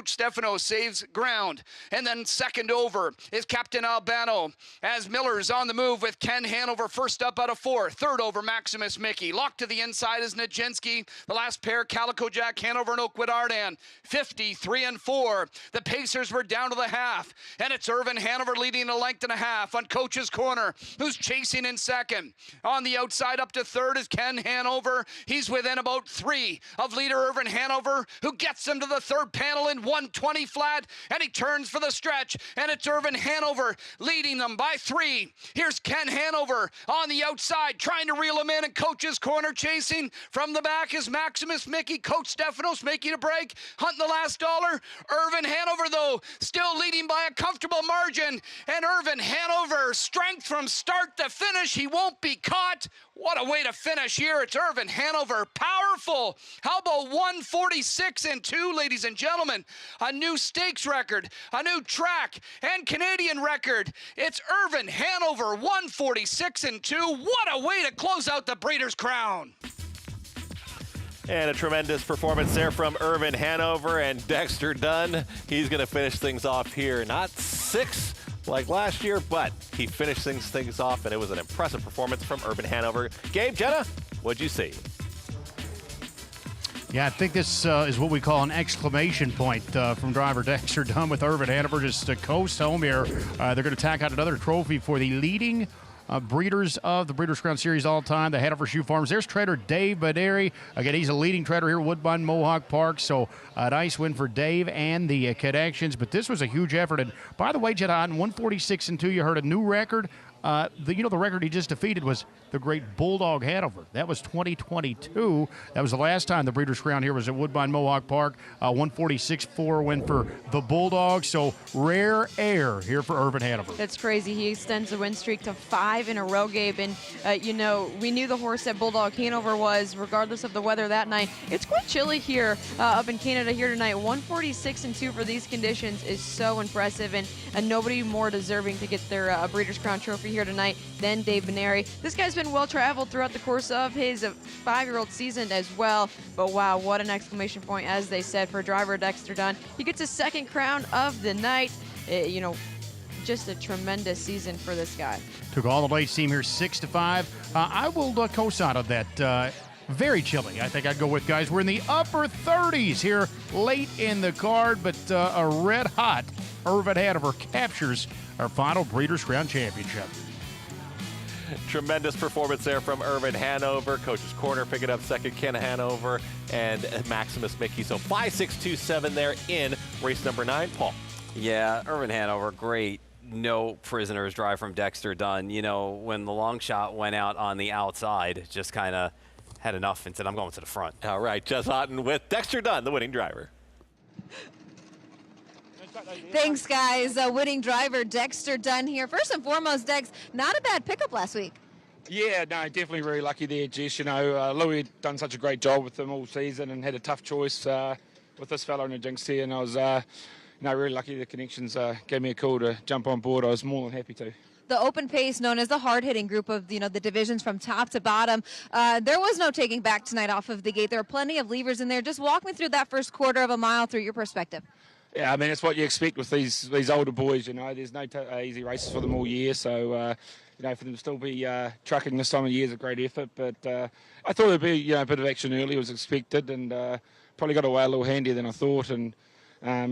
Stefano saves ground. And then second over is Captain Albano as Miller's on the move with Ken Hanover first up out of fourth. Third over, Maximus Mickey. Locked to the inside is Nijinsky. The last pair, Calico Jack Hanover and Oakwood Ardan. 53-4. The Pacers were down to the half. And it's Irvin Hanover leading a length and a half on Coach's Corner, who's chasing in second. On the outside up to third is Ken Hanover. He's within about three of leader Irvin Hanover, who gets him to the third panel in 120 flat, and he turns for the stretch, and it's Irvin Hanover leading them by three. Here's Ken Hanover on the outside, trying to reel him in, and Coach's Corner chasing. From the back is Maximus Mickey. Coach Stefanos making a break, hunting the last dollar. Irvin Hanover, though, still leading by a comfortable margin, and Irvin Hanover, strength from start to finish. He won't be caught. What a way to finish here. It's Irvin Hanover. Powerful. How about 146-2, ladies and gentlemen? A new stakes record, a new track and Canadian record. It's Irvin Hanover, 146-2. What a way to close out the Breeders' Crown. And a tremendous performance there from Irvin Hanover and Dexter Dunn. He's going to finish things off here. Not six like last year, but he finished things off, and it was an impressive performance from Irvin Hanover. Gabe, Jenna, what'd you see? Yeah, I think this is what we call an exclamation point from driver Dexter Dunn with Irvin Hanover just to coast home here. They're going to tack out another trophy for the leading breeders of the Breeders' Crown Series all time, the Hanover Shoe Farms. There's trader Dave Baderi. Again, he's a leading trader here at Woodbine Mohawk Park, so a nice win for Dave and the Connections. But this was a huge effort. And by the way, Jedi, in 146-2, you heard a new record. The record he just defeated was the great Bulldog Hanover. That was 2022. That was the last time the Breeders' Crown here was at Woodbine Mohawk Park. 146-4 win for the Bulldog. So rare air here for Irvin Hanover. That's crazy. He extends the win streak to 5 in a row, Gabe. And, we knew the horse that Bulldog Hanover was, regardless of the weather that night. It's quite chilly here up in Canada here tonight. 146-2 for these conditions is so impressive. And nobody more deserving to get their Breeders' Crown trophy here tonight than Dave Baneri. This guy's been well traveled throughout the course of his 5-year-old season as well. But wow, what an exclamation point, as they said, for driver Dexter Dunn. He gets his second crown of the night. Just a tremendous season for this guy. Took all the late team here 6-5. I will co-sign on that. Very chilly, I think I'd go with, guys. We're in the upper 30s here late in the card, but a red-hot Irvin Hanover captures our final Breeders' Crown Championship. Tremendous performance there from Irvin Hanover. Coach's Corner picking up second, Ken Hanover and Maximus Mickey. So 5-6-2-7 there in race number 9. Paul. Yeah, Irvin Hanover, great. No prisoners drive from Dexter Dunn. When the long shot went out on the outside, just kind of had enough and said, I'm going to the front. All right, Jess Otten with Dexter Dunn, the winning driver. Thanks, guys. Winning driver Dexter Dunn here. First and foremost, Dex, not a bad pickup last week. Yeah, no, definitely really lucky there, Jess. Louis had done such a great job with them all season and had a tough choice with this fella in the jinx here, and I was really lucky the Connections gave me a call to jump on board. I was more than happy to. The open pace, known as the hard-hitting group of the divisions from top to bottom. There was no taking back tonight off of the gate. There were plenty of levers in there. Just walk me through that first quarter of a mile through your perspective. Yeah, I mean, it's what you expect with these older boys, There's no easy races for them all year, so, for them to still be trucking this time of year is a great effort. But I thought there'd be, a bit of action early was expected, and probably got away a little handier than I thought, and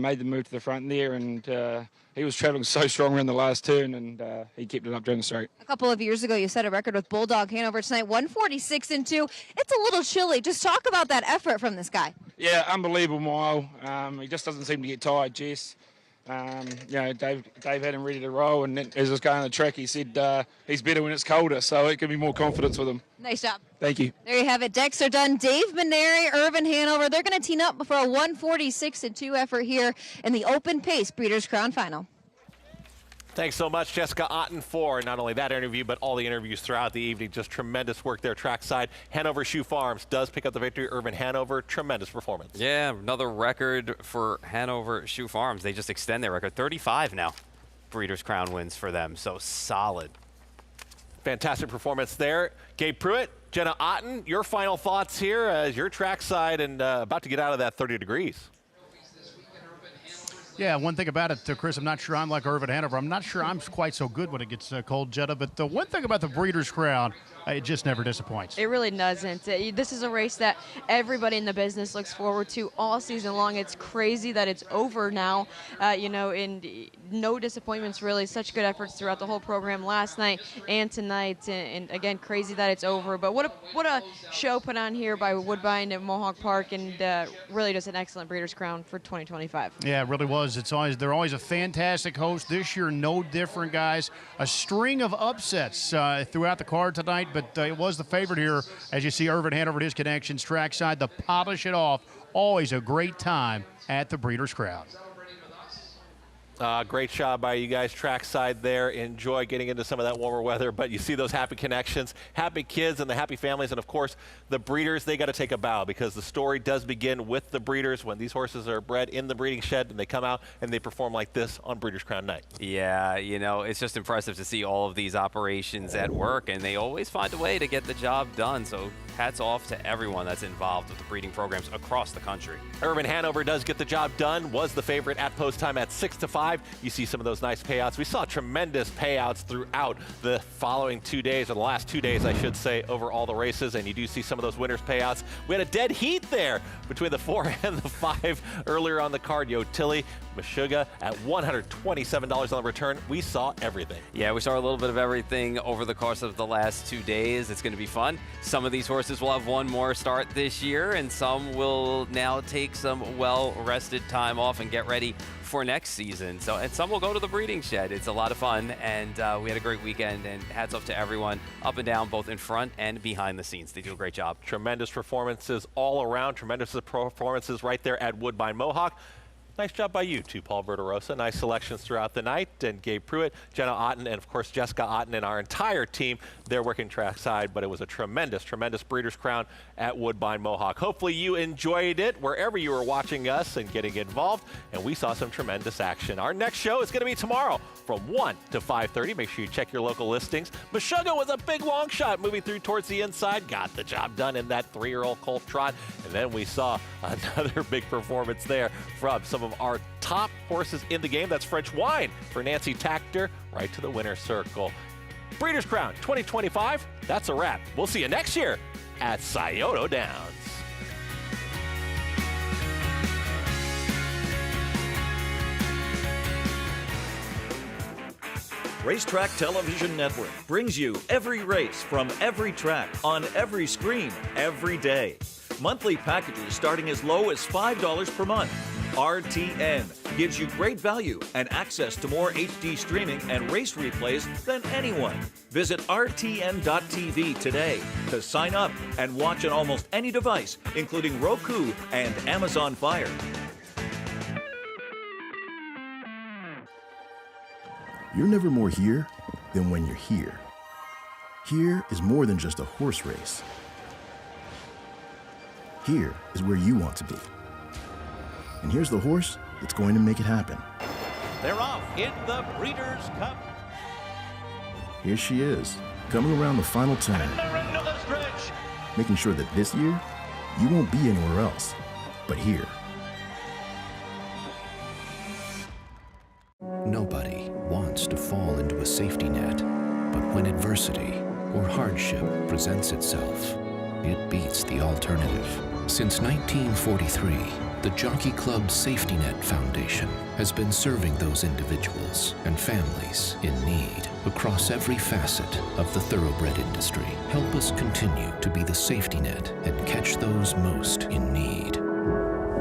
made the move to the front there, and he was travelling so strong around the last turn, and he kept it up during the straight. A couple of years ago, you set a record with Bulldog Hanover tonight, 146-2. It's a little chilly. Just talk about that effort from this guy. Yeah, unbelievable mile. He just doesn't seem to get tired, Jess. Dave had him ready to roll, and as I was going on the track, he said he's better when it's colder, so it can be more confidence with him. Nice job. Thank you. There you have it. Decks are done. Dave Mare, Irvin Hanover. They're going to team up for a 146-2 effort here in the Open Pace Breeders' Crown Final. Thanks so much, Jessica Otten, for not only that interview, but all the interviews throughout the evening. Just tremendous work there trackside. Hanover Shoe Farms does pick up the victory. Irvin Hanover, tremendous performance. Yeah, another record for Hanover Shoe Farms. They just extend their record. 35 now. Breeders' Crown wins for them, so solid. Fantastic performance there. Gabe Pruitt, Jenna Otten, your final thoughts here as you're trackside and about to get out of that 30 degrees. Yeah, one thing about it, Chris, I'm not sure I'm like Irvin Hanover. I'm not sure I'm quite so good when it gets cold, Jetta. But the one thing about the Breeders' Crown, it just never disappoints. It really doesn't. This is a race that everybody in the business looks forward to all season long. It's crazy that it's over now, and no disappointments really. Such good efforts throughout the whole program last night and tonight. And again, crazy that it's over. But what a show put on here by Woodbine at Mohawk Park, and really just an excellent Breeders' Crown for 2025. Yeah, it really was. They're always a fantastic host. This year, no different, guys. A string of upsets throughout the card tonight, but it was the favorite here. As you see, Irvin Hanover and his connections trackside to polish it off. Always a great time at the Breeders' Crown. Great job by you guys trackside there. Enjoy getting into some of that warmer weather, but you see those happy connections, happy kids and the happy families, and of course the breeders, they got to take a bow because the story does begin with the breeders when these horses are bred in the breeding shed and they come out and they perform like this on Breeders' Crown night. Yeah, it's just impressive to see all of these operations at work, and they always find a way to get the job done. So hats off to everyone that's involved with the breeding programs across the country. Irvin Hanover does get the job done, was the favorite at post time at 6-5. You see some of those nice payouts. We saw tremendous payouts throughout the following 2 days, or the last 2 days, I should say, over all the races, and you do see some of those winners payouts. We had a dead heat there between the 4 and the 5 earlier on the card. Yotilli, Meshuggah at $127 on the return. We saw everything. Yeah, we saw a little bit of everything over the course of the last 2 days. It's going to be fun. Some of these horses will have one more start this year, and some will now take some well-rested time off and get ready for next season. And some will go to the breeding shed. It's a lot of fun, and we had a great weekend, and hats off to everyone up and down, both in front and behind the scenes. They do a great job. Tremendous performances all around. Tremendous performances right there at Woodbine Mohawk. Nice job by you too, Paul Verderosa. Nice selections throughout the night. And Gabe Pruitt, Jenna Otten, and of course Jessica Otten and our entire team. They're working trackside, but it was a tremendous, tremendous Breeders' Crown at Woodbine Mohawk. Hopefully you enjoyed it wherever you were watching us and getting involved. And we saw some tremendous action. Our next show is going to be tomorrow from 1 to 5:30. Make sure you check your local listings. Meshuggah was a big long shot moving through towards the inside. Got the job done in that 3-year-old Colt Trot. And then we saw another big performance there from some of our top horses in the game. That's French Wine for Nancy Tactor, right to the winner's circle. Breeders' Crown 2025, that's a wrap. We'll see you next year at Scioto Downs. Racetrack Television Network brings you every race from every track on every screen every day. Monthly packages starting as low as $5 per month. RTN gives you great value and access to more HD streaming and race replays than anyone. Visit rtn.tv today to sign up and watch on almost any device, including Roku and Amazon Fire. You're never more here than when you're here. Here is more than just a horse race. Here is where you want to be. And here's the horse that's going to make it happen. They're off in the Breeders' Cup. Here she is, coming around the final turn. Another stretch. Making sure that this year, you won't be anywhere else, but here. Nobody wants to fall into a safety net, but when adversity or hardship presents itself, it beats the alternative. Since 1943, the Jockey Club Safety Net Foundation has been serving those individuals and families in need across every facet of the thoroughbred industry. Help us continue to be the safety net and catch those most in need.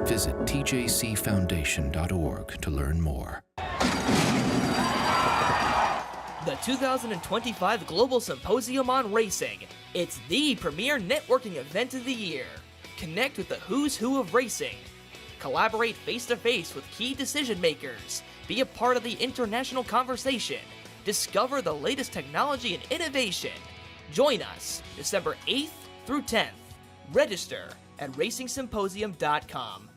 Visit tjcfoundation.org to learn more. The 2025 Global Symposium on Racing. It's the premier networking event of the year. Connect with the who's who of racing. Collaborate face-to-face with key decision makers. Be a part of the international conversation. Discover the latest technology and innovation. Join us December 8th through 10th. Register at racingsymposium.com.